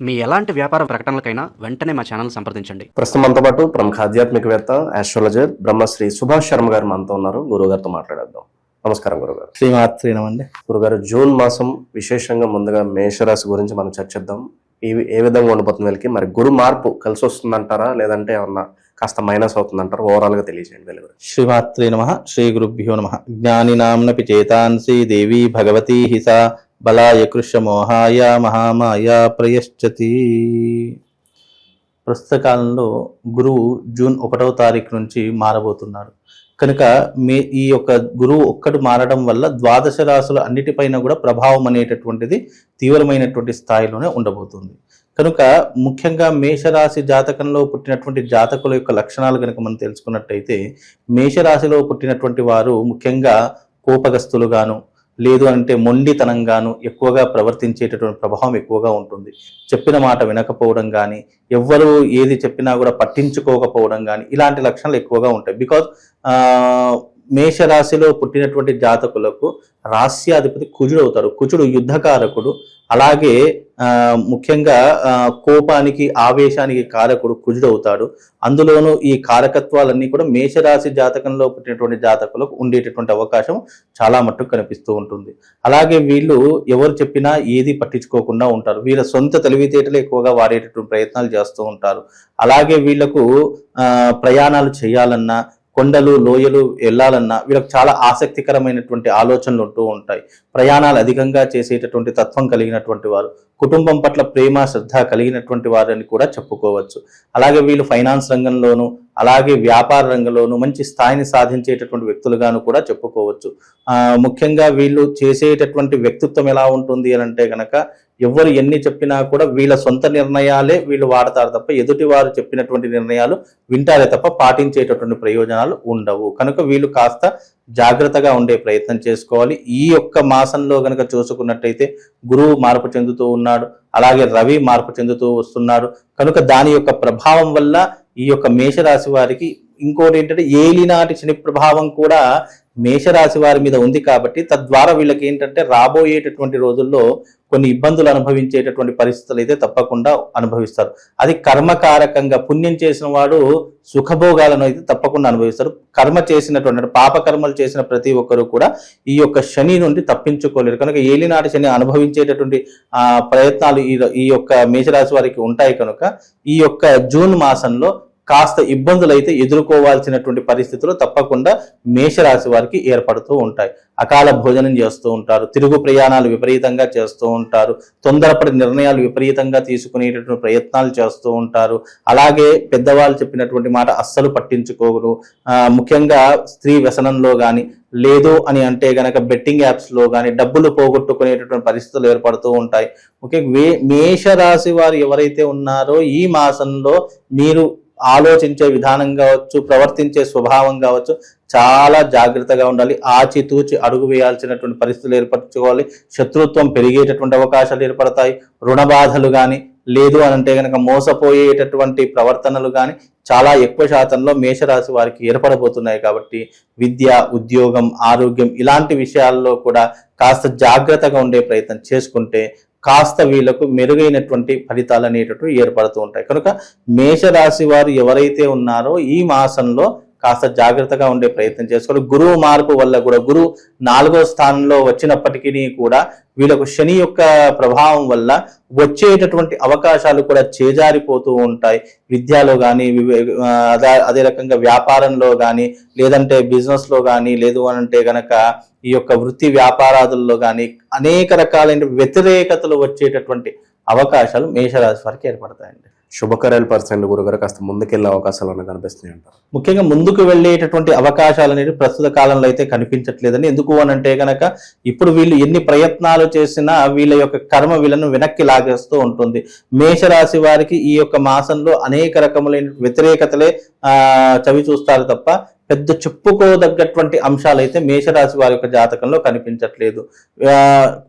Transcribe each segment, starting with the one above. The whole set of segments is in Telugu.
మీ ఎలాంటి వ్యాపార ప్రకటనలకైనా వెంటనే మా ఛానల్ సంప్రదించండి. ప్రస్తుతం మనతో పాటు ప్రముఖ ఆధ్యాత్మికవేత్త ఆస్ట్రాలజర్ బ్రహ్మశ్రీ సుభాష్ శర్మ గారు మనతో ఉన్నారు. గురుగారితో మాట్లాడేద్దాం. నమస్కారం గురుగారు. శ్రీమాత్రేనమండి. గురుగారు, జూన్ మాసం విశేషంగా ముందుగా మేషరాశి గురించి మనం చర్చిద్దాం. ఇవి ఏ విధంగా ఉండిపోతుంది వీళ్ళకి? మరి గురు మార్పు కలిసి వస్తుందంటారా, లేదంటే ఏమన్నా కాస్త మైనస్ అవుతుందంటారా? ఓవరాల్ గా తెలియజేయండి వీళ్ళ గురించి. శ్రీమాత్రే నమః. శ్రీ గురుభ్యో నమః. జ్ఞానినాంనపి చేతాంసి దేవీ భగవతీ హిసా బలాయ కృష్ణమోహాయ మహామాయ ప్రయశ్చతి. ప్రస్తుత కాలంలో గురువు జూన్ 1వ తారీఖు నుంచి మారబోతున్నారు కనుక ఈ యొక్క గురువు ఒక్కడు మారడం వల్ల ద్వాదశ రాశుల అన్నిటిపైన కూడా ప్రభావం అనేటటువంటిది తీవ్రమైనటువంటి స్థాయిలోనే ఉండబోతుంది. కనుక ముఖ్యంగా మేషరాశి జాతకంలో పుట్టినటువంటి జాతకుల యొక్క లక్షణాలు కనుక మనం తెలుసుకున్నట్టయితే, మేషరాశిలో పుట్టినటువంటి వారు ముఖ్యంగా కోపగస్తులుగాను, లేదు అంటే మొండితనంగాను ఎక్కువగా ప్రవర్తించేటటువంటి ప్రభావం ఎక్కువగా ఉంటుంది. చెప్పిన మాట వినకపోవడం కానీ, ఎవ్వరు ఏది చెప్పినా కూడా పట్టించుకోకపోవడం కానీ, ఇలాంటి లక్షణాలు ఎక్కువగా ఉంటాయి. బికాజ్ మేషరాశిలో పుట్టినటువంటి జాతకులకు రాస్యాధిపతి కుజుడు అవుతాడు. కుజుడు యుద్ధకారకుడు, అలాగే ముఖ్యంగా కోపానికి ఆవేశానికి కారకుడు కుజుడు అవుతాడు. అందులోనూ ఈ కారకత్వాలన్నీ కూడా మేషరాశి జాతకంలో పుట్టినటువంటి జాతకులకు ఉండేటటువంటి అవకాశం చాలా మట్టుకు కనిపిస్తూ ఉంటుంది. అలాగే వీళ్ళు ఎవరు చెప్పినా ఏది పట్టించుకోకుండా ఉంటారు. వీళ్ళ సొంత తెలివితేటలు ఎక్కువగా వాడేటటువంటి ప్రయత్నాలు చేస్తూ ఉంటారు. అలాగే వీళ్లకు ప్రయాణాలు చేయాలన్నా, కొండలు లోయలు వెళ్ళాలన్నా వీళ్ళకి చాలా ఆసక్తికరమైనటువంటి ఆలోచనలు ఉంటూ ఉంటాయి. ప్రయాణాలు అధికంగా చేసేటటువంటి తత్వం కలిగినటువంటి వారు, కుటుంబం పట్ల ప్రేమ శ్రద్ధ కలిగినటువంటి వారని కూడా చెప్పుకోవచ్చు. అలాగే వీళ్ళు ఫైనాన్స్ రంగంలోనూ, అలాగే వ్యాపార రంగంలోనూ మంచి స్థాయిని సాధించేటటువంటి వ్యక్తులుగాను కూడా చెప్పుకోవచ్చు. ముఖ్యంగా వీళ్ళు చేసేటటువంటి వ్యక్తిత్వం ఎలా ఉంటుంది అని అంటే కనుక, ఎవరు ఎన్ని చెప్పినా కూడా వీళ్ళ సొంత నిర్ణయాలే వీళ్ళు వాడతారు తప్ప ఎదుటి వారు చెప్పినటువంటి నిర్ణయాలు వింటారే తప్ప పాటించేటటువంటి ప్రయోజనాలు ఉండవు. కనుక వీళ్ళు కాస్త జాగ్రత్తగా ఉండే ప్రయత్నం చేసుకోవాలి. ఈ యొక్క మాసంలో కనుక చూసుకున్నట్టయితే గురువు మార్పు చెందుతూ ఉన్నాడు, అలాగే రవి మార్పు చెందుతూ వస్తున్నాడు. కనుక దాని యొక్క ప్రభావం వల్ల ఈ యొక్క మేషరాశి వారికి ఇంకోటి ఏంటంటే, ఏలినాటి శని ప్రభావం కూడా మేషరాశి వారి మీద ఉంది కాబట్టి తద్వారా వీళ్ళకి ఏంటంటే రాబోయేటటువంటి రోజుల్లో కొన్ని ఇబ్బందులు అనుభవించేటటువంటి పరిస్థితులు అయితే తప్పకుండా అనుభవిస్తారు. అది కర్మకారకంగా పుణ్యం చేసిన వాడు సుఖభోగాలను అయితే తప్పకుండా అనుభవిస్తారు. కర్మ చేసినటువంటి పాపకర్మలు చేసిన ప్రతి ఒక్కరూ కూడా ఈ యొక్క శని నుండి తప్పించుకోలేరు. కనుక ఏలినాటి శని అనుభవించేటటువంటి ప్రయత్నాలు ఈ యొక్క మేషరాశి వారికి ఉంటాయి. కనుక ఈ యొక్క జూన్ మాసంలో కాస్త ఇబ్బందులు అయితే ఎదుర్కోవాల్సినటువంటి పరిస్థితులు తప్పకుండా మేషరాశి వారికి ఏర్పడుతూ ఉంటాయి. అకాల భోజనం చేస్తూ ఉంటారు, తిరుగు ప్రయాణాలు విపరీతంగా చేస్తూ ఉంటారు, తొందరపడి నిర్ణయాలు విపరీతంగా తీసుకునేటటువంటి ప్రయత్నాలు చేస్తూ ఉంటారు. అలాగే పెద్దవాళ్ళు చెప్పినటువంటి మాట అస్సలు పట్టించుకోరు. ముఖ్యంగా స్త్రీ వ్యసనంలో కానీ, లేదు అని అంటే గనక బెట్టింగ్ యాప్స్లో కానీ డబ్బులు పోగొట్టుకునేటటువంటి పరిస్థితులు ఏర్పడుతూ ఉంటాయి. ముఖ్యంగా మేషరాశి వారు ఎవరైతే ఉన్నారో ఈ మాసంలో మీరు ఆలోచించే విధానం కావచ్చు, ప్రవర్తించే స్వభావం కావచ్చు, చాలా జాగ్రత్తగా ఉండాలి. ఆచితూచి అడుగు వేయాల్సినటువంటి పరిస్థితులు ఏర్పరచుకోవాలి. శత్రుత్వం పెరిగేటటువంటి అవకాశాలు ఏర్పడతాయి. రుణ బాధలు కానీ, లేదు అని అంటే కనుక మోసపోయేటటువంటి ప్రవర్తనలు కానీ చాలా ఎక్కువ శాతంలో మేషరాశి వారికి ఏర్పడబోతున్నాయి. కాబట్టి విద్య, ఉద్యోగం, ఆరోగ్యం ఇలాంటి విషయాల్లో కూడా కాస్త జాగ్రత్తగా ఉండే ప్రయత్నం చేసుకుంటే కాస్త వీళ్ళకు మెరుగైనటువంటి ఫలితాలు అనేటటువంటి ఏర్పడుతూ ఉంటాయి. కనుక మేషరాశి వారు ఎవరైతే ఉన్నారో ఈ మాసంలో కాస్త జాగ్రత్తగా ఉండే ప్రయత్నం చేసుకోవాలి. గురువు మార్పు వల్ల కూడా, గురువు 4వ స్థానంలో వచ్చినప్పటికీ కూడా వీళ్ళకు శని యొక్క ప్రభావం వల్ల వచ్చేటటువంటి అవకాశాలు కూడా చేజారిపోతూ ఉంటాయి. విద్యలో కానీ, అదే రకంగా వ్యాపారంలో కానీ, లేదంటే బిజినెస్లో కానీ, లేదు అని అంటే గనక ఈ యొక్క వృత్తి వ్యాపారాదుల్లో కానీ అనేక రకాలైన వ్యతిరేకతలు వచ్చేటటువంటి అవకాశాలు మేషరాశి వారికి ఏర్పడతాయండి. శుభకర్యాలు పర్సెంట్ గురుగారు కాస్త ముందుకెళ్లే అవకాశాలు అన్న కనిపిస్తున్నాయి అంటారు. ముఖ్యంగా ముందుకు వెళ్ళేటటువంటి అవకాశాలు అనేది ప్రస్తుత కాలంలో అయితే కనిపించట్లేదని. ఎందుకు అని అంటే కనుక, ఇప్పుడు వీళ్ళు ఎన్ని ప్రయత్నాలు చేసినా వీళ్ళ యొక్క కర్మ వీళ్ళను వెనక్కి లాగేస్తూ ఉంటుంది. మేషరాశి వారికి ఈ యొక్క మాసంలో అనేక రకములైన వ్యతిరేకతలే చవి చూస్తారు తప్ప పెద్ద చెప్పుకోదగ్గటువంటి అంశాలు అయితే మేషరాశి వారి యొక్క జాతకంలో కనిపించట్లేదు.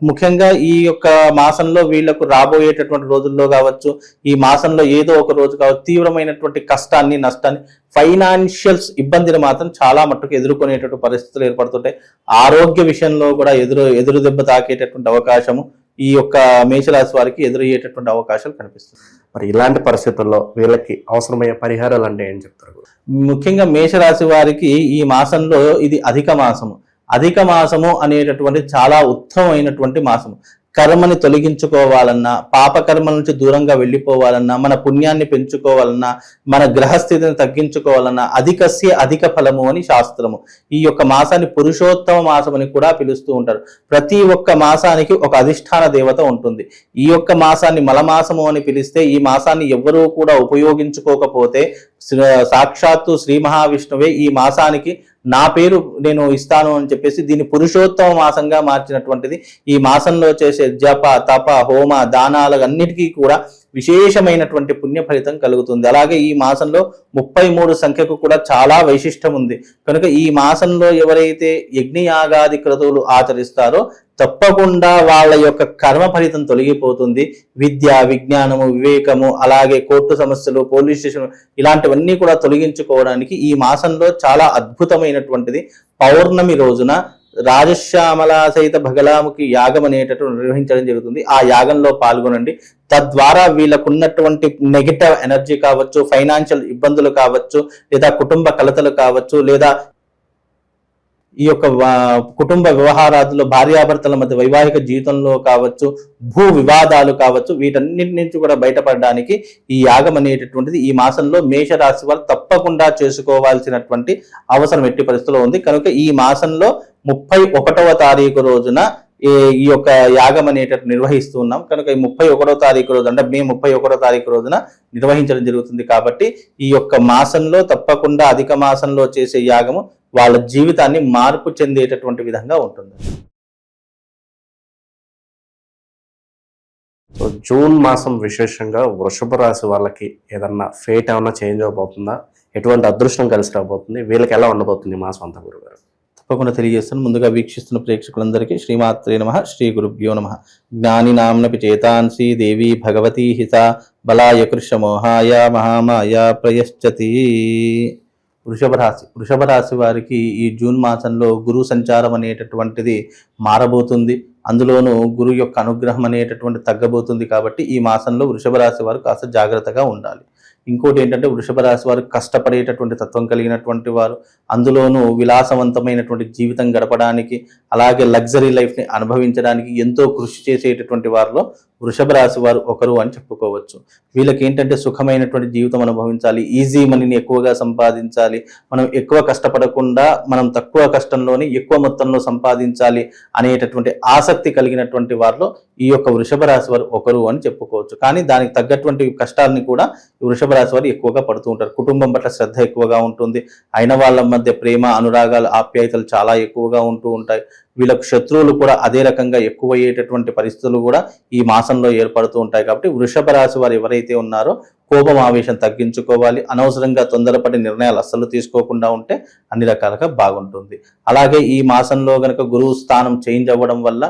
ముఖ్యంగా ఈ యొక్క మాసంలో వీళ్లకు రాబోయేటటువంటి రోజుల్లో కావచ్చు, ఈ మాసంలో ఏదో ఒక రోజు కావచ్చు, తీవ్రమైనటువంటి కష్టాన్ని, నష్టాన్ని, ఫైనాన్షియల్స్ ఇబ్బందిని మాత్రం చాలా మట్టుకు ఎదుర్కొనేటటువంటి పరిస్థితులు ఏర్పడుతుంటాయి. ఆరోగ్య విషయంలో కూడా ఎదురు దెబ్బ తాకేటటువంటి అవకాశము, ఈ యొక్క మేషరాశి వారికి ఎదురయ్యేటటువంటి అవకాశాలు కనిపిస్తుంది. మరి ఇలాంటి పరిస్థితుల్లో వీళ్ళకి అవసరమయ్యే పరిహారాలు అంటే ఏం చెప్తారు? ముఖ్యంగా మేషరాశి వారికి ఈ మాసంలో ఇది అధిక మాసము. అధిక మాసము అనేటటువంటి చాలా ఉత్తమమైనటువంటి మాసము. కర్మని తొలగించుకోవాలన్నా, పాప కర్మల నుంచి దూరంగా వెళ్ళిపోవాలన్నా, మన పుణ్యాన్ని పెంచుకోవాలన్నా, మన గ్రహస్థితిని తగ్గించుకోవాలన్నా అధికస్య అధిక ఫలము అని శాస్త్రము. ఈ యొక్క మాసాన్ని పురుషోత్తమ మాసం అని కూడా పిలుస్తూ ఉంటారు. ప్రతి ఒక్క మాసానికి ఒక అధిష్టాన దేవత ఉంటుంది. ఈ యొక్క మాసాన్ని మలమాసము అని పిలిస్తే, ఈ మాసాన్ని ఎవ్వరూ కూడా ఉపయోగించుకోకపోతే సాక్షాత్తు శ్రీ మహావిష్ణువే ఈ మాసానికి నా పేరు నేను ఇస్తాను అని చెప్పేసి దీన్ని పురుషోత్తమ మాసంగా మార్చినటువంటిది. ఈ మాసంలో చేసే జప, తప, హోమ, దానాలు అన్నిటికీ కూడా విశేషమైనటువంటి పుణ్య ఫలితం కలుగుతుంది. అలాగే ఈ మాసంలో 33 సంఖ్యకు కూడా చాలా వైశిష్టం ఉంది. కనుక ఈ మాసంలో ఎవరైతే యజ్ఞయాగాది క్రతువులు ఆచరిస్తారో తప్పకుండా వాళ్ళ యొక్క కర్మ ఫలితం తొలగిపోతుంది. విద్య, విజ్ఞానము, వివేకము, అలాగే కోర్టు సమస్యలు, పోలీస్ స్టేషన్ ఇలాంటివన్నీ కూడా తొలగించుకోవడానికి ఈ మాసంలో చాలా అద్భుతమైనటువంటిది. పౌర్ణమి రోజున రాజశ్యామల సహిత భగలాముఖి యాగం అనేటటువంటి నిర్వహించడం జరుగుతుంది. ఆ యాగంలో పాల్గొనండి. తద్వారా వీళ్ళకున్నటువంటి నెగటివ్ ఎనర్జీ కావచ్చు, ఫైనాన్షియల్ ఇబ్బందులు కావచ్చు, లేదా కుటుంబ కలతలు కావచ్చు, లేదా ఈ యొక్క కుటుంబ వ్యవహారాల్లో భార్యాభర్తల మధ్య వైవాహిక జీవితంలో కావచ్చు, భూ వివాదాలు కావచ్చు, వీటన్నిటి నుంచి కూడా బయటపడడానికి ఈ యాగం అనేటటువంటిది ఈ మాసంలో మేషరాశి వారు తప్పకుండా చేసుకోవాల్సినటువంటి అవసరం ఎట్టి పరిస్థితుల్లో ఉంది. కనుక ఈ మాసంలో 31వ తారీఖు రోజున ఈ యొక్క యాగం అనేటట్టు నిర్వహిస్తూ ఉన్నాం. కనుక ఈ 31వ తారీఖు రోజు అంటే మే 31వ తారీఖు రోజున నిర్వహించడం జరుగుతుంది. కాబట్టి ఈ యొక్క మాసంలో తప్పకుండా అధిక మాసంలో చేసే యాగము వాళ్ళ జీవితాన్ని మార్పు చెందేటటువంటి విధంగా ఉంటుంది. సో జూన్ మాసం విశేషంగా వృషభ రాశి వాళ్ళకి ఏదన్నా ఫేట్ ఏమన్నా చేంజ్ అవబోతుందా? ఎటువంటి అదృష్టం కలిసి రాబోతుంది? వీళ్ళకి ఎలా ఉండబోతుంది ఈ మాసం అంతా గురుగారు? తప్పకుండా తెలియజేస్తాను. ముందుగా వీక్షిస్తున్న ప్రేక్షకులందరికీ శ్రీమాత్రే నమః, శ్రీ గురుభ్యో నమః. జ్ఞాని నామ్నపి చేతాంసి దేవి భగవతి హిత బలాయ కృష్ణమోహాయ మహామాయ ప్రయశ్చతి. వృషభ రాశి వారికి ఈ జూన్ మాసంలో గురు సంచారం అనేటటువంటిది మారబోతుంది. అందులోనూ గురు యొక్క అనుగ్రహం అనేటటువంటి తగ్గబోతుంది. కాబట్టి ఈ మాసంలో వృషభ రాశి వారు కాస్త జాగ్రత్తగా ఉండాలి. ఇంకోటి ఏంటంటే వృషభ రాశి వారు కష్టపడేటటువంటి తత్వం కలిగినటువంటి వారు, అందులోనూ విలాసవంతమైనటువంటి జీవితం గడపడానికి, అలాగే లగ్జరీ లైఫ్ని అనుభవించడానికి ఎంతో కృషి చేసేటటువంటి వారిలో వృషభ రాశి వారు ఒకరు అని చెప్పుకోవచ్చు. వీళ్ళకి ఏంటంటే సుఖమైనటువంటి జీవితం అనుభవించాలి, ఈజీ మనీని ఎక్కువగా సంపాదించాలి, మనం ఎక్కువ కష్టపడకుండా మనం తక్కువ కష్టంలోనే ఎక్కువ మొత్తంలో సంపాదించాలి అనేటటువంటి ఆసక్తి కలిగినటువంటి వారిలో ఈ యొక్క వృషభ రాశి వారు ఒకరు అని చెప్పుకోవచ్చు. కానీ దానికి తగ్గటువంటి కష్టాలని కూడా వృషభ రాశి వారు ఎక్కువగా పడుతూ ఉంటారు. కుటుంబం పట్ల శ్రద్ధ ఎక్కువగా ఉంటుంది. అయిన వాళ్ళ మధ్య ప్రేమ, అనురాగాలు, ఆప్యాయతలు చాలా ఎక్కువగా ఉంటూ ఉంటాయి. వీళ్ళకు శత్రువులు కూడా అదే రకంగా ఎక్కువయ్యేటటువంటి పరిస్థితులు కూడా ఈ మాసంలో ఏర్పడుతూ ఉంటాయి. కాబట్టి వృషభ రాశి వారు ఎవరైతే ఉన్నారో కోపం, ఆవేశం తగ్గించుకోవాలి. అనవసరంగా తొందరపడి నిర్ణయాలు అస్సలు తీసుకోకుండా ఉంటే అన్ని రకాలుగా బాగుంటుంది. అలాగే ఈ మాసంలో గనక గురువు స్థానం చేంజ్ అవ్వడం వల్ల,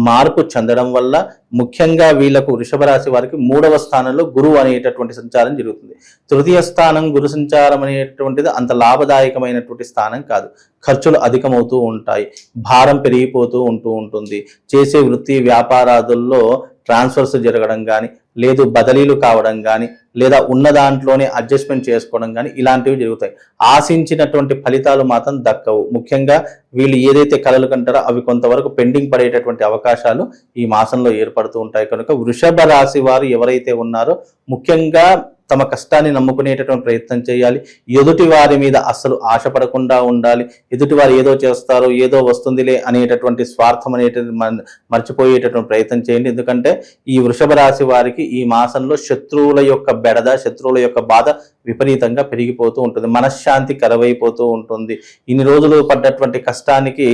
మార్పు చెందడం వల్ల ముఖ్యంగా వీళ్ళకు వృషభ రాశి వారికి 3వ స్థానంలో గురువు అనేటటువంటి సంచారం జరుగుతుంది. తృతీయ స్థానం గురు సంచారం అనేటటువంటిది అంత లాభదాయకమైనటువంటి స్థానం కాదు. ఖర్చులు అధికమవుతూ ఉంటాయి, భారం పెరిగిపోతూ ఉంటుంది. చేసే వృత్తి వ్యాపారాదుల్లో ట్రాన్స్ఫర్స్ జరగడం కానీ, లేదు బదిలీలు కావడం కానీ, లేదా ఉన్న దాంట్లోనే అడ్జస్ట్మెంట్ చేసుకోవడం కానీ ఇలాంటివి జరుగుతాయి. ఆశించినటువంటి ఫలితాలు మాత్రం దక్కవు. ముఖ్యంగా వీళ్ళు ఏదైతే కలలు కంటారో అవి కొంతవరకు పెండింగ్ పడేటటువంటి అవకాశాలు ఈ మాసంలో ఏర్పడుతూ ఉంటాయి. కనుక వృషభ రాశి వారు ఎవరైతే ఉన్నారో ముఖ్యంగా తమ కష్టాన్ని నమ్ముకునేటటువంటి ప్రయత్నం చేయాలి. ఎదుటి వారి మీద అస్సలు ఆశపడకుండా ఉండాలి. ఎదుటి వారు ఏదో చేస్తారో, ఏదో వస్తుందిలే అనేటటువంటి స్వార్థం అనేటువంటి మర్చిపోయేటటువంటి ప్రయత్నం చేయండి. ఎందుకంటే ఈ వృషభ రాశి వారికి ఈ మాసంలో శత్రువుల యొక్క బెడద, శత్రువుల యొక్క బాధ విపరీతంగా పెరిగిపోతూ ఉంటుంది. మనశ్శాంతి కరువైపోతూ ఉంటుంది. ఇన్ని రోజులు పడ్డటువంటి కష్టానికి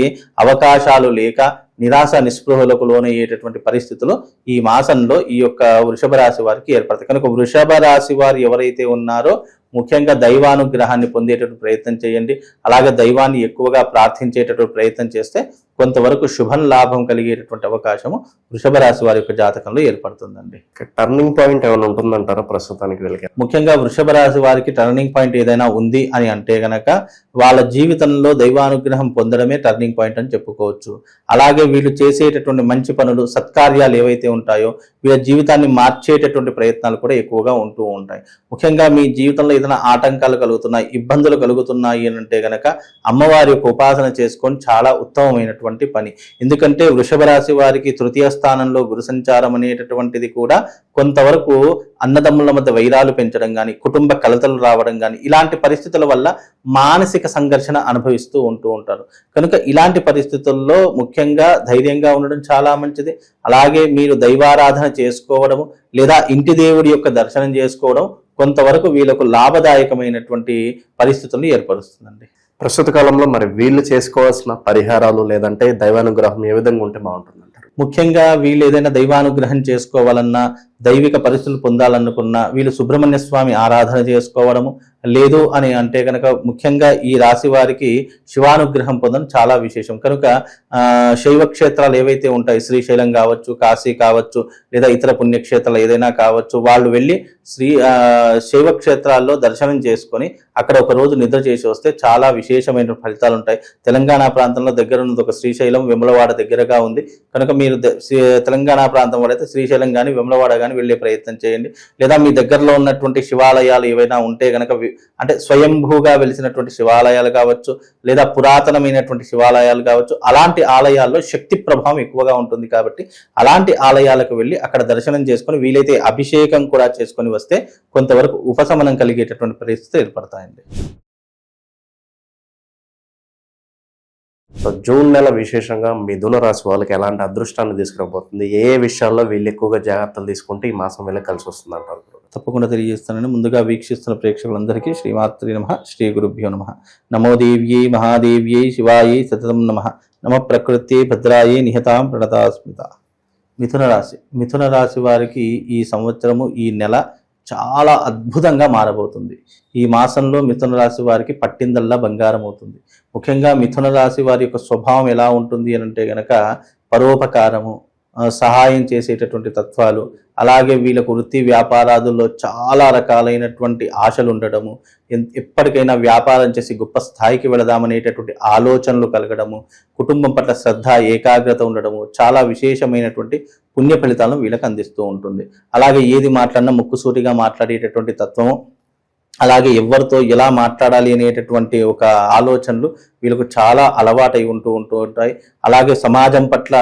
అవకాశాలు లేక నిరాశ నిస్పృహలకు లోనయ్యేటటువంటి పరిస్థితులు ఈ మాసంలో ఈ యొక్క వృషభ రాశి వారికి ఏర్పడతాయి. కనుక వృషభ రాశి వారు ఎవరైతే ఉన్నారో ముఖ్యంగా దైవానుగ్రహాన్ని పొందేటటువంటి ప్రయత్నం చేయండి. అలాగే దైవాన్ని ఎక్కువగా ప్రార్థించేటటువంటి ప్రయత్నం చేస్తే కొంతవరకు శుభం లాభం కలిగేటటువంటి అవకాశము వృషభ రాశి వారి యొక్క జాతకంలో ఏర్పడుతుందండి. టర్నింగ్ పాయింట్ ఏమైనా ఉంటుందంటారా ప్రస్తుతానికి వీళ్ళకి? ముఖ్యంగా వృషభ రాశి వారికి టర్నింగ్ పాయింట్ ఏదైనా ఉంది అని అంటే గనక వాళ్ళ జీవితంలో దైవానుగ్రహం పొందడమే టర్నింగ్ పాయింట్ అని చెప్పుకోవచ్చు. అలాగే వీళ్ళు చేసేటటువంటి మంచి పనులు, సత్కార్యాలు ఏవైతే ఉంటాయో వీళ్ళ జీవితాన్ని మార్చేటటువంటి ప్రయత్నాలు కూడా ఎక్కువగా ఉంటూ ఉంటాయి. ముఖ్యంగా మీ జీవితంలో ఏదైనా ఆటంకాలు కలుగుతున్నాయి, ఇబ్బందులు కలుగుతున్నాయి అని అంటే గనక అమ్మవారి యొక్క ఉపాసన చేసుకొని చాలా ఉత్తమమైనటువంటి పని. ఎందుకంటే వృషభ రాశి వారికి తృతీయ స్థానంలో గురు సంచారం అనేటటువంటిది కూడా కొంతవరకు అన్నదమ్ముల మధ్య వైరాలు పెంచడం కానీ, కుటుంబ కలతలు రావడం కానీ, ఇలాంటి పరిస్థితుల వల్ల మానసిక సంఘర్షణ అనుభవిస్తూ ఉంటారు. కనుక ఇలాంటి పరిస్థితుల్లో ముఖ్యంగా ధైర్యంగా ఉండడం చాలా మంచిది. అలాగే మీరు దైవారాధన చేసుకోవడము లేదా ఇంటి దేవుడి యొక్క దర్శనం చేసుకోవడం కొంతవరకు వీళ్ళకు లాభదాయకమైనటువంటి పరిస్థితులను ఏర్పరుస్తుందండి. ప్రస్తుత కాలంలో మరి వీళ్ళు చేసుకోవాల్సిన పరిహారాలు లేదంటే దైవానుగ్రహం ఏ విధంగా ఉంటే బాగుంటుందంటారు? ముఖ్యంగా వీళ్ళు ఏదైనా దైవానుగ్రహం చేసుకోవాలన్నా, దైవిక పరిస్థితులు పొందాలనుకున్నా వీళ్ళు సుబ్రహ్మణ్య స్వామి ఆరాధన చేసుకోవడము, లేదు అని అంటే కనుక ముఖ్యంగా ఈ రాశి వారికి శివానుగ్రహం పొందడం చాలా విశేషం. కనుక శైవ క్షేత్రాలు ఏవైతే ఉంటాయి, శ్రీశైలం కావచ్చు, కాశీ కావచ్చు, లేదా ఇతర పుణ్యక్షేత్రాలు ఏదైనా కావచ్చు, వాళ్ళు వెళ్ళి శైవ క్షేత్రాల్లో దర్శనం చేసుకొని అక్కడ ఒక రోజు నిద్ర చేసి వస్తే చాలా విశేషమైన ఫలితాలు ఉంటాయి. తెలంగాణ ప్రాంతంలో దగ్గర ఉన్నది ఒక శ్రీశైలం, వేములవాడ దగ్గరగా ఉంది. కనుక మీరు తెలంగాణ ప్రాంతం వాడైతే శ్రీశైలం కానీ వేములవాడ కానీ వెళ్ళే ప్రయత్నం చేయండి. లేదా మీ దగ్గరలో ఉన్నటువంటి శివాలయాలు ఏవైనా ఉంటే కనుక అంటే స్వయంభూగా వెలిసినటువంటి శివాలయాలు కావచ్చు, లేదా పురాతనమైనటువంటి శివాలయాలు కావచ్చు, అలాంటి ఆలయాల్లో శక్తి ప్రభావం ఎక్కువగా ఉంటుంది. కాబట్టి అలాంటి ఆలయాలకు వెళ్ళి అక్కడ దర్శనం చేసుకొని వీలైతే అభిషేకం కూడా చేసుకొని వస్తే కొంతవరకు ఉపశమనం కలిగేటటువంటి పరిస్థితులు ఏర్పడతాయండి. సో జూన్ నెల విశేషంగా మిథున రాశి వాళ్ళకి ఎలాంటి అదృష్టాన్ని తీసుకురాబోతుంది? ఏ విషయాల్లో వీళ్ళు ఎక్కువగా జాగ్రత్తలు తీసుకుంటే ఈ మాసం వెళ్ళి కలిసి వస్తుంది అంటారు? తప్పకుండా తెలియజేస్తానని ముందుగా వీక్షిస్తున్న ప్రేక్షకులందరికీ శ్రీమాత్రి నమః, శ్రీ గురుభ్యో నమః. నమో దేవ్యై మహాదేవ్యై శివాయై సతతం నమః. నమ ప్రకృత్యై భద్రాయై నిహతాం ప్రణతాస్మిత. మిథున రాశి వారికి ఈ సంవత్సరము, ఈ నెల చాలా అద్భుతంగా మారబోతుంది. ఈ మాసంలో మిథున రాశి వారికి పట్టిందల్లా బంగారం అవుతుంది. ముఖ్యంగా మిథున రాశి వారి యొక్క స్వభావం ఎలా ఉంటుంది అని అంటే గనక పరోపకారము, సహాయం చేసేటటువంటి తత్వాలు, అలాగే వీళ్ళకు వృత్తి వ్యాపారాదుల్లో చాలా రకాలైనటువంటి ఆశలు ఉండడము, ఎప్పటికైనా వ్యాపారం చేసి గొప్ప స్థాయికి వెళదామనేటటువంటి ఆలోచనలు కలగడము, కుటుంబం పట్ల శ్రద్ధ ఏకాగ్రత ఉండడము, చాలా విశేషమైనటువంటి పుణ్య ఫలితాలను వీళ్ళకి అందిస్తూ ఉంటుంది. అలాగే ఏది మాట్లాడినా ముక్కుసూటిగా మాట్లాడేటటువంటి తత్వము, అలాగే ఎవరితో ఎలా మాట్లాడాలి అనేటటువంటి ఒక ఆలోచనలు వీళ్ళకు చాలా అలవాటై ఉంటూ ఉంటాయి. అలాగే సమాజం పట్ల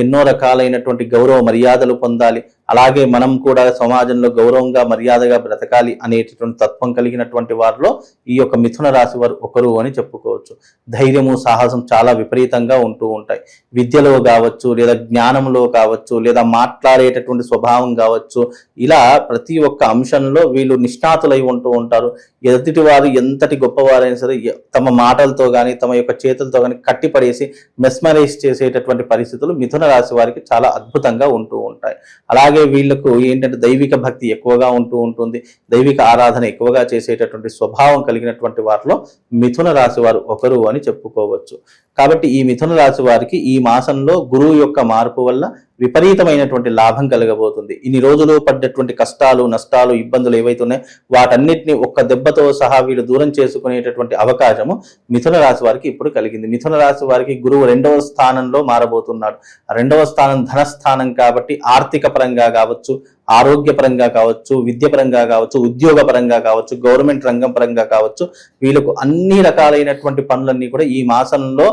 ఎన్నో రకాలైనటువంటి గౌరవ మర్యాదలు పొందాలి, అలాగే మనం కూడా సమాజంలో గౌరవంగా మర్యాదగా బ్రతకాలి అనేటటువంటి తత్వం కలిగినటువంటి వారిలో ఈ యొక్క మిథున రాశి వారు ఒకరు అని చెప్పుకోవచ్చు. ధైర్యము, సాహసం చాలా విపరీతంగా ఉంటూ ఉంటాయి. విద్యలో కావచ్చు, లేదా జ్ఞానంలో కావచ్చు, లేదా మాట్లాడేటటువంటి స్వభావం కావచ్చు, ఇలా ప్రతి ఒక్క అంశంలో వీళ్ళు నిష్ణాతులై ఉంటూ ఉంటారు. ఎదుటి వారు ఎంతటి గొప్పవారైనా సరే తమ మాటలతో కానీ తమ యొక్క చేతులతో కానీ కట్టిపడేసి మెస్మరైజ్ చేసేటటువంటి పరిస్థితులు మిథున రాశి వారికి చాలా అద్భుతంగా ఉంటూ ఉంటాయి. అలాగే వీళ్ళకు ఏంటంటే దైవిక భక్తి ఎక్కువగా ఉంటూ ఉంటుంది, దైవిక ఆరాధన ఎక్కువగా చేసేటటువంటి స్వభావం కలిగినటువంటి వారిలో మిథున రాశి వారు ఒకరు అని చెప్పుకోవచ్చు. కాబట్టి ఈ మిథున రాశి వారికి ఈ మాసంలో గురువు యొక్క మార్పు వల్ల విపరీతమైనటువంటి లాభం కలగబోతుంది. ఇన్ని రోజులు పడ్డటువంటి కష్టాలు, నష్టాలు, ఇబ్బందులు ఏవైతే ఉన్నాయో వాటన్నిటిని ఒక్క దెబ్బతో సహా వీళ్ళు దూరం చేసుకునేటటువంటి అవకాశము మిథున రాశి వారికి ఇప్పుడు కలిగింది. మిథున రాశి వారికి గురువు 2వ స్థానంలో మారబోతున్నాడు. 2వ స్థానం ధనస్థానం కాబట్టి ఆర్థిక పరంగా కావచ్చు, ఆరోగ్యపరంగా కావచ్చు, విద్య పరంగా కావచ్చు, ఉద్యోగ పరంగా కావచ్చు, గవర్నమెంట్ రంగం పరంగా కావచ్చు, వీళ్ళకు అన్ని రకాలైనటువంటి పనులన్నీ కూడా ఈ మాసంలో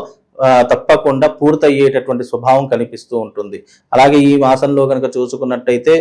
తప్పకుండా పూర్తయ్యేటటువంటి స్వభావం కనిపిస్తూ ఉంటుంది. అలాగే ఈ మాసంలో కనుక చూసుకున్నట్టయితే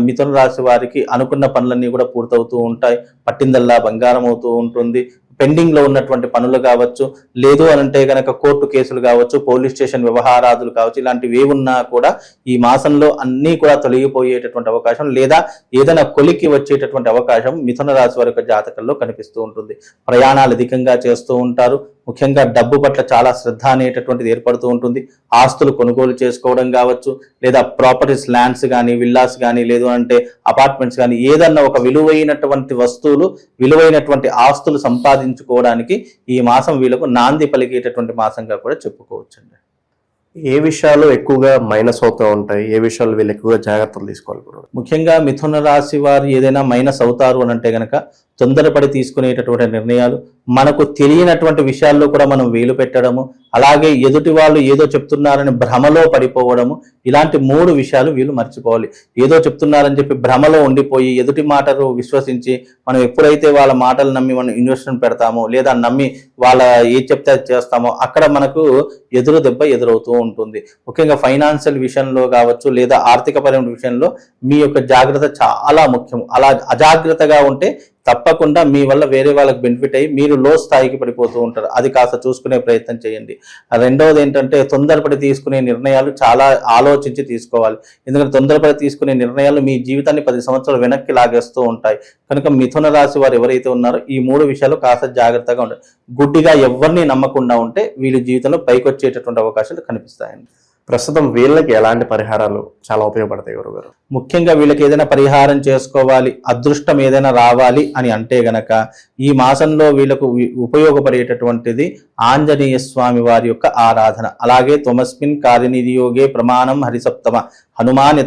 మిథున రాశి వారికి అనుకున్న పనులన్నీ కూడా పూర్తవుతూ ఉంటాయి. పట్టిందల్లా బంగారం అవుతూ ఉంటుంది. పెండింగ్ లో ఉన్నటువంటి పనులు కావచ్చు, లేదు అనంటే కనుక కోర్టు కేసులు కావచ్చు, పోలీస్ స్టేషన్ వ్యవహారాదులు కావచ్చు, ఇలాంటివి ఏమున్నా కూడా ఈ మాసంలో అన్నీ కూడా తొలగిపోయేటటువంటి అవకాశం, లేదా ఏదైనా కొలికి వచ్చేటటువంటి అవకాశం మిథున రాశి వారి యొక్క జాతకంలో కనిపిస్తూ ఉంటుంది. ప్రయాణాలు అధికంగా చేస్తూ ఉంటారు. ముఖ్యంగా డబ్బు పట్ల చాలా శ్రద్ధ అనేటటువంటిది ఏర్పడుతూ ఉంటుంది. ఆస్తులు కొనుగోలు చేసుకోవడం కావచ్చు, లేదా ప్రాపర్టీస్, ల్యాండ్స్ కానీ, విల్లాస్ కానీ, లేదు అంటే అపార్ట్మెంట్స్ కానీ, ఏదన్నా ఒక విలువైనటువంటి వస్తువులు, విలువైనటువంటి ఆస్తులు సంపాదించుకోవడానికి ఈ మాసం వీళ్ళకు నాంది పలికేటటువంటి మాసంగా కూడా చెప్పుకోవచ్చండి. ఏ విషయాలు ఎక్కువగా మైనస్ అవుతూ ఉంటాయి, ఏ విషయాలు వీళ్ళు ఎక్కువగా జాగ్రత్తలు తీసుకోవాలి గురువు? ముఖ్యంగా మిథున రాశి వారు ఏదైనా మైనస్ అవుతారు అని అంటే గనక తొందరపడి తీసుకునేటటువంటి నిర్ణయాలు, మనకు తెలియనటువంటి విషయాల్లో కూడా మనం వేలు పెట్టడము, అలాగే ఎదుటి వాళ్ళు ఏదో చెప్తున్నారని భ్రమలో పడిపోవడము, ఇలాంటి 3 విషయాలు వీళ్ళు మర్చిపోవాలి. ఏదో చెప్తున్నారని చెప్పి భ్రమలో ఉండిపోయి ఎదుటి మాటలు విశ్వసించి మనం ఎప్పుడైతే వాళ్ళ మాటలు నమ్మి మనం ఇన్వెస్ట్మెంట్ పెడతామో, లేదా నమ్మి వాళ్ళ ఏది చెప్తే అది చేస్తామో, అక్కడ మనకు ఎదురు దెబ్బ ఎదురవుతూ ఉంటుంది. ముఖ్యంగా ఫైనాన్షియల్ విషయంలో కావచ్చు, లేదా ఆర్థికపరమైన విషయంలో మీ యొక్క జాగ్రత్త చాలా ముఖ్యం. అలా అజాగ్రత్తగా ఉంటే తప్పకుండా మీ వల్ల వేరే వాళ్ళకి బెనిఫిట్ అయ్యి మీరు లో స్థాయికి పడిపోతూ ఉంటారు. అది కాస్త చూసుకునే ప్రయత్నం చేయండి. రెండవది ఏంటంటే తొందరపడి తీసుకునే నిర్ణయాలు చాలా ఆలోచించి తీసుకోవాలి. ఎందుకంటే తొందరపడి తీసుకునే నిర్ణయాలు మీ జీవితాన్ని 10 సంవత్సరాలు వెనక్కి లాగేస్తూ ఉంటాయి. కనుక మిథున రాశి వారు ఎవరైతే ఉన్నారో ఈ 3 విషయాలు కాస్త జాగ్రత్తగా ఉంటాయి. గుడ్డిగా ఎవరిని నమ్మకుండా ఉంటే వీళ్ళ జీవితంలో పైకి వచ్చేటటువంటి అవకాశాలు కనిపిస్తాయండి. ప్రస్తుతం వీళ్ళకి ఎలాంటి పరిహారాలు చాలా ఉపయోగపడతాయి గురుగారు? ముఖ్యంగా వీళ్ళకి ఏదైనా పరిహారం చేసుకోవాలి, అదృష్టం ఏదైనా రావాలి అని అంటే గనక ఈ మాసంలో వీళ్ళకు ఉపయోగపడేటటువంటిది ఆంజనేయ స్వామి వారి యొక్క ఆరాధన. అలాగే త్వమస్మిన్ కార్యనిధియోగే ప్రమాణం హరిసప్తమ హనుమాన్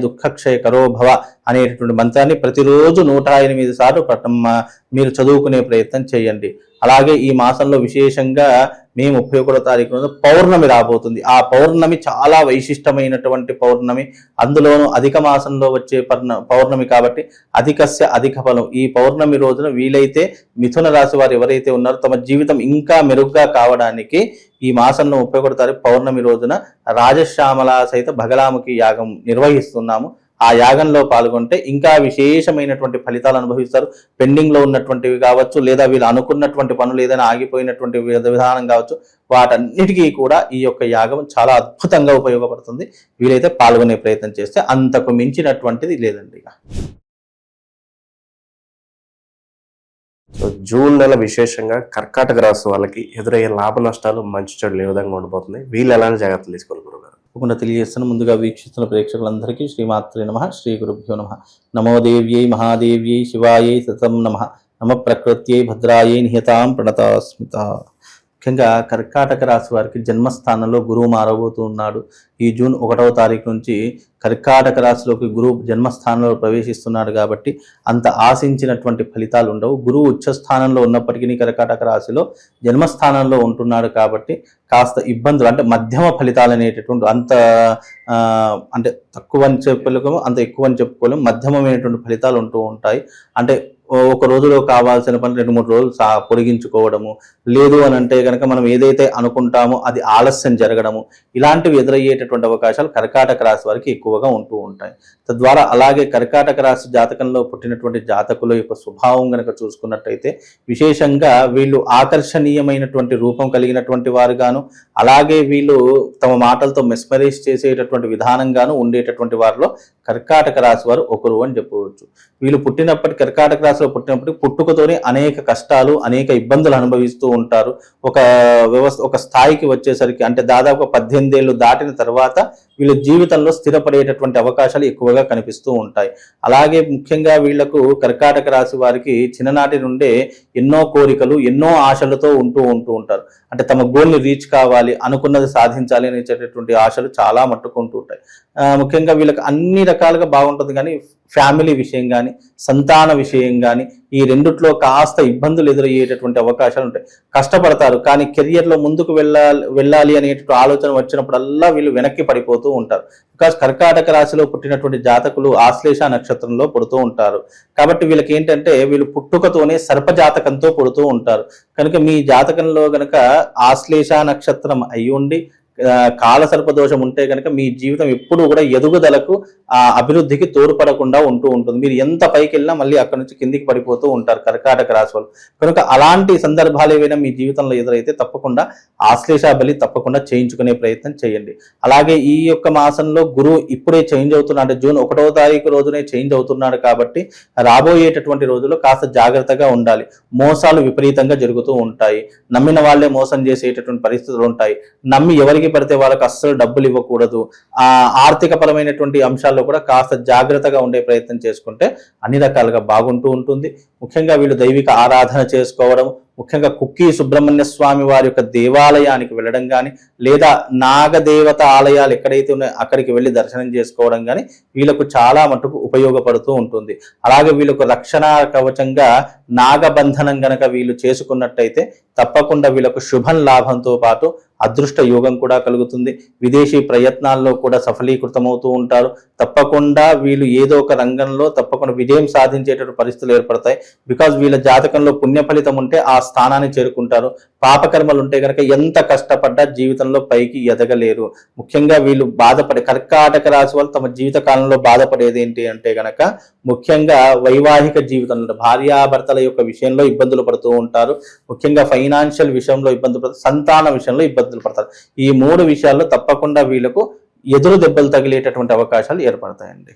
దుఃఖక్షయ కరో భవ అనేటటువంటి మంత్రాన్ని ప్రతిరోజు 108 సార్లు మీరు చదువుకునే ప్రయత్నం చేయండి. అలాగే ఈ మాసంలో విశేషంగా మే 31వ తారీఖున పౌర్ణమి రాబోతుంది. ఆ పౌర్ణమి చాలా వైశిష్టమైనటువంటి పౌర్ణమి. అందులోనూ అధిక మాసంలో వచ్చే పౌర్ణమి కాబట్టి అధికస్య అధిక ఫలం. ఈ పౌర్ణమి రోజున వీలైతే మిథున రాశి వారు ఎవరైతే ఉన్నారో తమ జీవితం ఇంకా మెరుగ్గా కావడానికి ఈ మాసంలో 31వ తారీఖు పౌర్ణమి రోజున రాజశ్యామల సహిత బగలాముఖి యాగం నిర్వహిస్తున్నాము. ఆ యాగంలో పాల్గొంటే ఇంకా విశేషమైనటువంటి ఫలితాలు అనుభవిస్తారు. పెండింగ్ లో ఉన్నటువంటివి కావచ్చు, లేదా వీళ్ళు అనుకున్నటువంటి పనులు ఏదైనా ఆగిపోయినటువంటి విధానం కావచ్చు, వాటన్నిటికీ కూడా ఈ యొక్క యాగం చాలా అద్భుతంగా ఉపయోగపడుతుంది. వీలైతే పాల్గొనే ప్రయత్నం చేస్తే అంతకు మించినటువంటిది లేదండి. సో జూన్ నెల విశేషంగా కర్కాటక రాశి వాళ్ళకి ఎదురయ్యే లాభ నష్టాలు, మంచి చెడులు ఏ విధంగా ఉండబోతుంది, వీళ్ళు ఎలాంటి జాగ్రత్తలు తీసుకోవాలి గురుగారు? తప్పకుండా తెలియజేస్తాను. ముందుగా వీక్షిస్తున్న ప్రేక్షకులందరికీ శ్రీమాత్రే నమః, శ్రీ గురుభ్యో నమః. నమో దేవ్యై మహాదేవ్యై శివాయై సతం నమః. నమ ప్రకృత్యై భద్రాయై నిహతాం ప్రణతాస్మిత. ముఖ్యంగా కర్కాటక రాశి వారికి జన్మస్థానంలో గురువు మారబోతూ ఉన్నాడు. ఈ జూన్ 1వ తారీఖు నుంచి కర్కాటక రాశిలోకి గురువు జన్మస్థానంలో ప్రవేశిస్తున్నాడు కాబట్టి అంత ఆశించినటువంటి ఫలితాలు ఉండవు. గురువు ఉచ్చస్థానంలో ఉన్నప్పటికీ కర్కాటక రాశిలో జన్మస్థానంలో ఉంటున్నాడు కాబట్టి కాస్త ఇబ్బందులు, అంటే మధ్యమ ఫలితాలు అనేటటువంటి, అంత అంటే తక్కువ అని చెప్పలేము, అంత ఎక్కువ అని చెప్పుకోలేము, మధ్యమమైనటువంటి ఫలితాలు ఉంటూ ఉంటాయి. అంటే ఒక రోజులో కావాల్సిన పని 2-3 రోజులు పొడిగించుకోవడము, లేదు అని అంటే కనుక మనం ఏదైతే అనుకుంటామో అది ఆలస్యం జరగడము, ఇలాంటివి ఎదురయ్యేటటువంటి అవకాశాలు కర్కాటక రాశి వారికి ఎక్కువగా ఉంటూ ఉంటాయి. తద్వారా అలాగే కర్కాటక రాశి జాతకంలో పుట్టినటువంటి జాతకుల యొక్క స్వభావం కనుక చూసుకున్నట్టయితే విశేషంగా వీళ్ళు ఆకర్షణీయమైనటువంటి రూపం కలిగినటువంటి వారు గాను, అలాగే వీళ్ళు తమ మాటలతో మెస్మరైజ్ చేసేటటువంటి విధానంగాను ఉండేటటువంటి వారిలో కర్కాటక రాశి వారు ఒకరు అని చెప్పవచ్చు. వీళ్ళు కర్కాటక రాశిలో పుట్టినప్పటికీ పుట్టుకతోనే అనేక కష్టాలు, అనేక ఇబ్బందులు అనుభవిస్తూ ఉంటారు. ఒక స్థాయికి వచ్చేసరికి, అంటే దాదాపు 18 ఏళ్ళు దాటిన తర్వాత వీళ్ళ జీవితంలో స్థిరపడేటటువంటి అవకాశాలు ఎక్కువగా కనిపిస్తూ ఉంటాయి. అలాగే ముఖ్యంగా వీళ్లకు కర్కాటక రాశి వారికి చిన్ననాటి నుండే ఎన్నో కోరికలు, ఎన్నో ఆశలతో ఉంటూ ఉంటారు. అంటే తమ గోల్ని రీచ్ కావాలి, అనుకున్నది సాధించాలి అనేటటువంటి ఆశలు చాలా మట్టుకుంటూ ఉంటాయి. ముఖ్యంగా వీళ్ళకి అన్ని రకాలుగా బాగుంటుంది, కానీ ఫ్యామిలీ విషయం కానీ, సంతాన విషయం కానీ, ఈ రెండిట్లో కాస్త ఇబ్బందులు ఎదురయ్యేటటువంటి అవకాశాలు ఉంటాయి. కష్టపడతారు, కానీ కెరియర్లో ముందుకు వెళ్ళాలి అనేటువంటి ఆలోచన వచ్చినప్పుడల్లా వీళ్ళు వెనక్కి పడిపోతూ ఉంటారు. బికాస్ కర్కాటక రాశిలో పుట్టినటువంటి జాతకులు ఆశ్లేష నక్షత్రంలో పుడుతూ ఉంటారు. కాబట్టి వీళ్ళకి ఏంటంటే వీళ్ళు పుట్టుకతోనే సర్పజాతకంతో పుడుతూ ఉంటారు. కనుక మీ జాతకంలో గనక ఆశ్లేష నక్షత్రం అయి ఉండి కాలసర్ప దోషం ఉంటే కనుక మీ జీవితం ఎప్పుడూ కూడా ఎదుగుదలకు ఆ అభివృద్ధికి తోడ్పడకుండా ఉంటూ ఉంటుంది. మీరు ఎంత పైకి వెళ్ళినా మళ్ళీ అక్కడ నుంచి కిందికి పడిపోతూ ఉంటారు కర్కాటక రాశి వాళ్ళు. కనుక అలాంటి సందర్భాలు ఏవైనా మీ జీవితంలో ఎదురైతే తప్పకుండా ఆశ్లేష బలి తప్పకుండా చేయించుకునే ప్రయత్నం చేయండి. అలాగే ఈ యొక్క మాసంలో గురువు ఇప్పుడే చేంజ్ అవుతున్నాడు, అంటే జూన్ 1వ తారీఖు రోజునే చేంజ్ అవుతున్నాడు కాబట్టి రాబోయేటటువంటి రోజుల్లో కాస్త జాగ్రత్తగా ఉండాలి. మోసాలు విపరీతంగా జరుగుతూ ఉంటాయి. నమ్మిన వాళ్ళే మోసం చేసేటటువంటి పరిస్థితులు ఉంటాయి. నమ్మి ఎవరికి పడితే వాళ్ళకి అస్సలు డబ్బులు ఇవ్వకూడదు. ఆర్థిక పరమైనటువంటి అంశాల్లో కూడా కాస్త జాగ్రత్తగా ఉండే ప్రయత్నం చేసుకుంటే అన్ని రకాలుగా బాగుంటూ ఉంటుంది. ముఖ్యంగా వీళ్ళు దైవిక ఆరాధన చేసుకోవడం, ముఖ్యంగా కుక్కి సుబ్రహ్మణ్య స్వామి వారి యొక్క దేవాలయానికి వెళ్ళడం కానీ, లేదా నాగదేవత ఆలయాలు ఎక్కడైతే ఉన్నాయో అక్కడికి వెళ్ళి దర్శనం చేసుకోవడం కానీ వీళ్ళకు చాలా మటుకు ఉపయోగపడుతూ ఉంటుంది. అలాగే వీళ్ళకు రక్షణ కవచంగా నాగబంధనం గనక వీళ్ళు చేసుకున్నట్టయితే తప్పకుండా వీళ్ళకు శుభం లాభంతో పాటు అదృష్ట యోగం కూడా కలుగుతుంది. విదేశీ ప్రయత్నాల్లో కూడా సఫలీకృతమవుతూ ఉంటారు. తప్పకుండా వీళ్ళు ఏదో ఒక రంగంలో తప్పకుండా విజయం సాధించేటటువంటి పరిస్థితులు ఏర్పడతాయి. బికాజ్ వీళ్ళ జాతకంలో పుణ్య ఫలితం ఉంటే ఆ స్థానాన్ని చేరుకుంటారు. పాపకర్మలు ఉంటే కనుక ఎంత కష్టపడ్డా జీవితంలో పైకి ఎదగలేరు. ముఖ్యంగా వీళ్ళు కర్కాటక రాశి వాళ్ళు తమ జీవిత కాలంలో బాధపడేది ఏంటి అంటే గనక ముఖ్యంగా వైవాహిక జీవితంలో భార్యాభర్తల యొక్క విషయంలో ఇబ్బందులు పడుతూ ఉంటారు. ముఖ్యంగా ఫైనాన్షియల్ విషయంలో ఇబ్బందులు పడతారు, సంతాన విషయంలో ఇబ్బందులు పడతారు. ఈ 3 విషయాల్లో తప్పకుండా వీళ్ళకు ఎదురు దెబ్బలు తగిలేటటువంటి అవకాశాలు ఏర్పడతాయండి.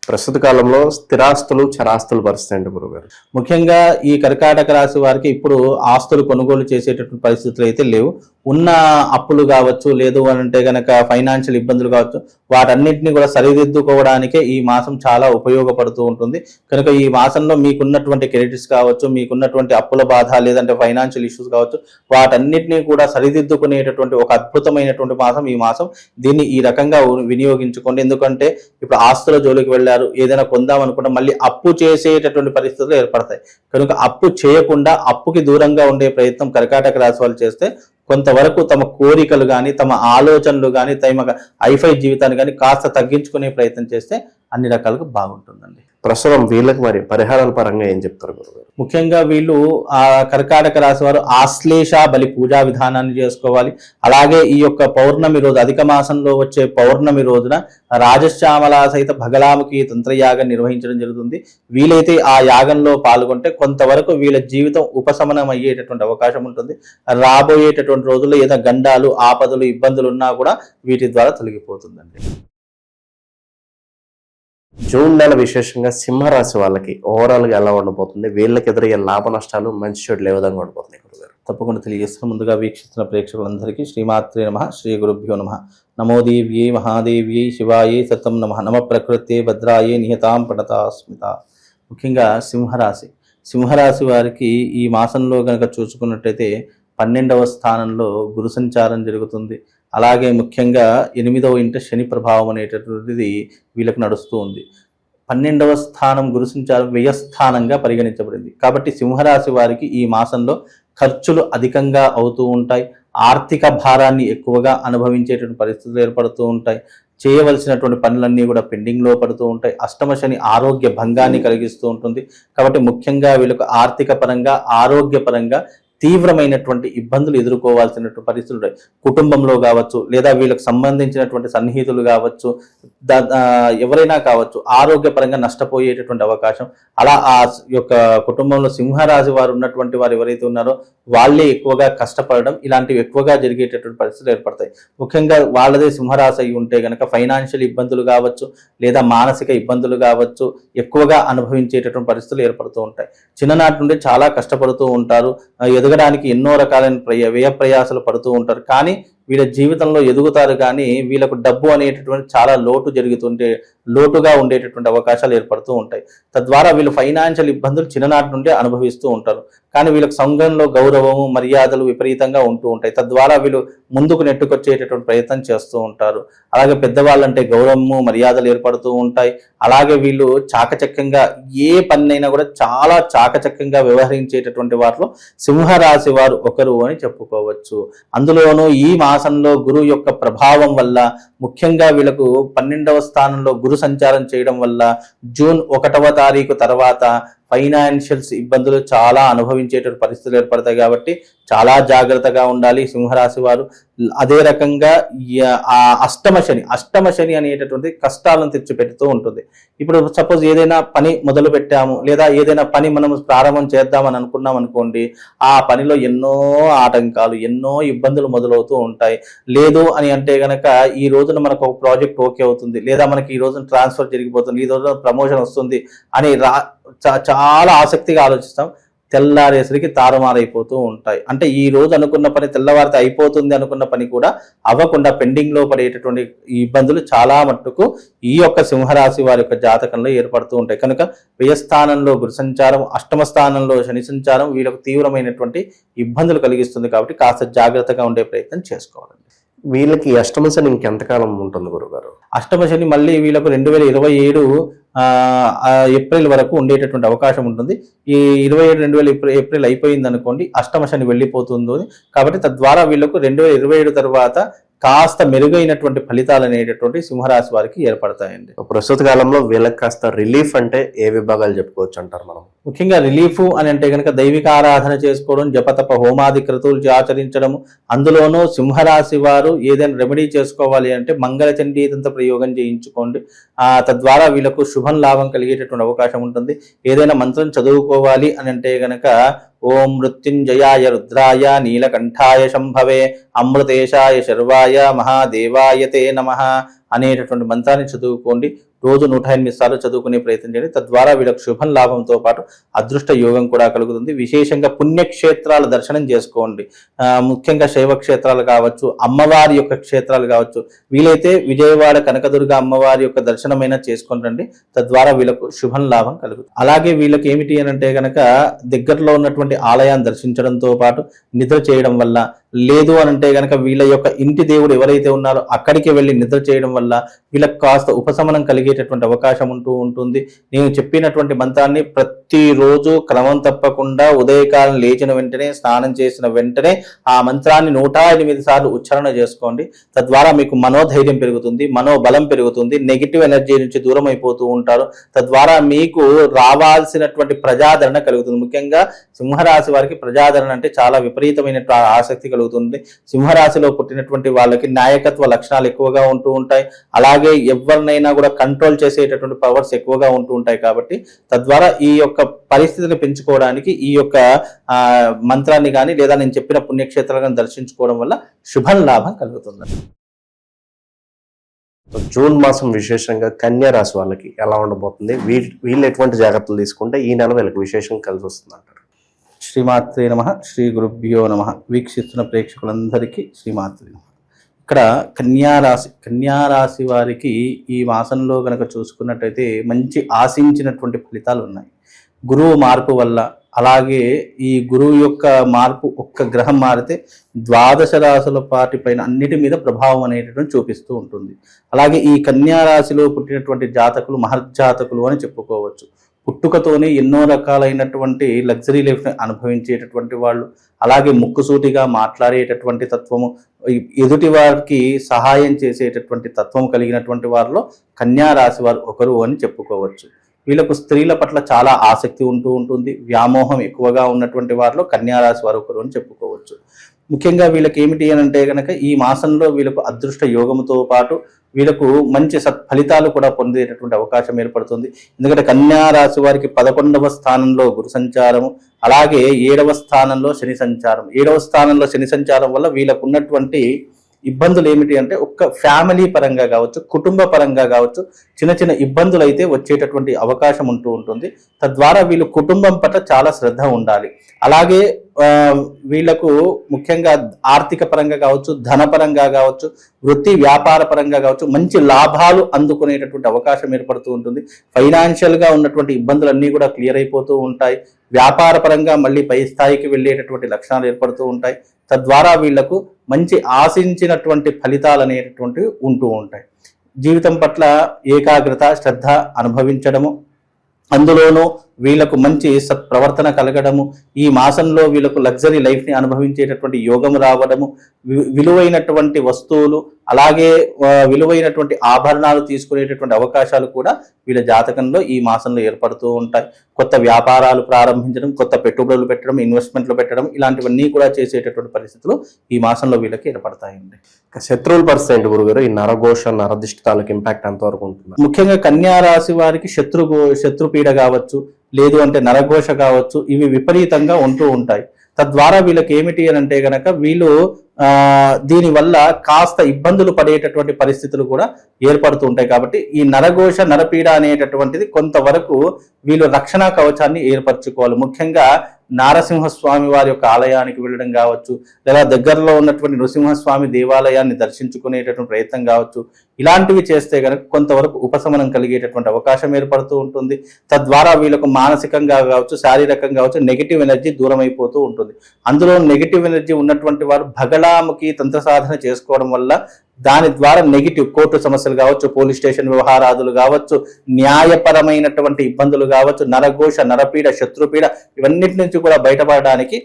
ప్రస్తుత కాలంలో స్థిరాస్తులు చరాస్తులు పరిస్థితి ఏంటి గురుగారు? ముఖ్యంగా ఈ కర్కాటక రాశి వారికి ఇప్పుడు ఆస్తులు కొనుగోలు చేసేటటువంటి పరిస్థితులు అయితే లేవు. ఉన్న అప్పులు కావచ్చు, లేదు అని అంటే గనక ఫైనాన్షియల్ ఇబ్బందులు కావచ్చు, వాటన్నిటిని కూడా సరిదిద్దుకోవడానికే ఈ మాసం చాలా ఉపయోగపడుతూ ఉంటుంది. కనుక ఈ మాసంలో మీకున్నటువంటి క్రెడిట్స్ కావచ్చు, మీకున్నటువంటి అప్పుల బాధ లేదంటే ఫైనాన్షియల్ ఇష్యూస్ కావచ్చు, వాటన్నిటినీ కూడా సరిదిద్దుకునేటటువంటి ఒక అద్భుతమైనటువంటి మాసం ఈ మాసం. దీన్ని ఈ రకంగా వినియోగించుకోండి. ఎందుకంటే ఇప్పుడు ఆస్తుల జోలికి వెళ్ళారు, ఏదైనా కొందాం అనుకుంటే మళ్ళీ అప్పు చేసేటటువంటి పరిస్థితులు ఏర్పడతాయి. కనుక అప్పు చేయకుండా అప్పుకి దూరంగా ఉండే ప్రయత్నం కర్కాటక రాశి వాళ్ళు చేస్తే కొంతవరకు తమ కోరికలు కానీ, తమ ఆలోచనలు కానీ, తమ ఐఫై జీవితాన్ని కానీ కాస్త తగ్గించుకునే ప్రయత్నం చేస్తే అన్ని రకాలుగా బాగుంటుందండి. ప్రస్తుతం వీళ్ళకి మరి పరిహారాల పరంగా ఏం చెప్తారు గురుగారు? ముఖ్యంగా వీళ్ళు కర్కాటక రాశి వారు ఆశ్లేష బలి పూజా విధానాన్ని చేసుకోవాలి. అలాగే ఈ యొక్క పౌర్ణమి రోజు, అధిక మాసంలో వచ్చే పౌర్ణమి రోజున రాజశ్యామల సహిత భగలాముఖి తంత్రయాగం నిర్వహించడం జరుగుతుంది. వీలైతే ఆ యాగంలో పాల్గొంటే కొంతవరకు వీళ్ళ జీవితం ఉపశమనం అయ్యేటటువంటి అవకాశం ఉంటుంది. రాబోయేటటువంటి రోజుల్లో ఏదైనా గండాలు, ఆపదలు, ఇబ్బందులు ఉన్నా కూడా వీటి ద్వారా తొలగిపోతుందండి. జూన్ నెల విశేషంగా సింహరాశి వాళ్ళకి ఓవరాల్ గా ఎలా ఉండబోతుంది? వీళ్ళకి ఎదురయ్యే లాభ నష్టాలు, మంచి చెడులు ఏ విధంగా ఉండబోతున్నాయి గురుగారు? తప్పకుండా తెలియజేస్తున్నాం. ముందుగా వీక్షిస్తున్న ప్రేక్షకులందరికీ శ్రీమాత్రే నమః, శ్రీ గురుభ్యో నమః. నమో దేవ్యై మహాదేవ్యై శివాయే సతం నమః. నమ ప్రకృతే భద్రాయే నిహతాం ప్రణతాస్మిత. ముఖ్యంగా సింహరాశి వారికి ఈ మాసంలో కనుక చూసుకున్నట్టయితే 12వ స్థానంలో గురు సంచారం జరుగుతుంది. అలాగే ముఖ్యంగా 8వ ఇంట శని ప్రభావం అనేటటువంటిది వీళ్ళకి నడుస్తూ ఉంది. 12వ స్థానం గురు సంచారం వ్యయస్థానంగా పరిగణించబడింది. కాబట్టి సింహరాశి వారికి ఈ మాసంలో ఖర్చులు అధికంగా అవుతూ ఉంటాయి. ఆర్థిక భారాన్ని ఎక్కువగా అనుభవించేటువంటి పరిస్థితులు ఏర్పడుతూ ఉంటాయి. చేయవలసినటువంటి పనులన్నీ కూడా పెండింగ్లో పడుతూ ఉంటాయి. అష్టమ శని ఆరోగ్య భంగాన్ని కలిగిస్తూ ఉంటుంది. కాబట్టి ముఖ్యంగా వీళ్ళకు ఆర్థిక పరంగా, ఆరోగ్యపరంగా తీవ్రమైనటువంటి ఇబ్బందులు ఎదుర్కోవాల్సినటువంటి పరిస్థితులు ఉంటాయి. కుటుంబంలో కావచ్చు, లేదా వీళ్ళకి సంబంధించినటువంటి సన్నిహితులు కావచ్చు, ఎవరైనా కావచ్చు, ఆరోగ్యపరంగా నష్టపోయేటటువంటి అవకాశం. అలా ఆ యొక్క కుటుంబంలో సింహరాశి వారు ఉన్నటువంటి వారు ఎవరైతే ఉన్నారో వాళ్ళే ఎక్కువగా కష్టపడడం, ఇలాంటివి ఎక్కువగా జరిగేటటువంటి పరిస్థితులు ఏర్పడతాయి. ముఖ్యంగా వాళ్ళదే సింహరాశి అయి ఉంటే కనుక ఫైనాన్షియల్ ఇబ్బందులు కావచ్చు, లేదా మానసిక ఇబ్బందులు కావచ్చు, ఎక్కువగా అనుభవించేటటువంటి పరిస్థితులు ఏర్పడుతూ ఉంటాయి. చిన్ననాటి నుండి చాలా కష్టపడుతూ ఉంటారు. ఎదగడానికి ఎన్నో రకాలైన వ్యయ ప్రయాసాలు పడుతూ ఉంటారు. కానీ వీళ్ళ జీవితంలో ఎదుగుతారు, కానీ వీళ్ళకు డబ్బు అనేటటువంటి చాలా లోటుగా ఉండేటటువంటి అవకాశాలు ఏర్పడుతూ ఉంటాయి. తద్వారా వీళ్ళు ఫైనాన్షియల్ ఇబ్బందులు చిన్ననాటి నుండి అనుభవిస్తూ ఉంటారు. కానీ వీళ్ళకి సంఘంలో గౌరవము, మర్యాదలు విపరీతంగా ఉంటూ ఉంటాయి. తద్వారా వీళ్ళు ముందుకు నెట్టుకొచ్చేటటువంటి ప్రయత్నం చేస్తూ ఉంటారు. అలాగే పెద్దవాళ్ళంటే గౌరవము, మర్యాదలు ఏర్పడుతూ ఉంటాయి. అలాగే వీళ్ళు చాకచక్యంగా ఏ పన్నైనా కూడా చాలా చాకచక్యంగా వ్యవహరించేటటువంటి వారిలో సింహరాశి వారు ఒకరు అని చెప్పుకోవచ్చు. అందులోనూ ఈ మాసంలో గురువు యొక్క ప్రభావం వల్ల, ముఖ్యంగా వీళ్ళకు 12వ స్థానంలో గురు సంచారం చేయడం వల్ల జూన్ 1వ తారీఖు తర్వాత ఫైనాన్షియల్స్ ఇబ్బందులు చాలా అనుభవించేటువంటి పరిస్థితులు ఏర్పడతాయి కాబట్టి చాలా జాగ్రత్తగా ఉండాలి సింహరాశి వారు. అదే రకంగా ఆ అష్టమ శని అనేటటువంటి కష్టాలను తెచ్చిపెడుతూ ఉంటుంది. ఇప్పుడు సపోజ్ ఏదైనా పని మొదలు పెట్టాము లేదా ఏదైనా పని మనం ప్రారంభం చేద్దామని అనుకున్నాం అనుకోండి, ఆ పనిలో ఎన్నో ఆటంకాలు ఎన్నో ఇబ్బందులు మొదలవుతూ ఉంటాయి. లేదు అని అంటే గనక ఈ రోజున మనకు ఒక ప్రాజెక్ట్ ఓకే అవుతుంది, లేదా మనకి ఈ రోజున ట్రాన్స్ఫర్ జరిగిపోతుంది, ఈ రోజున ప్రమోషన్ వస్తుంది అని చాలా ఆసక్తిగా ఆలోచిస్తాం. తెల్లారేసరికి తారుమారైపోతూ ఉంటాయి. అంటే ఈ రోజు అనుకున్న పని తెల్లవారితే అయిపోతుంది అనుకున్న పని కూడా అవ్వకుండా పెండింగ్ లో పడేటటువంటి ఇబ్బందులు చాలా మట్టుకు ఈ యొక్క సింహరాశి వారి యొక్క జాతకంలో ఏర్పడుతూ ఉంటాయి. కనుక వ్యయస్థానంలో గురు సంచారం, అష్టమ స్థానంలో శని సంచారం వీళ్ళకు తీవ్రమైనటువంటి ఇబ్బందులు కలిగిస్తుంది. కాబట్టి కాస్త జాగ్రత్తగా ఉండే ప్రయత్నం చేసుకోవాలండి. వీళ్ళకి అష్టమ శని ఇంకెంతకాలం ఉంటుంది గురుగారు? అష్టమ శని మళ్ళీ వీళ్ళకు 2027 ఏప్రిల్ వరకు ఉండేటటువంటి అవకాశం ఉంటుంది. ఈ 27 ఏప్రిల్ అయిపోయింది అనుకోండి, అష్టమ శని వెళ్ళిపోతుంది. కాబట్టి తద్వారా వీళ్ళకు 2027 తర్వాత కాస్త మెరుగైనటువంటి ఫలితాలు అనేటటువంటి సింహరాశి వారికి ఏర్పడతాయండి. ప్రస్తుత కాలంలో వీళ్ళకి కాస్త రిలీఫ్ అంటే ఏ విభాగాలు చెప్పుకోవచ్చు అంటారు మనం? ముఖ్యంగా రిలీఫ్ అని అంటే కనుక దైవిక ఆరాధన చేసుకోవడం, జపతప హోమాది క్రతువులు ఆచరించడము. అందులోనూ సింహరాశి వారు ఏదైనా రెమెడీ చేసుకోవాలి అంటే మంగళ చండీతంత ప్రయోగం చేయించుకోండి. తద్వారా వీళ్ళకు శుభం లాభం కలిగేటటువంటి అవకాశం ఉంటుంది. ఏదైనా మంత్రం చదువుకోవాలి అని అంటే గనక ఓం మృత్యుంజయాయ రుద్రాయ నీలకంఠాయ శంభవే అమృతేశాయ శర్వాయ మహాదేవాయ తే నమః అనేటటువంటి మంత్రాన్ని చదువుకోండి. రోజు 108 సార్లు చదువుకునే ప్రయత్నం చేయండి. తద్వారా వీళ్ళకు శుభం లాభంతో పాటు అదృష్ట యోగం కూడా కలుగుతుంది. విశేషంగా పుణ్యక్షేత్రాల దర్శనం చేసుకోండి. ముఖ్యంగా శైవ క్షేత్రాలు కావచ్చు, అమ్మవారి యొక్క క్షేత్రాలు కావచ్చు. వీలైతే విజయవాడ కనకదుర్గ అమ్మవారి యొక్క దర్శనమైనా చేసుకొని రండి. తద్వారా వీళ్ళకు శుభం లాభం కలుగుతుంది. అలాగే వీళ్ళకి ఏమిటి అని అంటే కనుక దగ్గరలో ఉన్నటువంటి ఆలయాన్ని దర్శించడంతో పాటు నిద్ర చేయడం వల్ల, లేదు అని అంటే కనుక వీళ్ళ యొక్క ఇంటి దేవుడు ఎవరైతే ఉన్నారో అక్కడికి వెళ్ళి నిద్ర చేయడం వల్ల వీళ్ళకి కాస్త ఉపశమనం కలిగేటటువంటి అవకాశం ఉంటుంది. నేను చెప్పినటువంటి మంత్రాన్ని ప్రతిరోజు క్రమం తప్పకుండా ఉదయకాలం లేచిన వెంటనే, స్నానం చేసిన వెంటనే ఆ మంత్రాన్ని 108 సార్లు ఉచ్చారణ చేసుకోండి. తద్వారా మీకు మనోధైర్యం పెరుగుతుంది, మనోబలం పెరుగుతుంది, నెగిటివ్ ఎనర్జీ నుంచి దూరం అయిపోతూ ఉంటారు. తద్వారా మీకు రావాల్సినటువంటి ప్రజాదరణ కలుగుతుంది. ముఖ్యంగా సింహరాశి వారికి ప్రజాదరణ అంటే చాలా విపరీతమైన ఆసక్తి కలుగుతుంది. సింహరాశిలో పుట్టినటువంటి వాళ్ళకి నాయకత్వ లక్షణాలు ఎక్కువగా ఉంటూ ఉంటాయి. అలాగే ఎవరినైనా కూడా కంట్రోల్ చేసేటటువంటి పవర్స్ ఎక్కువగా ఉంటూ ఉంటాయి. కాబట్టి తద్వారా ఈ యొక్క పరిస్థితిని పెంచుకోవడానికి ఈ యొక్క మంత్రాన్ని కానీ లేదా నేను చెప్పిన పుణ్యక్షేత్రాలను దర్శించుకోవడం వల్ల శుభం లాభం కలుగుతుంది. జూన్ మాసం విశేషంగా కన్యా రాశి వాళ్ళకి ఎలా ఉండబోతుంది? వీళ్ళు ఎటువంటి జాగ్రత్తలు తీసుకుంటే ఈ నెల వీళ్ళకి విశేషంగా కలిసి వస్తుంది అంటారు? శ్రీమాత్రే నమః, శ్రీ గురుభ్యో నమః. వీక్షిస్తున్న ప్రేక్షకులందరికీ శ్రీమాత్రే నమః. ఇక్కడ కన్యారాశి వారికి ఈ మాసంలో కనుక చూసుకున్నట్టయితే మంచి ఆశించినటువంటి ఫలితాలు ఉన్నాయి. గురువు మార్పు వల్ల, అలాగే ఈ గురువు యొక్క మార్పు ఒక్క గ్రహం మారితే 12 రాశుల పైన అన్నిటి మీద ప్రభావం అనేటటువంటి చూపిస్తూ ఉంటుంది. అలాగే ఈ కన్యారాశిలో పుట్టినటువంటి జాతకులు మహర్జాతకులు అని చెప్పుకోవచ్చు. పుట్టుకతోనే ఎన్నో రకాలైనటువంటి లగ్జరీ లైఫ్ని అనుభవించేటటువంటి వాళ్ళు, అలాగే ముక్కుసూటిగా మాట్లాడేటటువంటి తత్వము, ఎదుటి వారికి సహాయం చేసేటటువంటి తత్వం కలిగినటువంటి వారిలో కన్యా రాశి వారు ఒకరు అని చెప్పుకోవచ్చు. వీళ్ళకు స్త్రీల పట్ల చాలా ఆసక్తి ఉంటుంది. వ్యామోహం ఎక్కువగా ఉన్నటువంటి వారిలో కన్యా రాశి వారు ఒకరు అని చెప్పుకోవచ్చు. ముఖ్యంగా వీళ్ళకి ఏమిటి అని అంటే కనుక ఈ మాసంలో వీళ్ళకు అదృష్ట యోగముతో పాటు వీళ్ళకు మంచి సత్ఫలితాలు కూడా పొందేటటువంటి అవకాశం ఏర్పడుతుంది. ఎందుకంటే కన్యా రాశి వారికి 11వ స్థానంలో గురు సంచారము, అలాగే 7వ స్థానంలో శని సంచారం. 7వ స్థానంలో శని సంచారం వల్ల వీళ్ళకు ఉన్నటువంటి ఇబ్బందులు ఏమిటి అంటే ఒక్క ఫ్యామిలీ పరంగా కావచ్చు, కుటుంబ పరంగా కావచ్చు, చిన్న చిన్న ఇబ్బందులు అయితే వచ్చేటటువంటి అవకాశం ఉంటుంది. తద్వారా వీళ్ళు కుటుంబం పట్ల చాలా శ్రద్ధ ఉండాలి. అలాగే వీళ్లకు ముఖ్యంగా ఆర్థిక పరంగా కావచ్చు, ధనపరంగా కావచ్చు, వృత్తి వ్యాపార పరంగా కావచ్చు మంచి లాభాలు అందుకునేటటువంటి అవకాశం ఏర్పడుతూ ఉంటుంది. ఫైనాన్షియల్ గా ఉన్నటువంటి ఇబ్బందులన్నీ కూడా క్లియర్ అయిపోతూ ఉంటాయి. వ్యాపార పరంగా మళ్ళీ పై స్థాయికి వెళ్ళేటటువంటి లక్షణాలు ఏర్పడుతూ ఉంటాయి. తద్వారా వీళ్లకు మంచి ఆశించినటువంటి ఫలితాలు అనేటటువంటివి ఉంటూ ఉంటాయి. జీవితం పట్ల ఏకాగ్రత, శ్రద్ధ అనుభవించడము, అందులోనూ వీళ్ళకు మంచి సత్ప్రవర్తన కలగడము, ఈ మాసంలో వీళ్ళకు లగ్జరీ లైఫ్ ని అనుభవించేటటువంటి యోగం రావడము, విలువైనటువంటి వస్తువులు అలాగే విలువైనటువంటి ఆభరణాలు తీసుకునేటటువంటి అవకాశాలు కూడా వీళ్ళ జాతకంలో ఈ మాసంలో ఏర్పడుతూ ఉంటాయి. కొత్త వ్యాపారాలు ప్రారంభించడం, కొత్త పెట్టుబడులు పెట్టడం, ఇన్వెస్ట్మెంట్లు పెట్టడం, ఇలాంటివన్నీ కూడా చేసేటటువంటి పరిస్థితులు ఈ మాసంలో వీళ్ళకి ఏర్పడతాయండి. శత్రువుల పరిస్థితి ఏంటి గురుగారు? ఈ నరఘోష నరదిష్టి తాలూకు ఇంపాక్ట్ ఎంతవరకు ఉంటుంది? ముఖ్యంగా కన్యా రాశి వారికి శత్రుపీడ కావచ్చు, లేదు అంటే నరఘోష కావచ్చు, ఇవి విపరీతంగా ఉంటూ ఉంటాయి. తద్వారా వీళ్ళకి ఏమిటి అని అంటే గనక వీళ్ళు దీనివల్ల కాస్త ఇబ్బందులు పడేటటువంటి పరిస్థితులు కూడా ఏర్పడుతూ ఉంటాయి. కాబట్టి ఈ నరఘోష నరపీడ అనేటటువంటిది కొంతవరకు వీళ్ళు రక్షణ కవచాన్ని ఏర్పరచుకోవాలి. ముఖ్యంగా నారసింహస్వామి వారి యొక్క ఆలయానికి వెళ్ళడం కావచ్చు, లేదా దగ్గరలో ఉన్నటువంటి నృసింహస్వామి దేవాలయాన్ని దర్శించుకునేటటువంటి ప్రయత్నం కావచ్చు, ఇలాంటివి చేస్తే కనుక కొంతవరకు ఉపశమనం కలిగేటటువంటి అవకాశం ఏర్పడుతూ ఉంటుంది. తద్వారా వీళ్ళకు మానసికంగా కావచ్చు, శారీరకంగా కావచ్చు నెగిటివ్ ఎనర్జీ దూరం అయిపోతూ ఉంటుంది. అందులో నెగిటివ్ ఎనర్జీ ఉన్నటువంటి వారు భగళాముఖి తంత్ర సాధన చేసుకోవడం వల్ల దాని ద్వారా నెగిటివ్ కోర్టు సమస్యలు కావచ్చు, పోలీస్ స్టేషన్ వ్యవహారాదులు కావచ్చు, న్యాయపరమైనటువంటి ఇబ్బందులు కావచ్చు, నరఘోష నరపీడ శత్రుపీడ ఇవన్నిటి నుంచి కూడా బయటపడడానికి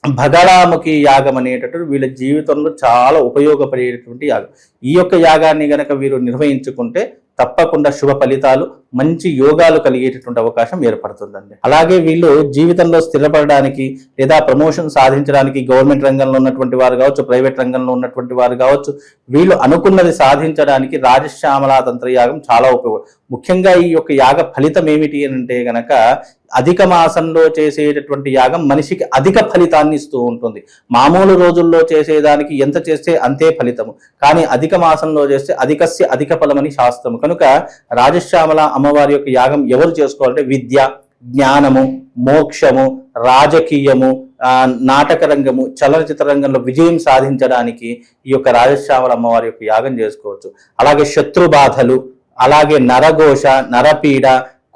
భగళాముఖి యాగం అనేటటువంటి వీళ్ళ జీవితంలో చాలా ఉపయోగపడేటటువంటి యాగం. ఈ యొక్క యాగాన్ని గనక వీరు నిర్వహించుకుంటే తప్పకుండా శుభ ఫలితాలు, మంచి యోగాలు కలిగేటటువంటి అవకాశం ఏర్పడుతుందండి. అలాగే వీళ్ళు జీవితంలో స్థిరపడడానికి లేదా ప్రమోషన్ సాధించడానికి గవర్నమెంట్ రంగంలో ఉన్నటువంటి వారు కావచ్చు, ప్రైవేట్ రంగంలో ఉన్నటువంటి వారు కావచ్చు, వీళ్ళు అనుకున్నది సాధించడానికి రాజశ్యామలా తంత్ర యాగం చాలా ఉపయోగం. ముఖ్యంగా ఈ యొక్క యాగ ఫలితం ఏమిటి అంటే గనక అధిక మాసంలో చేసేటటువంటి యాగం మనిషికి అధిక ఫలితాన్ని ఇస్తూ ఉంటుంది. మామూలు రోజుల్లో చేసేదానికి ఎంత చేస్తే అంతే ఫలితము, కానీ అధిక మాసంలో చేస్తే అధికస్య అధిక ఫలమని శాస్త్రము. కనుక రాజశ్యామల అమ్మవారి యొక్క యాగం ఎవరు చేసుకోవాలంటే విద్య, జ్ఞానము, మోక్షము, రాజకీయము, నాటక రంగము, చలనచిత్ర రంగంలో విజయం సాధించడానికి ఈ యొక్క రాజశ్యామల అమ్మవారి యొక్క యాగం చేసుకోవచ్చు. అలాగే శత్రు బాధలు, అలాగే నరఘోష నరపీడ,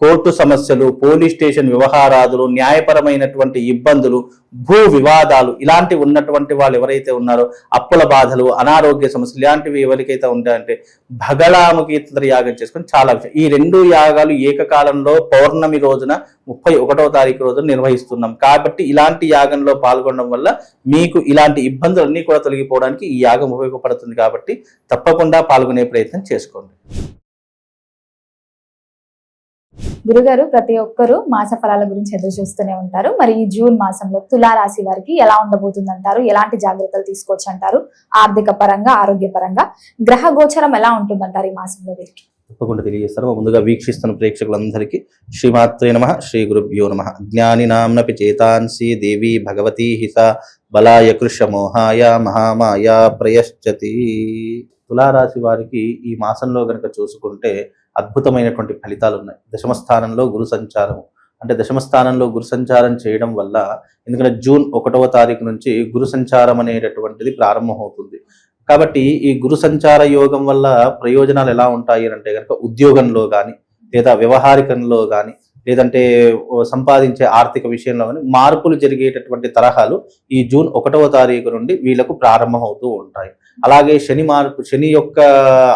కోర్టు సమస్యలు, పోలీస్ స్టేషన్ వ్యవహారాదులు, న్యాయపరమైనటువంటి ఇబ్బందులు, భూ వివాదాలు ఇలాంటివి ఉన్నటువంటి వాళ్ళు ఎవరైతే ఉన్నారో, అప్పుల బాధలు, అనారోగ్య సమస్యలు ఇలాంటివి ఎవరికైతే ఉంటాయంటే భగళాముఖి తంత్ర యాగం చేసుకొని చాలా విషయం. ఈ రెండు యాగాలు ఏకకాలంలో పౌర్ణమి రోజున 31వ తారీఖు రోజున నిర్వహిస్తున్నాం. కాబట్టి ఇలాంటి యాగంలో పాల్గొనడం వల్ల మీకు ఇలాంటి ఇబ్బందులన్నీ కూడా తొలగిపోవడానికి ఈ యాగం ఉపయోగపడుతుంది. కాబట్టి తప్పకుండా పాల్గొనే ప్రయత్నం చేసుకోండి. గురుగారు, ప్రతి ఒక్కరూ మాస ఫలాల గురించి ఎదురు చూస్తూనే ఉంటారు. మరి ఈ జూన్ మాసంలో తులారాశి వారికి ఎలా ఉండబోతుంది అంటారు? ఎలాంటి జాగ్రత్తలు తీసుకోవచ్చు అంటారు? ఆర్థిక పరంగా, ఆరోగ్య పరంగా గ్రహ గోచరం ఎలా ఉంటుందంటారు ఈ మాసంలో వీరికి? తప్పకుండా తెలియజేస్తాను. ముందుగా వీక్షిస్తున్న ప్రేక్షకులందరికీ శ్రీమాత్రే నమః, శ్రీ గురుభ్యో నమః. జ్ఞానినాంనపి చేతాంసి దేవి భగవతి హిస బలాయ కృషమోహాయ మహామాయ ప్రయశ్చతి. తులారాశి వారికి ఈ మాసంలో గనక చూసుకుంటే అద్భుతమైనటువంటి ఫలితాలు ఉన్నాయి. దశమ స్థానంలో గురు సంచారము, అంటే దశమ స్థానంలో గురు సంచారం చేయడం వల్ల, ఎందుకంటే జూన్ 1వ తారీఖు నుంచి గురు సంచారం అనేటటువంటిది ప్రారంభమవుతుంది. కాబట్టి ఈ గురు సంచార యోగం వల్ల ప్రయోజనాలు ఎలా ఉంటాయి అంటే కనుక ఉద్యోగంలో కానీ, లేదా వ్యవహారికంలో కానీ, లేదంటే సంపాదించే ఆర్థిక విషయంలో కానీ మార్పులు జరిగేటటువంటి తరహాలు ఈ జూన్ 1వ తారీఖు నుండి వీళ్ళకు ప్రారంభమవుతూ ఉంటాయి. అలాగే శని యొక్క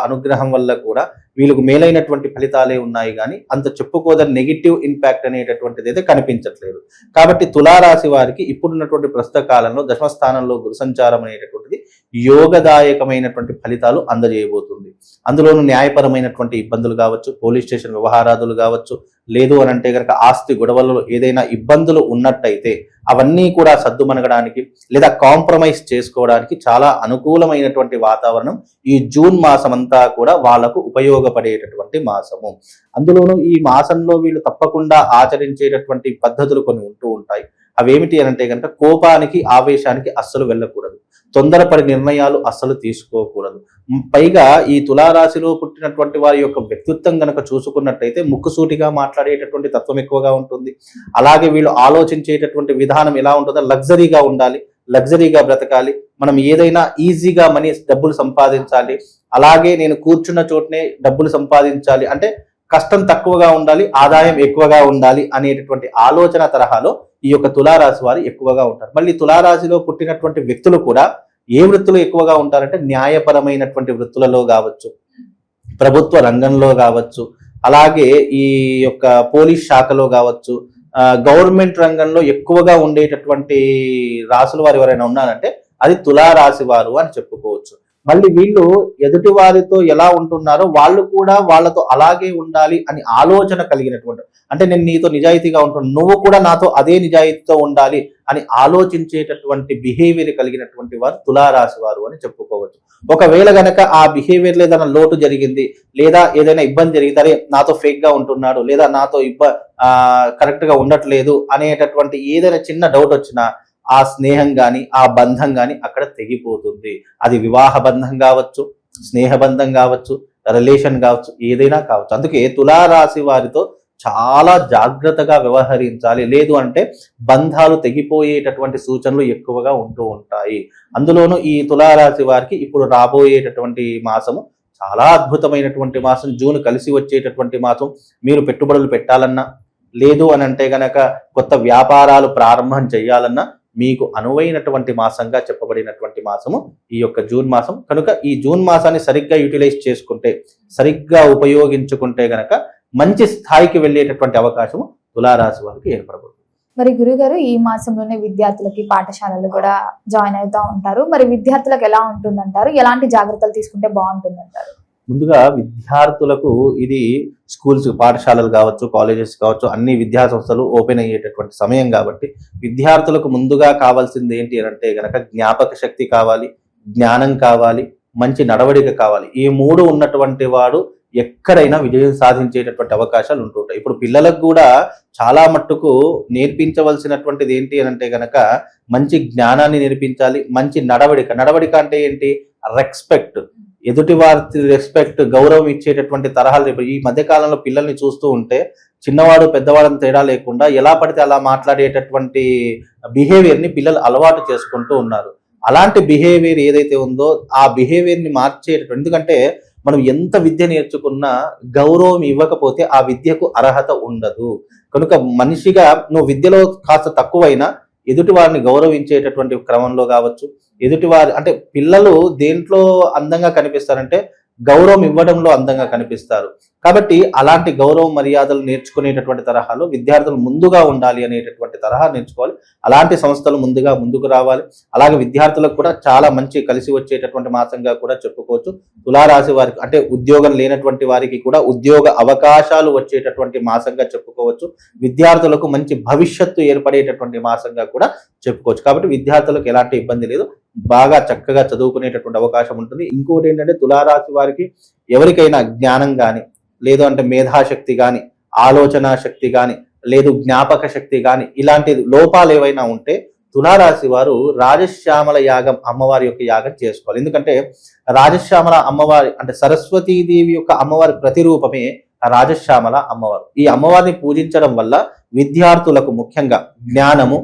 అనుగ్రహం వల్ల కూడా వీళ్ళకు మేలైనటువంటి ఫలితాలే ఉన్నాయి, కానీ అంత చెప్పుకోదని నెగిటివ్ ఇంపాక్ట్ అనేటటువంటిది అయితే కనిపించట్లేదు. కాబట్టి తులారాశి వారికి ఇప్పుడున్నటువంటి ప్రస్తుత కాలంలో దశమ స్థానంలో గురు సంచారం అనేటటువంటిది యోగదాయకమైనటువంటి ఫలితాలు అందజేయబోతుంది. అందులోనూ న్యాయపరమైనటువంటి ఇబ్బందులు కావచ్చు, పోలీస్ స్టేషన్ వ్యవహారాదులు కావచ్చు, లేదు అని అంటే కనుక ఆస్తి గొడవలలో ఏదైనా ఇబ్బందులు ఉన్నట్టయితే అవన్నీ కూడా సద్దుమనగడానికి లేదా కాంప్రమైజ్ చేసుకోవడానికి చాలా అనుకూలమైనటువంటి వాతావరణం ఈ జూన్ మాసం అంతా కూడా వాళ్లకు ఉపయోగపడేటటువంటి మాసము. అందులోనూ ఈ మాసంలో వీళ్ళు తప్పకుండా ఆచరించేటటువంటి పద్ధతులు కొన్ని ఉంటూ ఉంటాయి. అవేమిటి అని అంటే కనుక కోపానికి, ఆవేశానికి అస్సలు వెళ్ళకూడదు. తొందరపడి నిర్ణయాలు అస్సలు తీసుకోకూడదు. పైగా ఈ తులారాశిలో పుట్టినటువంటి వారి యొక్క వ్యక్తిత్వం గనక చూసుకున్నట్టయితే ముక్కుసూటిగా మాట్లాడేటటువంటి తత్వం ఎక్కువగా ఉంటుంది. అలాగే వీళ్ళు ఆలోచించేటటువంటి విధానం ఎలా ఉంటుందో లగ్జరీగా ఉండాలి, లగ్జరీగా బ్రతకాలి, మనం ఏదైనా ఈజీగా డబ్బులు సంపాదించాలి, అలాగే నేను కూర్చున్న చోటనే డబ్బులు సంపాదించాలి, అంటే కష్టం తక్కువగా ఉండాలి, ఆదాయం ఎక్కువగా ఉండాలి అనేటటువంటి ఆలోచన తరహాలో ఈ యొక్క తులారాశి వారు ఎక్కువగా ఉంటారు. మళ్ళీ తులారాశిలో పుట్టినటువంటి వ్యక్తులు కూడా ఏ వృత్తులు ఎక్కువగా ఉంటారంటే న్యాయపరమైనటువంటి వృత్తులలో కావచ్చు, ప్రభుత్వ రంగంలో కావచ్చు, అలాగే ఈ యొక్క పోలీస్ శాఖలో కావచ్చు, గవర్నమెంట్ రంగంలో ఎక్కువగా ఉండేటటువంటి రాసుల వారు ఎవరైనా ఉన్నారంటే అది తులారాశి వారు అని చెప్పుకోవచ్చు. మళ్ళీ వీళ్ళు ఎదుటి వారితో ఎలా ఉంటున్నారో వాళ్ళు కూడా వాళ్ళతో అలాగే ఉండాలి అని ఆలోచన కలిగినటువంటి, అంటే నేను నీతో నిజాయితీగా ఉంటున్నాను, నువ్వు కూడా నాతో అదే నిజాయితీతో ఉండాలి అని ఆలోచించేటటువంటి బిహేవియర్ కలిగినటువంటి వారు తులారాశి వారు అని చెప్పుకోవచ్చు. ఒకవేళ గనక ఆ బిహేవియర్ లో ఏదైనా లోటు జరిగింది, లేదా ఏదైనా ఇబ్బంది జరిగింది, అరే నాతో ఫేక్ గా ఉంటున్నాడు, లేదా నాతో కరెక్ట్ గా ఉండట్లేదు అనేటటువంటి ఏదైనా చిన్న డౌట్ వచ్చినా ఆ స్నేహం గాని ఆ బంధం గాని అక్కడ తెగిపోతుంది. అది వివాహ బంధం కావచ్చు, స్నేహ బంధం కావచ్చు, రిలేషన్ కావచ్చు, ఏదైనా కావచ్చు. అందుకే తులారాశి వారితో చాలా జాగ్రత్తగా వ్యవహరించాలి, లేదు అంటే బంధాలు తెగిపోయేటటువంటి సూచనలు ఎక్కువగా ఉంటూ ఉంటాయి. అందులోనూ ఈ తులారాశి వారికి ఇప్పుడు రాబోయేటటువంటి మాసము చాలా అద్భుతమైనటువంటి మాసం. జూన్ కలిసి వచ్చేటటువంటి మాసం. మీరు పెట్టుబడులు పెట్టాలన్నా, లేదు అని అంటే గనక కొత్త వ్యాపారాలు ప్రారంభం చేయాలన్నా మీకు అనువైనటువంటి మాసంగా చెప్పబడినటువంటి మాసము ఈ యొక్క జూన్ మాసం. కనుక ఈ జూన్ మాసాన్ని సరిగ్గా యూటిలైజ్ చేసుకుంటే, సరిగ్గా ఉపయోగించుకుంటే గనక మంచి స్థాయికి వెళ్ళేటటువంటి అవకాశము తులారాశి వారికి ఏర్పడబోతుంది. మరి గురుగారు, ఈ మాసంలోనే విద్యార్థులకి పాఠశాలలు కూడా జాయిన్ అవుతూ ఉంటారు. మరి విద్యార్థులకు ఎలా ఉంటుందంటారు? ఎలాంటి జాగ్రత్తలు తీసుకుంటే బాగుంటుందంటారు? ముందుగా విద్యార్థులకు ఇది స్కూల్స్, పాఠశాలలు కావచ్చు, కాలేజెస్ కావచ్చు, అన్ని విద్యా సంస్థలు ఓపెన్ అయ్యేటటువంటి సమయం కాబట్టి విద్యార్థులకు ముందుగా కావాల్సింది ఏంటి అంటే గనక జ్ఞాపక శక్తి కావాలి, జ్ఞానం కావాలి, మంచి నడవడిక కావాలి. ఈ మూడు ఉన్నటువంటి వాడు ఎక్కడైనా విజయం సాధించేటటువంటి అవకాశాలు ఉంటుంటాయి. ఇప్పుడు పిల్లలకు కూడా చాలా మట్టుకు నేర్పించవలసినటువంటిది ఏంటి అని అంటే గనక మంచి జ్ఞానాన్ని నేర్పించాలి, మంచి నడవడిక. నడవడిక అంటే ఏంటి? రెస్పెక్ట్, ఎదుటి వారి రెస్పెక్ట్, గౌరవం ఇచ్చేటటువంటి తరహాలు. ఈ మధ్య కాలంలో పిల్లల్ని చూస్తూ ఉంటే చిన్నవాడు పెద్దవాళ్ళని తేడా లేకుండా ఎలా పడితే అలా మాట్లాడేటటువంటి బిహేవియర్ ని పిల్లలు అలవాటు చేసుకుంటూ ఉన్నారు. అలాంటి బిహేవియర్ ఏదైతే ఉందో ఆ బిహేవియర్ ని మార్చేటటువంటి, ఎందుకంటే మనం ఎంత విద్య నేర్చుకున్నా గౌరవం ఇవ్వకపోతే ఆ విద్యకు అర్హత ఉండదు. కనుక మనిషిగా నువ్వు విద్యలో కాస్త తక్కువైనా ఎదుటి వారిని గౌరవించేటటువంటి క్రమంలో కావచ్చు, ఎదుటివారి అంటే పిల్లలు దేంట్లో అందంగా కనిపిస్తారంటే గౌరవం ఇవ్వడంలో అందంగా కనిపిస్తారు. కాబట్టి అలాంటి గౌరవ మర్యాదలు నేర్చుకునేటటువంటి తరహాలో విద్యార్థులు ముందుగా ఉండాలి అనేటటువంటి తరహా నేర్చుకోవాలి. అలాంటి సంస్థలు ముందుకు రావాలి. అలాగే విద్యార్థులకు కూడా చాలా మంచి కలిసి వచ్చేటటువంటి మాసంగా కూడా చెప్పుకోవచ్చు. తులారాశి వారికి అంటే ఉద్యోగం లేనటువంటి వారికి కూడా ఉద్యోగ అవకాశాలు వచ్చేటటువంటి మాసంగా చెప్పుకోవచ్చు. విద్యార్థులకు మంచి భవిష్యత్తు ఏర్పడేటటువంటి మాసంగా కూడా చెప్పుకోవచ్చు. కాబట్టి విద్యార్థులకు ఎలాంటి ఇబ్బంది లేదు, బాగా చక్కగా చదువుకునేటటువంటి అవకాశం ఉంటుంది. ఇంకోటి ఏంటంటే తులారాశి వారికి ఎవరికైనా జ్ఞానం కానీ, లేదు అంటే మేధాశక్తి కానీ, ఆలోచన శక్తి కానీ, లేదు జ్ఞాపక శక్తి కానీ, ఇలాంటి లోపాలు ఏవైనా ఉంటే తులారాశి వారు రాజశ్యామల యాగం, అమ్మవారి యొక్క యాగం చేసుకోవాలి. ఎందుకంటే రాజశ్యామల అమ్మవారి అంటే సరస్వతీదేవి యొక్క అమ్మవారి ప్రతిరూపమే రాజశ్యామల అమ్మవారు. ఈ అమ్మవారిని పూజించడం వల్ల విద్యార్థులకు ముఖ్యంగా జ్ఞానము,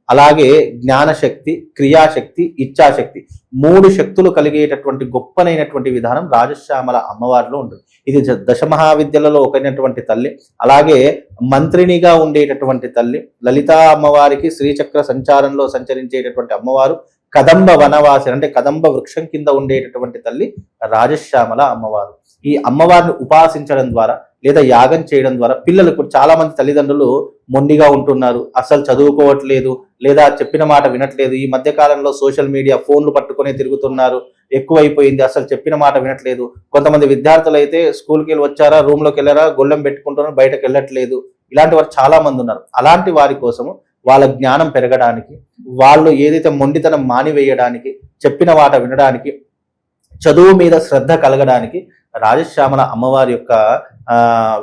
అలాగే జ్ఞానశక్తి, క్రియాశక్తి, ఇచ్ఛాశక్తి, మూడు శక్తులు కలిగేటటువంటి గొప్పనైనటువంటి విధానం రాజశ్యామల అమ్మవారిలో ఉంటుంది. ఇది దశమహావిద్యలలో ఒకైనటువంటి తల్లి. అలాగే మంత్రినిగా ఉండేటటువంటి తల్లి. లలితా అమ్మవారికి శ్రీచక్ర సంచారంలో సంచరించేటటువంటి అమ్మవారు. కదంబ వనవాసి అంటే కదంబ వృక్షం కింద ఉండేటటువంటి తల్లి రాజశ్యామల అమ్మవారు. ఈ అమ్మవారిని ఉపాసించడం ద్వారా లేదా యాగం చేయడం ద్వారా పిల్లలకు, చాలా మంది తల్లిదండ్రులు మొండిగా ఉంటున్నారు, అసలు చదువుకోవట్లేదు, లేదా చెప్పిన మాట వినట్లేదు. ఈ మధ్య కాలంలో సోషల్ మీడియా, ఫోన్లు పట్టుకునే తిరుగుతున్నారు, ఎక్కువైపోయింది, అసలు చెప్పిన మాట వినట్లేదు. కొంతమంది విద్యార్థులు అయితే స్కూల్కి వెళ్ళి వచ్చారా, రూమ్లోకి వెళ్ళారా, గొళ్ళెం పెట్టుకుంటున్నారు, బయటకు వెళ్ళట్లేదు. ఇలాంటి వారు చాలా మంది ఉన్నారు. అలాంటి వారి కోసము వాళ్ళ జ్ఞానం పెరగడానికి, వాళ్ళు ఏదైతే మొండితనం మానివేయడానికి, చెప్పిన మాట వినడానికి, చదువు మీద శ్రద్ధ కలగడానికి రాజశ్యామల అమ్మవారి యొక్క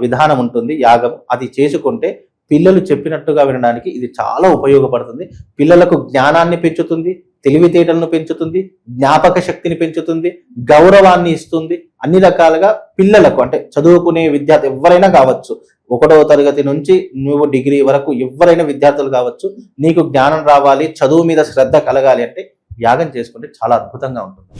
విధానం ఉంటుంది, యాగం. అది చేసుకుంటే పిల్లలు చెప్పినట్టుగా వినడానికి ఇది చాలా ఉపయోగపడుతుంది. పిల్లలకు జ్ఞానాన్ని పెంచుతుంది, తెలివితేటలను పెంచుతుంది, జ్ఞాపక శక్తిని పెంచుతుంది, గౌరవాన్ని ఇస్తుంది. అన్ని రకాలుగా పిల్లలకు అంటే చదువుకునే విద్యార్థి ఎవరైనా కావచ్చు, 1వ తరగతి నుంచి నువ్వు డిగ్రీ వరకు ఎవరైనా విద్యార్థులు కావచ్చు, నీకు జ్ఞానం రావాలి, చదువు మీద శ్రద్ధ కలగాలి అంటే యాగం చేసుకుంటే చాలా అద్భుతంగా ఉంటుంది.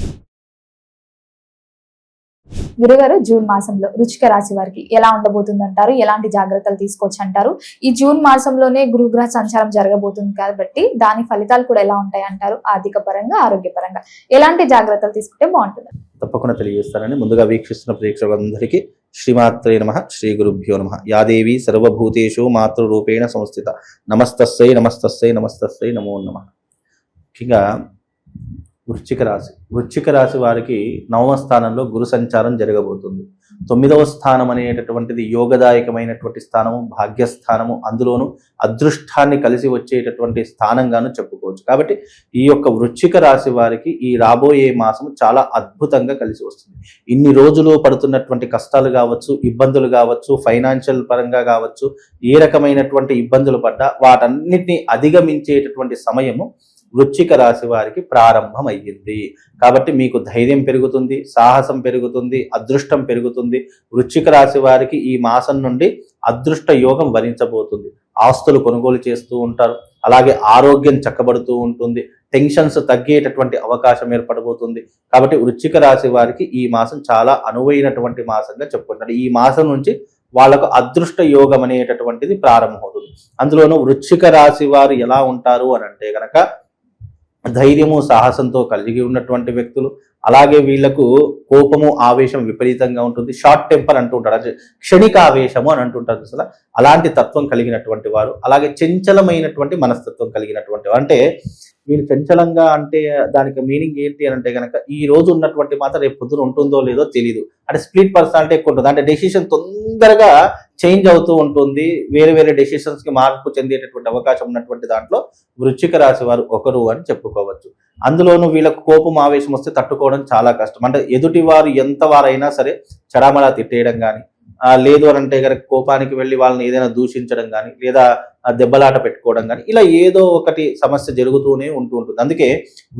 గురుగారు, జూన్ మాసంలో వృశ్చిక రాశి వారికి ఎలా ఉండబోతుంది అంటారు? ఎలాంటి జాగ్రత్తలు తీసుకోవచ్చు అంటారు? ఈ జూన్ మాసంలోనే గురుగ్రహ సంచారం జరగబోతుంది కాబట్టి దాని ఫలితాలు కూడా ఎలా ఉంటాయి అంటారు? ఆర్థిక పరంగా, ఆరోగ్యపరంగా ఎలాంటి జాగ్రత్తలు తీసుకుంటే బాగుంటుంది? తప్పకుండా తెలియజేస్తానని ముందుగా వీక్షిస్తున్న ప్రేక్షకులందరికీ శ్రీమాత్రే నమః. శ్రీ గురుభ్యో నమః. యా దేవి సర్వభూతేషు మాతృరూపేణ సంస్థిత. నమస్తస్సై నమస్తస్సై నమస్తస్సై నమో నమః. ముఖ్యంగా వృశ్చిక రాశి వారికి 9వ స్థానంలో గురు సంచారం జరగబోతుంది. 9వ స్థానం అనేటటువంటిది యోగదాయకమైనటువంటి స్థానము, భాగ్యస్థానము, అందులోనూ అదృష్టాన్ని కలిసి వచ్చేటటువంటి స్థానంగాను చెప్పుకోవచ్చు. కాబట్టి ఈ యొక్క వృశ్చిక రాశి వారికి ఈ రాబోయే మాసం చాలా అద్భుతంగా కలిసి వస్తుంది. ఇన్ని రోజులు పడుతున్నటువంటి కష్టాలు కావచ్చు, ఇబ్బందులు కావచ్చు, ఫైనాన్షియల్ పరంగా కావచ్చు, ఏ రకమైనటువంటి ఇబ్బందులు పడ్డా వాటన్నిటిని అధిగమించేటటువంటి సమయము వృశ్చిక రాశి వారికి ప్రారంభమయ్యింది. కాబట్టి మీకు ధైర్యం పెరుగుతుంది, సాహసం పెరుగుతుంది, అదృష్టం పెరుగుతుంది. వృశ్చిక రాశి వారికి ఈ మాసం నుండి అదృష్ట యోగం వరించబోతుంది. ఆస్తులు కొనుగోలు చేస్తూ ఉంటారు, అలాగే ఆరోగ్యం చక్కబడుతూ ఉంటుంది, టెన్షన్స్ తగ్గేటటువంటి అవకాశం ఏర్పడబోతుంది. కాబట్టి వృశ్చిక రాశి వారికి ఈ మాసం చాలా అనువైనటువంటి మాసంగా చెప్పుకుంటారు. ఈ మాసం నుంచి వాళ్ళకు అదృష్ట యోగం అనేటటువంటిది ప్రారంభమవుతుంది. అందులోనూ వృశ్చిక రాశి వారు ఎలా ఉంటారు అని అంటే గనక ధైర్యము సాహసంతో కలిగి ఉన్నటువంటి వ్యక్తులు. అలాగే వీళ్లకు కోపము ఆవేశం విపరీతంగా ఉంటుంది. షార్ట్ టెంపర్ అంటూ ఉంటారు, అంటే క్షణిక ఆవేశము అని అంటుంటారు అసలు. అలాంటి తత్వం కలిగినటువంటి వారు. అలాగే చంచలమైనటువంటి మనస్తత్వం కలిగినటువంటి వారు. అంటే వీళ్ళు చంచలంగా అంటే దానికి మీనింగ్ ఏంటి అని అంటే కనుక ఈ రోజు ఉన్నటువంటి మాత్రం రేపు పొద్దున ఉంటుందో లేదో తెలియదు. అంటే స్ప్లిట్ పర్సనాలిటీ ఎక్కువ ఉంటుంది. అంటే డెసిషన్ తొందరగా చేంజ్ అవుతూ ఉంటుంది. వేరే వేరే డెసిషన్స్ కి మార్పు చెందేటటువంటి అవకాశం ఉన్నటువంటి దాంట్లో వృశ్చిక రాశి వారు ఒకరు అని చెప్పుకోవచ్చు. అందులోనూ వీళ్ళకు కోపం ఆవేశం వస్తే తట్టుకోవడం చాలా కష్టం. అంటే ఎదుటి వారు ఎంత వారైనా సరే చడామడా తిట్టేయడం కానీ, లేదు అని అంటే కనుక కోపానికి వెళ్ళి వాళ్ళని ఏదైనా దూషించడం కానీ, లేదా దెబ్బలాట పెట్టుకోవడం కానీ, ఇలా ఏదో ఒకటి సమస్య జరుగుతూనే ఉంటుంది. అందుకే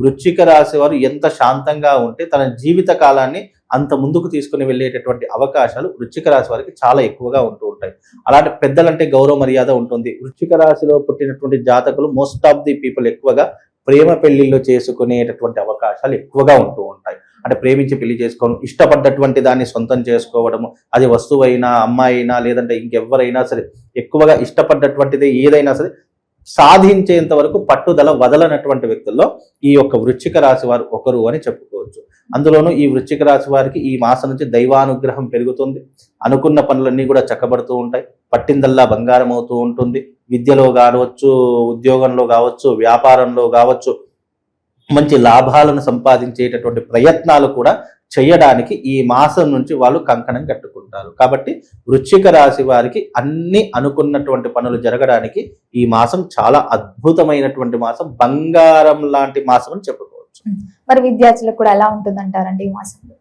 వృశ్చిక రాశి వారు ఎంత శాంతంగా ఉంటే తన జీవిత కాలాన్ని అంత ముందుకు తీసుకుని వెళ్ళేటటువంటి అవకాశాలు వృశ్చిక రాశి వారికి చాలా ఎక్కువగా ఉంటూ ఉంటాయి. అలాంటి పెద్దలంటే గౌరవ మర్యాద ఉంటుంది. వృశ్చిక రాశిలో పుట్టినటువంటి జాతకులు మోస్ట్ ఆఫ్ ది పీపుల్ ఎక్కువగా ప్రేమ పెళ్లిళ్ళు చేసుకునేటటువంటి అవకాశాలు ఎక్కువగా ఉంటూ ఉంటాయి. అంటే ప్రేమించి పెళ్లి చేసుకోవడం, ఇష్టపడ్డటువంటి దాన్ని సొంతం చేసుకోవడము, అది వస్తువైనా, అమ్మాయి అయినా, లేదంటే ఇంకెవరైనా సరే ఎక్కువగా ఇష్టపడ్డటువంటిది ఏదైనా సరే సాధించేంత వరకు పట్టుదల వదలనటువంటి వ్యక్తుల్లో ఈ యొక్క వృశ్చిక రాశి వారు ఒకరు అని చెప్పుకోవచ్చు. అందులోనూ ఈ వృశ్చిక రాశి వారికి ఈ మాసం నుంచి దైవానుగ్రహం పెరుగుతుంది. అనుకున్న పనులన్నీ కూడా చక్కబడుతూ ఉంటాయి. పట్టిందల్లా బంగారం అవుతూ ఉంటుంది. విద్యలో కావచ్చు, ఉద్యోగంలో కావచ్చు, వ్యాపారంలో కావచ్చు, మంచి లాభాలను సంపాదించేటటువంటి ప్రయత్నాలు కూడా చేయడానికి ఈ మాసం నుంచి వాళ్ళు కంకణం కట్టుకుంటారు. కాబట్టి వృశ్చిక రాశి వారికి అన్ని అనుకున్నటువంటి పనులు జరగడానికి ఈ మాసం చాలా అద్భుతమైనటువంటి మాసం, బంగారం లాంటి మాసం అని చెప్పుకోవచ్చు. మరి విద్యార్థులకు కూడా ఎలా ఉంటుందంటారండి ఈ మాసంలో?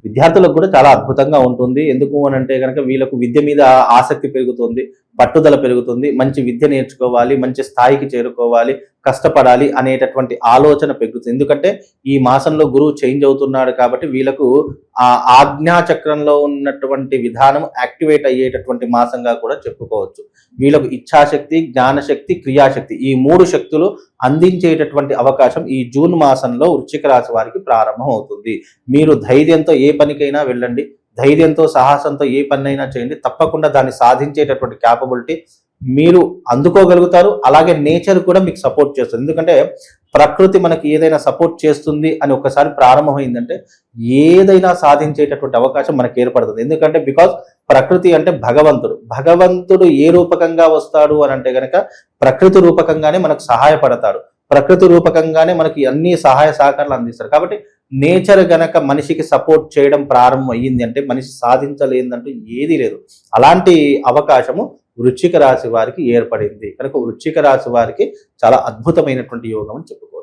విద్యార్థులకు కూడా చాలా అద్భుతంగా ఉంటుంది. ఎందుకు అని అంటే కనుక వీళ్ళకు విద్య మీద ఆసక్తి పెరుగుతుంది, పట్టుదల పెరుగుతుంది. మంచి విద్య నేర్చుకోవాలి, మంచి స్థాయికి చేరుకోవాలి, కష్టపడాలి అనేటటువంటి ఆలోచన పెరుగుతుంది. ఎందుకంటే ఈ మాసంలో గురువు చేంజ్ అవుతున్నాడు కాబట్టి వీళ్ళకు ఆ ఆజ్ఞా చక్రంలో ఉన్నటువంటి విధానం యాక్టివేట్ అయ్యేటటువంటి మాసంగా కూడా చెప్పుకోవచ్చు. వీళ్ళకు ఇచ్ఛాశక్తి, జ్ఞానశక్తి, క్రియాశక్తి, ఈ 3 శక్తులు అందించేటటువంటి అవకాశం ఈ జూన్ మాసంలో వృశ్చిక రాశి వారికి ప్రారంభం అవుతుంది. మీరు ధైర్యంతో ఏ పనికైనా వెళ్ళండి, ధైర్యంతో సాహసంతో ఏ పనినైనా చేయండి. తప్పకుండా దాన్ని సాధించేటటువంటి క్యాపబిలిటీ మీరు అందుకోగలుగుతారు. అలాగే నేచర్ కూడా మీకు సపోర్ట్ చేస్తుంది. ఎందుకంటే ప్రకృతి మనకి ఏదైనా సపోర్ట్ చేస్తుంది అని ఒకసారి ప్రారంభమైందంటే ఏదైనా సాధించేటటువంటి అవకాశం మనకి ఏర్పడుతుంది. ఎందుకంటే బికాజ్ ప్రకృతి అంటే భగవంతుడు ఏ రూపకంగా వస్తాడు అని అంటే గనక ప్రకృతి రూపకంగానే మనకు సహాయపడతాడు. ప్రకృతి రూపకంగానే మనకి అన్ని సహాయ సహకారాలు అందిస్తారు. కాబట్టి నేచర్ గనక మనిషికి సపోర్ట్ చేయడం ప్రారంభం అయ్యింది అంటే మనిషి సాధించలేదంటూ ఏదీ లేదు. అలాంటి అవకాశము వృశ్చిక రాశి వారికి ఏర్పడింది కనుక వృశ్చిక రాశి వారికి చాలా అద్భుతమైనటువంటి యోగం అని చెప్పుకోవచ్చు.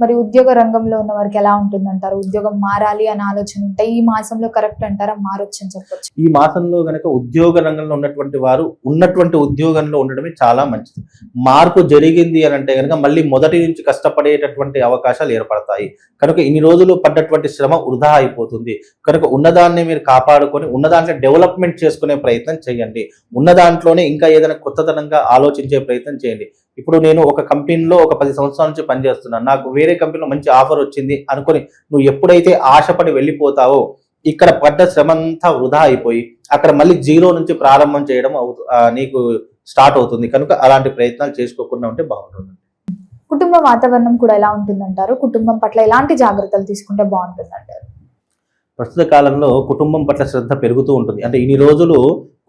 మరి ఉద్యోగ రంగంలో ఉన్న వారికి ఎలా ఉంటుందంటారు? ఉద్యోగం మారాలి అనే ఆలోచన ఉంటే ఈ మాసంలో కరెక్ట్ అంటారా, మారొచ్చు అని చెప్పొచ్చు? ఈ మాసంలో గనక ఉద్యోగ రంగంలో ఉన్నటువంటి వారు ఉన్నటువంటి ఉద్యోగంలో ఉండడమే చాలా మంచిది. మార్పు జరిగింది అని అంటే కనుక మళ్ళీ మొదటి నుంచి కష్టపడేటటువంటి అవకాశాలు ఏర్పడతాయి. కనుక ఇన్ని రోజులు పడ్డటువంటి శ్రమ వృధా అయిపోతుంది. కనుక ఉన్నదాన్ని మీరు కాపాడుకొని ఉన్న దాంట్లో డెవలప్మెంట్ చేసుకునే ప్రయత్నం చేయండి. ఉన్న దాంట్లోనే ఇంకా ఏదైనా కొత్తదనంగా ఆలోచించే ప్రయత్నం చేయండి. ఇప్పుడు నేను ఒక కంపెనీలో ఒక 10 సంవత్సరాల నుంచి పనిచేస్తున్నాను, నాకు వేరే కంపెనీలో మంచి ఆఫర్ వచ్చింది అనుకొని నువ్వు ఎప్పుడైతే ఆశపడి వెళ్ళిపోతావో ఇక్కడ పడ్డ శ్రమ అంతా వృధా అయిపోయి అక్కడ మళ్ళీ 0 నుంచి ప్రారంభం చేయడం నీకు స్టార్ట్ అవుతుంది. కనుక అలాంటి ప్రయత్నాలు చేసుకోకుండా ఉంటే బాగుంటుంది. కుటుంబ వాతావరణం కూడా ఎలా ఉంటుందంటారు? కుటుంబం పట్ల ఎలాంటి జాగ్రత్తలు తీసుకుంటే బాగుంటుందంటారు? ప్రస్తుత కాలంలో కుటుంబం పట్ల శ్రద్ధ పెరుగుతూ ఉంటుంది. అంటే ఇన్ని రోజులు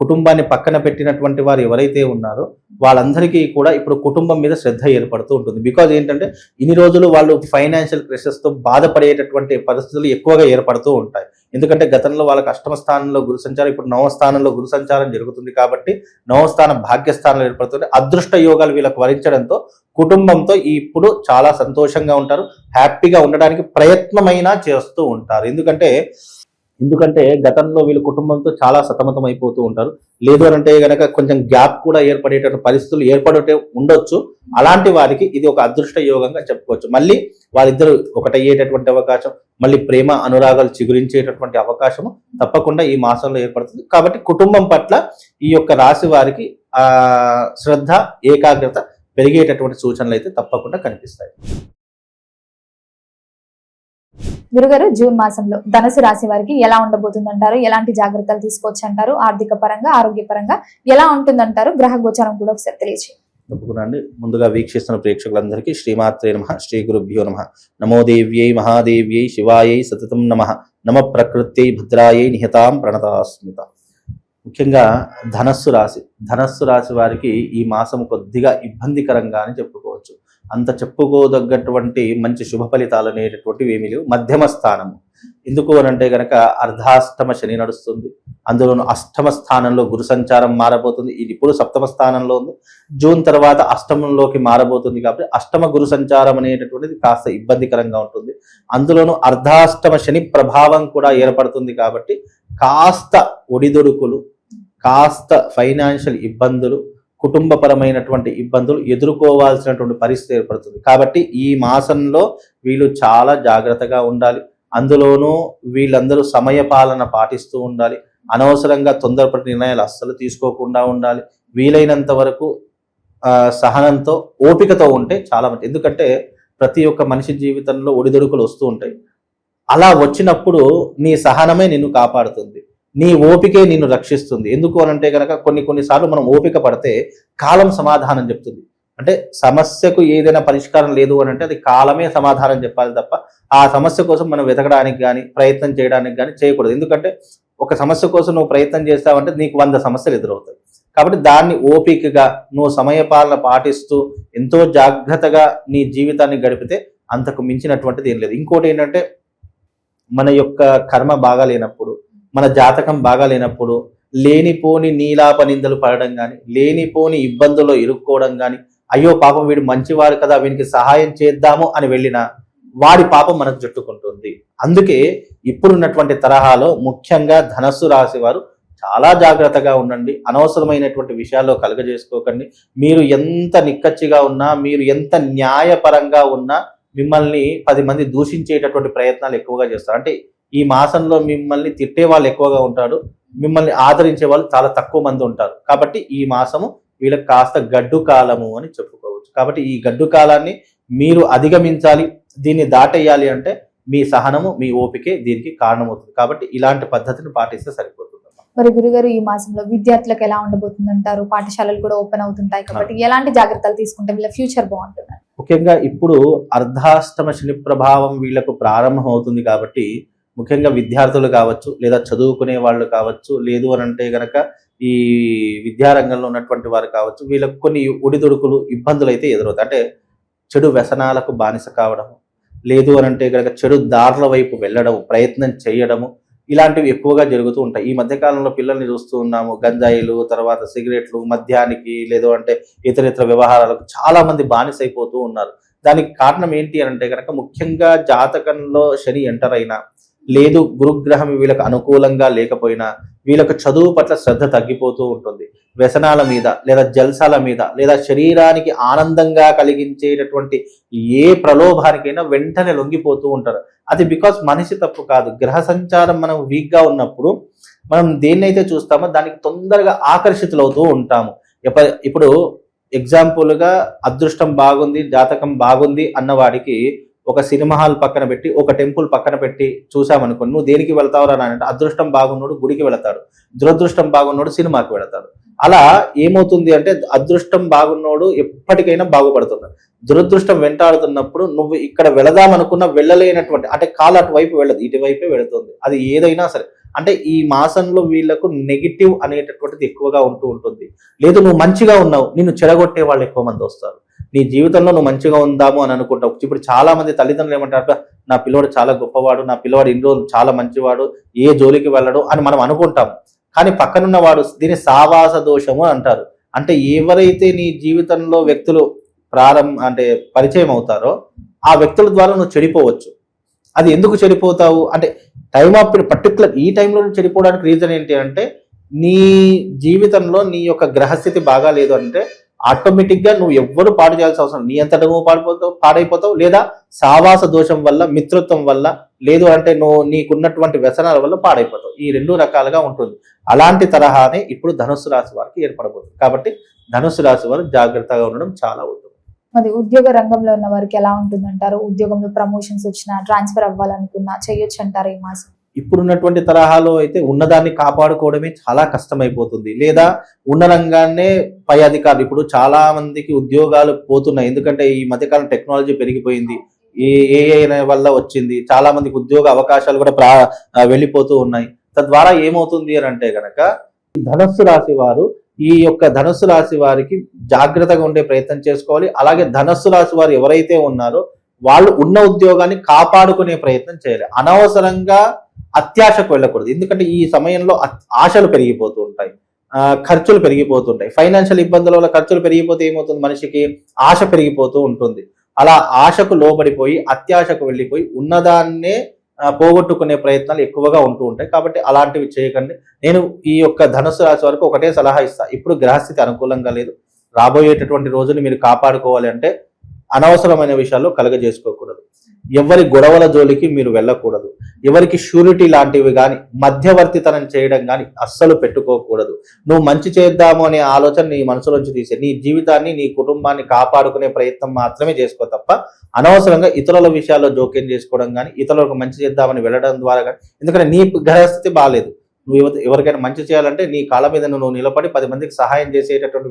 కుటుంబాన్ని పక్కన పెట్టినటువంటి వారు ఎవరైతే ఉన్నారో వాళ్ళందరికీ కూడా ఇప్పుడు కుటుంబం మీద శ్రద్ధ ఏర్పడుతూ ఉంటుంది. బికాజ్ ఏంటంటే ఇన్ని రోజులు వాళ్ళు ఫైనాన్షియల్ ప్రెషర్స్తో బాధపడేటటువంటి పరిస్థితులు ఎక్కువగా ఏర్పడుతూ ఉంటాయి. ఎందుకంటే గతంలో వాళ్ళకి అష్టమ స్థానంలో గురు సంచారం, ఇప్పుడు నవమ స్థానంలో గురు సంచారం జరుగుతుంది కాబట్టి నవమ స్థానం భాగ్యస్థానంలో ఏర్పడుతుంది. అదృష్ట యోగాలు వీళ్ళకు వరించడంతో కుటుంబంతో ఇప్పుడు చాలా సంతోషంగా ఉంటారు, హ్యాపీగా ఉండడానికి ప్రయత్నమైనా చేస్తూ ఉంటారు. ఎందుకంటే గతంలో వీళ్ళు కుటుంబంతో చాలా సతమతం అయిపోతూ ఉంటారు. లేదు అని అంటే గనక కొంచెం గ్యాప్ కూడా ఏర్పడేటటువంటి పరిస్థితులు ఏర్పడే ఉండొచ్చు. అలాంటి వారికి ఇది ఒక అదృష్ట యోగంగా చెప్పుకోవచ్చు. మళ్ళీ వాళ్ళిద్దరూ ఒకటయ్యేటటువంటి అవకాశం, మళ్ళీ ప్రేమ అనురాగాలు చిగురించేటటువంటి అవకాశము తప్పకుండా ఈ మాసంలో ఏర్పడుతుంది. కాబట్టి కుటుంబం పట్ల ఈ యొక్క రాశి వారికి శ్రద్ధ, ఏకాగ్రత పెరిగేటటువంటి సూచనలు అయితే తప్పకుండా కనిపిస్తాయి. గురుగారు, జూన్ మాసంలో ధనుసు రాశి వారికి ఎలా ఉండబోతుందంటారు? ఎలాంటి జాగ్రత్తలు తీసుకోవచ్చు అంటారు? ఆర్థిక పరంగా, ఆరోగ్యపరంగా ఎలా ఉంటుందంటారు? గ్రహ గోచారం కూడా ఒకసారి తెలియజేయండి. తప్పకుండా అండి. ముందుగా వీక్షిస్తున్న ప్రేక్షకులందరికీ శ్రీమాత్రే నమః, శ్రీ గురుభ్యో నమః. నమో దేవ్యై మహాదేవ్యై శివాయై సతతం నమః. నమ ప్రకృత్యై భద్రాయై నిహతాం ప్రణతాస్మిత. ముఖ్యంగా ధనస్సు రాశి వారికి ఈ మాసం కొద్దిగా ఇబ్బందికరంగా అని చెప్పుకోవచ్చు. అంత చెప్పుకోదగ్గటువంటి మంచి శుభ ఫలితాలు అనేటటువంటివి ఏమీ లేవు. మధ్యమ స్థానము. ఎందుకు అని అంటే గనక అర్ధాష్టమ శని నడుస్తుంది. అందులోనూ అష్టమ స్థానంలో గురు సంచారం మారబోతుంది. ఇది ఇప్పుడు సప్తమ స్థానంలో ఉంది. జూన్ తర్వాత అష్టమంలోకి మారబోతుంది కాబట్టి అష్టమ గురు సంచారం అనేటటువంటిది కాస్త ఇబ్బందికరంగా ఉంటుంది. అందులోనూ అర్ధాష్టమ శని ప్రభావం కూడా ఏర్పడుతుంది కాబట్టి కాస్త ఒడిదొడుకులు, కాస్త ఫైనాన్షియల్ ఇబ్బందులు, కుటుంబపరమైనటువంటి ఇబ్బందులు ఎదుర్కోవాల్సినటువంటి పరిస్థితి ఏర్పడుతుంది. కాబట్టి ఈ మాసంలో వీళ్ళు చాలా జాగ్రత్తగా ఉండాలి. అందులోనూ వీళ్ళందరూ సమయపాలన పాటిస్తూ ఉండాలి. అనవసరంగా తొందరపడి నిర్ణయాలు అస్సలు తీసుకోకుండా ఉండాలి. వీలైనంత వరకు సహనంతో, ఓపికతో ఉంటే చాలా మంచిది. ఎందుకంటే ప్రతి ఒక్క మనిషి జీవితంలో ఒడిదొడుకులు వస్తూ ఉంటాయి. అలా వచ్చినప్పుడు నీ సహనమే నిన్ను కాపాడుతుంది, నీ ఓపికే నిన్ను రక్షిస్తుంది. ఎందుకు అనంటే కనుక కొన్నిసార్లు మనం ఓపిక పడితే కాలం సమాధానం చెప్తుంది. అంటే సమస్యకు ఏదైనా పరిష్కారం లేదు అని అంటే అది కాలమే సమాధానం చెప్పాలి తప్ప ఆ సమస్య కోసం మనం వెతకడానికి కానీ ప్రయత్నం చేయడానికి కానీ చేయకూడదు. ఎందుకంటే ఒక సమస్య కోసం నువ్వు ప్రయత్నం చేస్తావంటే నీకు 100 సమస్యలు ఎదురవుతాయి. కాబట్టి దాన్ని ఓపికగా నువ్వు సమయపాలన పాటిస్తూ ఎంతో జాగ్రత్తగా నీ జీవితాన్ని గడిపితే అంతకు మించినటువంటిది ఏం లేదు. ఇంకోటి ఏంటంటే మన యొక్క కర్మ బాగా లేనప్పుడు, మన జాతకం బాగా లేనప్పుడు లేనిపోని నీలాప నిందలు పడడం కానీ, లేనిపోని ఇబ్బందుల్లో ఇరుక్కోవడం కానీ, అయ్యో పాపం వీడు మంచివాడు కదా వీనికి సహాయం చేద్దాము అని వెళ్ళినా వాడి పాపం మనకు చుట్టుకుంటుంది. అందుకే ఇప్పుడున్నటువంటి తరహాలో ముఖ్యంగా ధనస్సు రాశి వారు చాలా జాగ్రత్తగా ఉండండి. అనవసరమైనటువంటి విషయాల్లో కలుగజేసుకోకండి. మీరు ఎంత నిక్కచ్చిగా ఉన్నా, మీరు ఎంత న్యాయపరంగా ఉన్నా మిమ్మల్ని 10 మంది దూషించేటటువంటి ప్రయత్నాలు ఎక్కువగా చేస్తారు. అంటే ఈ మాసంలో మిమ్మల్ని తిట్టే వాళ్ళు ఎక్కువగా ఉంటారు, మిమ్మల్ని ఆదరించే వాళ్ళు చాలా తక్కువ మంది ఉంటారు. కాబట్టి ఈ మాసము వీళ్ళకి కాస్త గడ్డు కాలము అని చెప్పుకోవచ్చు. కాబట్టి ఈ గడ్డు కాలాన్ని మీరు అధిగమించాలి. దీన్ని దాటేయాలి అంటే మీ సహనము, మీ ఓపికే దీనికి కారణమవుతుంది. కాబట్టి ఇలాంటి పద్ధతిని పాటిస్తే సరిపోతుంది. మరి గురుగారు, ఈ మాసంలో విద్యార్థులకు ఎలా ఉండబోతుంది అంటారు? పాఠశాలలు కూడా ఓపెన్ అవుతుంటాయి కాబట్టి ఎలాంటి జాగ్రత్తలు తీసుకుంటే వీళ్ళ ఫ్యూచర్ బాగుంటుంది? ముఖ్యంగా ఇప్పుడు అర్ధాష్టమ శని ప్రభావం వీళ్లకు ప్రారంభం అవుతుంది కాబట్టి ముఖ్యంగా విద్యార్థులు కావచ్చు, లేదా చదువుకునే వాళ్ళు కావచ్చు, లేదు అని అంటే గనక ఈ విద్యారంగంలో ఉన్నటువంటి వారు కావచ్చు, వీళ్ళకు కొన్ని ఒడిదొడుకులు, ఇబ్బందులు అయితే ఎదురవుతాయి. అంటే చెడు వ్యసనాలకు బానిస కావడము, లేదు అని అంటే గనక చెడు దారుల వైపు వెళ్ళడం, ప్రయత్నం చేయడము, ఇలాంటివి ఎక్కువగా జరుగుతూ ఉంటాయి. ఈ మధ్యకాలంలో పిల్లల్ని చూస్తూ ఉన్నాము. గంజాయిలు, తర్వాత సిగరెట్లు, మద్యానికి, లేదు అంటే ఇతరితర వ్యవహారాలకు చాలా మంది బానిసైపోతూ ఉన్నారు. దానికి కారణం ఏంటి అని అంటే కనుక ముఖ్యంగా జాతకంలో శని ఎంటర్ అయినా, లేదు గురుగ్రహం వీళ్ళకు అనుకూలంగా లేకపోయినా వీళ్ళకు చదువు పట్ల శ్రద్ధ తగ్గిపోతూ ఉంటుంది. వ్యసనాల మీద, లేదా జల్సాల మీద, లేదా శరీరానికి ఆనందంగా కలిగించేటటువంటి ఏ ప్రలోభానికైనా వెంటనే లొంగిపోతూ ఉంటారు. అది బికాస్ మనిషి తప్పు కాదు. గ్రహ సంచారం మనం వీక్గా ఉన్నప్పుడు మనం దేన్నైతే చూస్తామో దానికి తొందరగా ఆకర్షితులవుతూ ఉంటాము. ఇప్పుడు ఎగ్జాంపుల్గా అదృష్టం బాగుంది, జాతకం బాగుంది అన్నవాడికి ఒక సినిమా హాల్ పక్కన పెట్టి ఒక టెంపుల్ పక్కన పెట్టి చూసామనుకో, నువ్వు దేనికి వెళ్తావురా అని అంటే అదృష్టం బాగున్నోడు గుడికి వెళతాడు, దురదృష్టం బాగున్నోడు సినిమాకి వెళతాడు. అలా ఏమవుతుంది అంటే అదృష్టం బాగున్నోడు ఎప్పటికైనా బాగుపడుతున్నాడు. దురదృష్టం వెంటాడుతున్నప్పుడు నువ్వు ఇక్కడ వెళదామనుకున్న వెళ్ళలేనటువంటి అంటే కాలు అటువైపు వెళ్ళదు, ఇటువైపే వెళుతుంది. అది ఏదైనా సరే అంటే ఈ మాసంలో వీళ్ళకు నెగిటివ్ అనేటటువంటిది ఎక్కువగా ఉంటూ ఉంటుంది. లేదు నువ్వు మంచిగా ఉన్నావు, నిన్ను చెడగొట్టే వాళ్ళు ఎక్కువ మంది వస్తారు. నీ జీవితంలో నువ్వు మంచిగా ఉందాము అని అనుకుంటావు. ఇప్పుడు చాలా మంది తల్లిదండ్రులు ఏమంటారు, నా పిల్లవాడు చాలా గొప్పవాడు, నా పిల్లవాడు ఇన్ని రోజులు చాలా మంచివాడు, ఏ జోలికి వెళ్ళడు అని మనం అనుకుంటాం. కానీ పక్కనున్న వాడు దీన్ని సావాస దోషము అంటారు. అంటే ఎవరైతే నీ జీవితంలో వ్యక్తులు అంటే పరిచయం అవుతారో ఆ వ్యక్తుల ద్వారా నువ్వు చెడిపోవచ్చు. అది ఎందుకు చెడిపోతావు అంటే టైమ్ ఆఫ్ పర్టికులర్ ఈ టైంలో చెడిపోవడానికి రీజన్ ఏంటి అంటే నీ జీవితంలో నీ యొక్క గ్రహస్థితి బాగా లేదు అంటే ఆటోమేటిక్ గా నువ్వు ఎవ్వరు పాడు చేయాల్సిన అవసరం, నీ అంతటా నువ్వు పాడైపోతావు, లేదా సావాస దోషం వల్ల, మిత్రత్వం వల్ల, లేదు అంటే నువ్వు నీకున్నటువంటి వ్యసనాల వల్ల పాడైపోతావు. ఈ రెండు రకాలుగా ఉంటుంది. అలాంటి తరహానే ఇప్పుడు ధనుస్సు రాశి వారికి ఏర్పడబోతుంది. కాబట్టి ధనుస్సు రాశి వారు జాగ్రత్తగా ఉండడం చాలా ఉత్తమం. మరి ఉద్యోగ రంగంలో ఉన్న వారికి ఎలా ఉంటుందంటారు? ఉద్యోగంలో ప్రమోషన్స్ వచ్చినా, ట్రాన్స్ఫర్ అవ్వాలనుకున్నా చేయొచ్చు అంటారు ఈ మాసం? ఇప్పుడున్నటువంటి తరహాలో అయితే ఉన్నదాన్ని కాపాడుకోవడమే చాలా కష్టమైపోతుంది. లేదా ఉన్న రంగాన్నే పై అధికారులు, ఇప్పుడు చాలా మందికి ఉద్యోగాలు పోతున్నాయి. ఎందుకంటే ఈ మధ్యకాలం టెక్నాలజీ పెరిగిపోయింది, ఏఐ వల్ల వచ్చింది, చాలా మందికి ఉద్యోగ అవకాశాలు కూడా వెళ్ళిపోతూ ఉన్నాయి. తద్వారా ఏమవుతుంది అని అంటే గనక ధనుస్సు రాశి వారు ఈ యొక్క ధనుస్సు రాశి వారికి జాగ్రత్తగా ఉండే ప్రయత్నం చేసుకోవాలి. అలాగే ధనుస్సు రాశి వారు ఎవరైతే ఉన్నారో వాళ్ళు ఉన్న ఉద్యోగాన్ని కాపాడుకునే ప్రయత్నం చేయాలి. అనవసరంగా అత్యాశకు వెళ్ళకూడదు. ఎందుకంటే ఈ సమయంలో ఆశలు పెరిగిపోతూ ఉంటాయి, ఖర్చులు పెరిగిపోతుంటాయి. ఫైనాన్షియల్ ఇబ్బందుల వల్ల ఖర్చులు పెరిగిపోతే ఏమవుతుంది, మనిషికి ఆశ పెరిగిపోతూ ఉంటుంది. అలా ఆశకు లోబడిపోయి అత్యాశకు వెళ్ళిపోయి ఉన్నదాన్నే పోగొట్టుకునే ప్రయత్నాలు ఎక్కువగా ఉంటూ ఉంటాయి. కాబట్టి అలాంటివి చేయకండి. నేను ఈ యొక్క ధనుసు రాశి వరకు ఒకటే సలహా ఇస్తా, ఇప్పుడు గ్రహస్థితి అనుకూలంగా లేదు, రాబోయేటటువంటి రోజుని మీరు కాపాడుకోవాలి అంటే అనవసరమైన విషయాల్లో కలగజేసుకోకూడదు, ఎవరి గొడవల జోలికి మీరు వెళ్ళకూడదు, ఎవరికి షూరిటీ లాంటివి కానీ మధ్యవర్తితనం చేయడం కానీ అస్సలు పెట్టుకోకూడదు. నువ్వు మంచి చేద్దాము అనే ఆలోచన నీ మనసులోంచి తీసే, నీ జీవితాన్ని నీ కుటుంబాన్ని కాపాడుకునే ప్రయత్నం మాత్రమే చేసుకో తప్ప అనవసరంగా ఇతరుల విషయాల్లో జోక్యం చేసుకోవడం కానీ ఇతరులకు మంచి చేద్దామని వెళ్ళడం ద్వారా కానీ, ఎందుకంటే నీ గ్రహస్థితి బాగాలేదు, నువ్వు ఎవరికైనా మంచి చేయాలంటే నీ కాళ్ళ మీద నువ్వు నిలబడి 10 మందికి సహాయం చేసేటటువంటి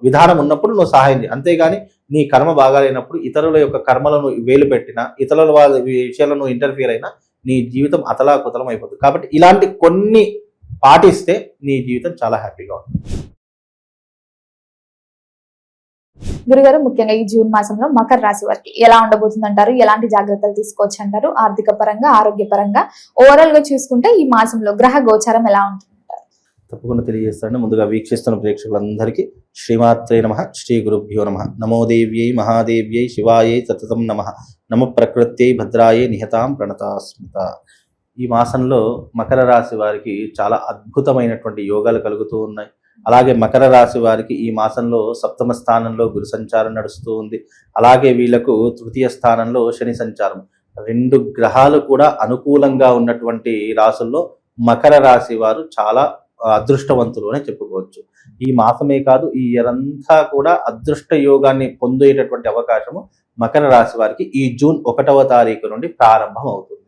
విధానం ఉన్నప్పుడు నువ్వు సహాయం చేయి. అంతేగాని నీ కర్మ బాగాలేనప్పుడు ఇతరుల యొక్క కర్మలను వేలు పెట్టినా, ఇతరుల వాళ్ళ విషయాలను నువ్వు ఇంటర్ఫియర్ అయినా నీ జీవితం అతలాకుతలం అయిపోతుంది. కాబట్టి ఇలాంటి కొన్ని పాటిస్తే నీ జీవితం చాలా హ్యాపీగా ఉంటుంది. గురుగారు, ముఖ్యంగా ఈ జూన్ మాసంలో మకర రాశి వారికి ఎలా ఉండబోతుంది అంటారు? ఎలాంటి జాగ్రత్తలు తీసుకోవచ్చు అంటారు? ఆర్థిక పరంగా, ఆరోగ్య పరంగా ఓవరాల్ గా చూసుకుంటే ఈ మాసంలో గ్రహ గోచారం ఎలా ఉంటుంది? తప్పకుండా తెలియజేస్తాను. ముందుగా వీక్షిస్తున్న ప్రేక్షకులందరికీ శ్రీమాత్రే నమః, శ్రీ గురుభ్యో నమః. నమో దేవ్యై మహాదేవ్యై శివాయై సతతం నమః. నమ ప్రకృత్యై భద్రాయై నిహతాం ప్రణతాస్మిత. ఈ మాసంలో మకర రాశి వారికి చాలా అద్భుతమైనటువంటి యోగాలు కలుగుతూ ఉన్నాయి. అలాగే మకర రాశి వారికి ఈ మాసంలో 7వ స్థానంలో గురు సంచారం నడుస్తూ ఉంది. అలాగే వీళ్లకు 3వ స్థానంలో శని సంచారం. 2 గ్రహాలు కూడా అనుకూలంగా ఉన్నటువంటి రాసుల్లో మకర రాశి వారు చాలా అదృష్టవంతులు అని చెప్పుకోవచ్చు. ఈ మాసమే కాదు, ఈ ఇయర్ అంతా కూడా అదృష్ట యోగాన్ని పొందేటటువంటి అవకాశము మకర రాశి వారికి ఈ జూన్ 1వ తారీఖు నుండి ప్రారంభం అవుతుంది.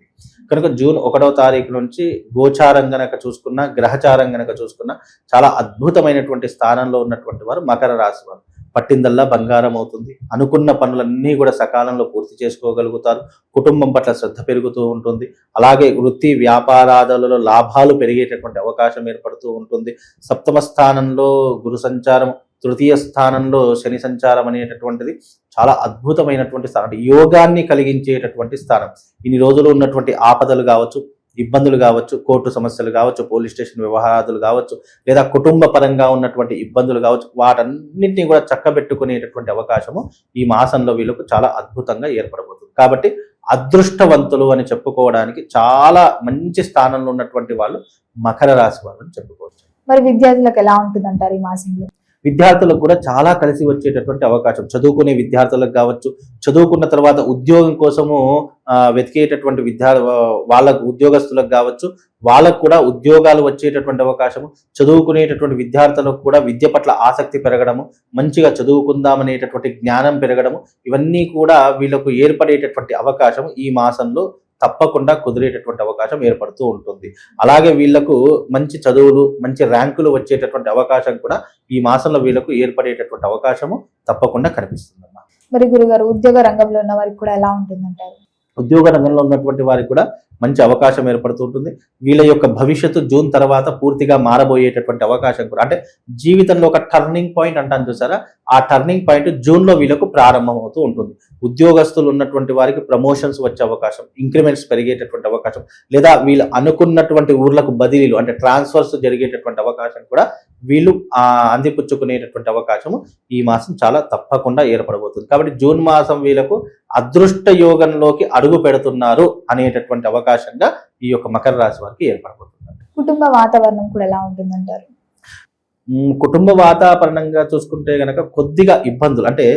కనుక జూన్ 1వ తారీఖు నుంచి గోచారం గనక చూసుకున్నా, గ్రహచారం గనక చూసుకున్నా చాలా అద్భుతమైనటువంటి స్థానంలో ఉన్నటువంటి వారు మకర రాశి వారు. పట్టిందల్లా బంగారం అవుతుంది. అనుకున్న పనులన్నీ కూడా సకాలంలో పూర్తి చేసుకోగలుగుతారు. కుటుంబం పట్ల శ్రద్ధ పెరుగుతూ ఉంటుంది. అలాగే వృత్తి వ్యాపారాలలో లాభాలు పెరిగేటటువంటి అవకాశం ఏర్పడుతూ ఉంటుంది. 7వ స్థానంలో గురు సంచారం, 3వ స్థానంలో శని సంచారం అనేటటువంటిది చాలా అద్భుతమైనటువంటి స్థానం, యోగాన్ని కలిగించేటటువంటి స్థానం. ఇన్ని రోజులు ఉన్నటువంటి ఆపదలు కావచ్చు, ఇబ్బందులు కావచ్చు, కోర్టు సమస్యలు కావచ్చు, పోలీస్ స్టేషన్ వ్యవహారాలు కావచ్చు, లేదా కుటుంబ పరంగా ఉన్నటువంటి ఇబ్బందులు కావచ్చు, వాటన్నింటినీ కూడా చక్కబెట్టుకునేటటువంటి అవకాశము ఈ మాసంలో వీళ్ళకు చాలా అద్భుతంగా ఏర్పడబోతుంది. కాబట్టి అదృష్టవంతులు అని చెప్పుకోవడానికి చాలా మంచి స్థానంలో ఉన్నటువంటి వాళ్ళు మకర రాశి వాళ్ళు అని చెప్పుకోవచ్చు. మరి విద్యార్థులకు ఎలా ఉంటుంది అంటారు ఈ మాసంలో? విద్యార్థులకు కూడా చాలా కలిసి వచ్చేటటువంటి అవకాశం, చదువుకునే విద్యార్థులకు కావచ్చు, చదువుకున్న తర్వాత ఉద్యోగం కోసము వెతికేటటువంటి వాళ్ళకు ఉద్యోగస్తులకు కావచ్చు, వాళ్ళకు కూడా ఉద్యోగాలు వచ్చేటటువంటి అవకాశము, చదువుకునేటటువంటి విద్యార్థులకు కూడా విద్య పట్ల ఆసక్తి పెరగడము, మంచిగా చదువుకుందామనేటటువంటి జ్ఞానం పెరగడము, ఇవన్నీ కూడా వీళ్ళకు ఏర్పడేటటువంటి అవకాశం ఈ మాసంలో తప్పకుండా కుదిరేటటువంటి అవకాశం ఏర్పడుతూ ఉంటుంది. అలాగే వీళ్లకు మంచి చదువులు, మంచి ర్యాంకులు వచ్చేటటువంటి అవకాశం కూడా ఈ మాసంలో వీళ్ళకు ఏర్పడేటటువంటి అవకాశము తప్పకుండా కనిపిస్తుంది. మరి గురుగారు, ఉద్యోగ రంగంలో ఉన్న వారికి కూడా ఎలా ఉంటుందంటారు? ఉద్యోగ రంగంలో ఉన్నటువంటి వారికి కూడా మంచి అవకాశం ఏర్పడుతుంటుంది. వీళ్ళ యొక్క భవిష్యత్తు జూన్ తర్వాత పూర్తిగా మారబోయేటటువంటి అవకాశం కూడా, అంటే జీవితంలో ఒక టర్నింగ్ పాయింట్ అంటాను చూసారా, ఆ టర్నింగ్ పాయింట్ జూన్ లో వీళ్ళకు ప్రారంభం అవుతూ ఉంటుంది. ఉద్యోగస్తులు ఉన్నటువంటి వారికి ప్రమోషన్స్ వచ్చే అవకాశం, ఇంక్రిమెంట్స్ పెరిగేటటువంటి అవకాశం, లేదా వీళ్ళు అనుకున్నటువంటి ఊర్లకు బదిలీలు అంటే ట్రాన్స్ఫర్స్ జరిగేటటువంటి అవకాశం కూడా వీళ్ళు అందిపుచ్చుకునేటటువంటి అవకాశము ఈ మాసం చాలా తప్పకుండా ఏర్పడబోతుంది. కాబట్టి జూన్ మాసం వీళ్ళకు అదృష్ట యోగంలోకి అడుగు పెడుతున్నారు అనేటటువంటి అవకాశంగా ఈ యొక్క మకర రాశి వారికి ఏర్పడబోతుంది. కుటుంబ వాతావరణం కూడా ఎలా ఉంటుందంటారు? కుటుంబ వాతావరణంగా చూసుకుంటే గనక కొద్దిగా ఇబ్బందులు, అంటే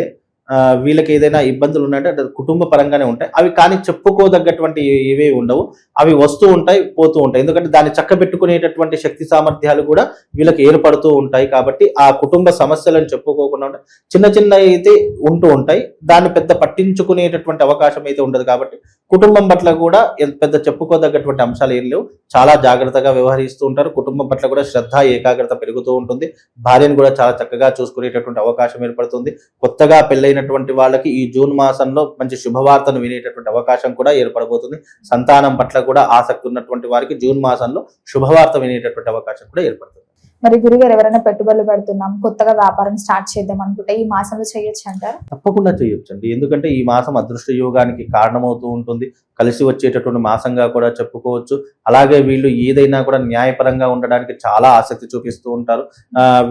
వీళ్ళకి ఏదైనా ఇబ్బందులు ఉన్నాయంటే అంటే కుటుంబ పరంగానే ఉంటాయి. అవి కానీ చెప్పుకోదగ్గటువంటి ఏవే ఉండవు, అవి వస్తూ ఉంటాయి పోతూ ఉంటాయి. ఎందుకంటే దాన్ని చక్కబెట్టుకునేటటువంటి శక్తి సామర్థ్యాలు కూడా వీళ్ళకి ఏర్పడుతూ ఉంటాయి. కాబట్టి ఆ కుటుంబ సమస్యలను చెప్పుకోకుండా చిన్న చిన్న అయితే ఉంటూ ఉంటాయి, దాన్ని పెద్ద పట్టించుకునేటటువంటి అవకాశం అయితే ఉండదు. కాబట్టి కుటుంబం పట్ల కూడా పెద్ద చెప్పుకోదగ్గటువంటి అంశాలు ఏం లేవు, చాలా జాగ్రత్తగా వ్యవహరిస్తూ ఉంటారు. కుటుంబం పట్ల కూడా శ్రద్ధ ఏకాగ్రత పెరుగుతూ ఉంటుంది. భార్యను కూడా చాలా చక్కగా చూసుకునేటటువంటి అవకాశం ఏర్పడుతుంది. కొత్తగా పెళ్ళైనటువంటి వాళ్ళకి ఈ జూన్ మాసంలో మంచి శుభవార్తను వినేటటువంటి అవకాశం కూడా ఏర్పడబోతుంది. సంతానం పట్ల కూడా ఆసక్తి ఉన్నటువంటి వారికి జూన్ మాసంలో శుభవార్త వినేటటువంటి అవకాశం కూడా ఏర్పడుతుంది. మరి గురుగారు, ఎవరైనా పెట్టుబడులు పెడుతున్నాం, కొత్తగా వ్యాపారం స్టార్ట్ చేద్దాం అనుకుంటే ఈ మాసంలో చేయొచ్చు అంటారు? తప్పకుండా చేయొచ్చండి. ఎందుకంటే ఈ మాసం అదృష్ట యోగానికి కారణమవుతూ ఉంటుంది, కలిసి వచ్చేటటువంటి మాసంగా కూడా చెప్పుకోవచ్చు. అలాగే వీళ్ళు ఏదైనా కూడా న్యాయపరంగా ఉండడానికి చాలా ఆసక్తి చూపిస్తూ ఉంటారు.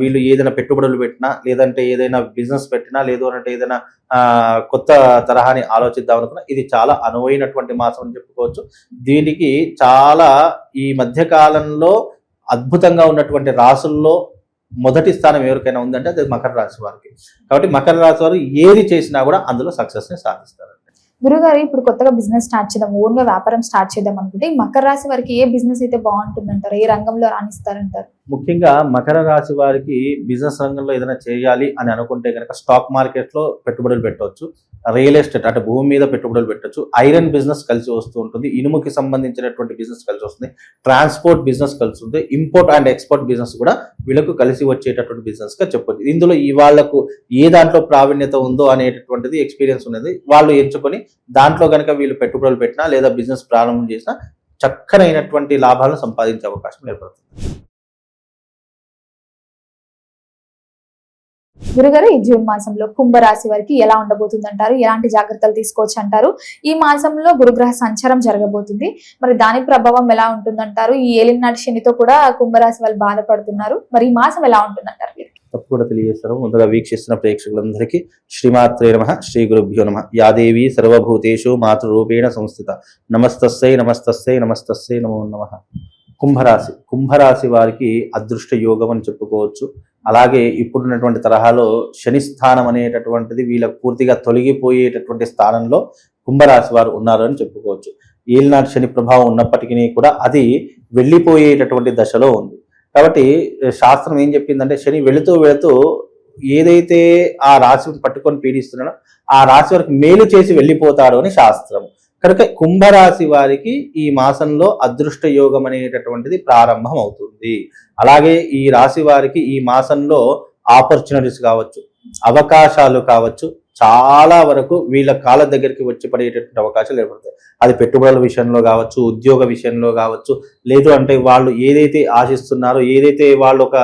వీళ్ళు ఏదైనా పెట్టుబడులు పెట్టినా, లేదంటే ఏదైనా బిజినెస్ పెట్టినా, లేదు అంటే ఏదైనా కొత్త తరహాని ఆలోచిద్దాం అనుకున్నా ఇది చాలా అనువైనటువంటి మాసం అని చెప్పుకోవచ్చు. దీనికి చాలా ఈ మధ్య కాలంలో అద్భుతంగా ఉన్నటువంటి రాసుల్లో మొదటి స్థానం ఎవరికైనా ఉందంటే అది మకర రాశి వారికి. కాబట్టి మకర రాశి వారు ఏది చేసినా కూడా అందులో సక్సెస్ ని సాధిస్తారు. గురుగారు, ఇప్పుడు కొత్తగా బిజినెస్ స్టార్ట్ చేద్దాం, ఓన్ గా వ్యాపారం స్టార్ట్ చేద్దాం అనుకుంటే ఈ మకర రాశి వారికి ఏ బిజినెస్ అయితే బాగుంటుందంటారు, ఏ రంగంలో రాణిస్తారంటారు? ముఖ్యంగా మకర రాశి వారికి బిజినెస్ రంగంలో ఏదైనా చేయాలి అని అనుకుంటే కనుక స్టాక్ మార్కెట్ లో పెట్టుబడులు పెట్టవచ్చు, రియల్ ఎస్టేట్ అంటే భూమి మీద పెట్టుబడులు పెట్టవచ్చు, ఐరన్ బిజినెస్ కలిసి వస్తూ ఉంటుంది, ఇనుముకి సంబంధించినటువంటి బిజినెస్ కలిసి వస్తుంది, ట్రాన్స్పోర్ట్ బిజినెస్ కలిసి ఉంటుంది, ఇంపోర్ట్ అండ్ ఎక్స్పోర్ట్ బిజినెస్ కూడా వీళ్ళకు కలిసి వచ్చేటటువంటి బిజినెస్ గా చెప్పొచ్చు. ఇందులో ఈ వాళ్లకు ఏ దాంట్లో ప్రావీణ్యత ఉందో అనేటటువంటిది ఎక్స్పీరియన్స్ ఉన్నది వాళ్ళు ఎంచుకొని దాంట్లో కనుక వీళ్ళు పెట్టుబడులు పెట్టినా లేదా బిజినెస్ ప్రారంభం చేసినా చక్కనైనటువంటి లాభాలను సంపాదించే అవకాశం ఏర్పడుతుంది. గురుగారు, ఈ జూన్ మాసంలో కుంభరాశి వారికి ఎలా ఉండబోతుంది అంటారు? ఎలాంటి జాగ్రత్తలు తీసుకోవచ్చు అంటారు? ఈ మాసంలో గురుగ్రహ సంచారం జరగబోతుంది, మరి దాని ప్రభావం ఎలా ఉంటుందంటారు? ఈ ఏలినాటి శనితో కూడా కుంభరాశి వాళ్ళు బాధపడుతున్నారు, మరి ఈ మాసం ఎలా ఉంటుందంటారు? తప్పకుండా తెలియజేస్తారు. ముందుగా వీక్షిస్తున్న ప్రేక్షకులందరికీ శ్రీమాత్రే నమః, శ్రీ గురుభ్యో నమః. యాదేవి సర్వభూతేషు మాతృరూపేణ సంస్థిత. నమస్తస్సై నమస్తస్సై నమస్తస్సై నమో నమః. కుంభరాశి వారికి అదృష్ట యోగం అని చెప్పుకోవచ్చు. అలాగే ఇప్పుడున్నటువంటి తరహాలో శని స్థానం అనేటటువంటిది వీళ్ళకు పూర్తిగా తొలగిపోయేటటువంటి స్థానంలో కుంభరాశి వారు ఉన్నారు అని చెప్పుకోవచ్చు. ఏలినాటి శని ప్రభావం ఉన్నప్పటికీ కూడా అది వెళ్ళిపోయేటటువంటి దశలో ఉంది. కాబట్టి శాస్త్రం ఏం చెప్పిందంటే శని వెళుతూ ఏదైతే ఆ రాశిని పట్టుకొని పీడిస్తున్నాడో ఆ రాశి వారికి మేలు చేసి వెళ్ళిపోతాడు అని శాస్త్రం. కనుక కుంభరాశి వారికి ఈ మాసంలో అదృష్ట యోగం అనేటటువంటిది ప్రారంభం అవుతుంది. అలాగే ఈ రాశి వారికి ఈ మాసంలో ఆపర్చునిటీస్ కావచ్చు, అవకాశాలు కావచ్చు, చాలా వరకు వీళ్ళ కాళ్ళ దగ్గరికి వచ్చి పడేటటువంటి అవకాశాలు ఏర్పడతాయి. అది పెట్టుబడుల విషయంలో కావచ్చు, ఉద్యోగ విషయంలో కావచ్చు, లేదు అంటే వాళ్ళు ఏదైతే ఆశిస్తున్నారో, ఏదైతే వాళ్ళు ఒక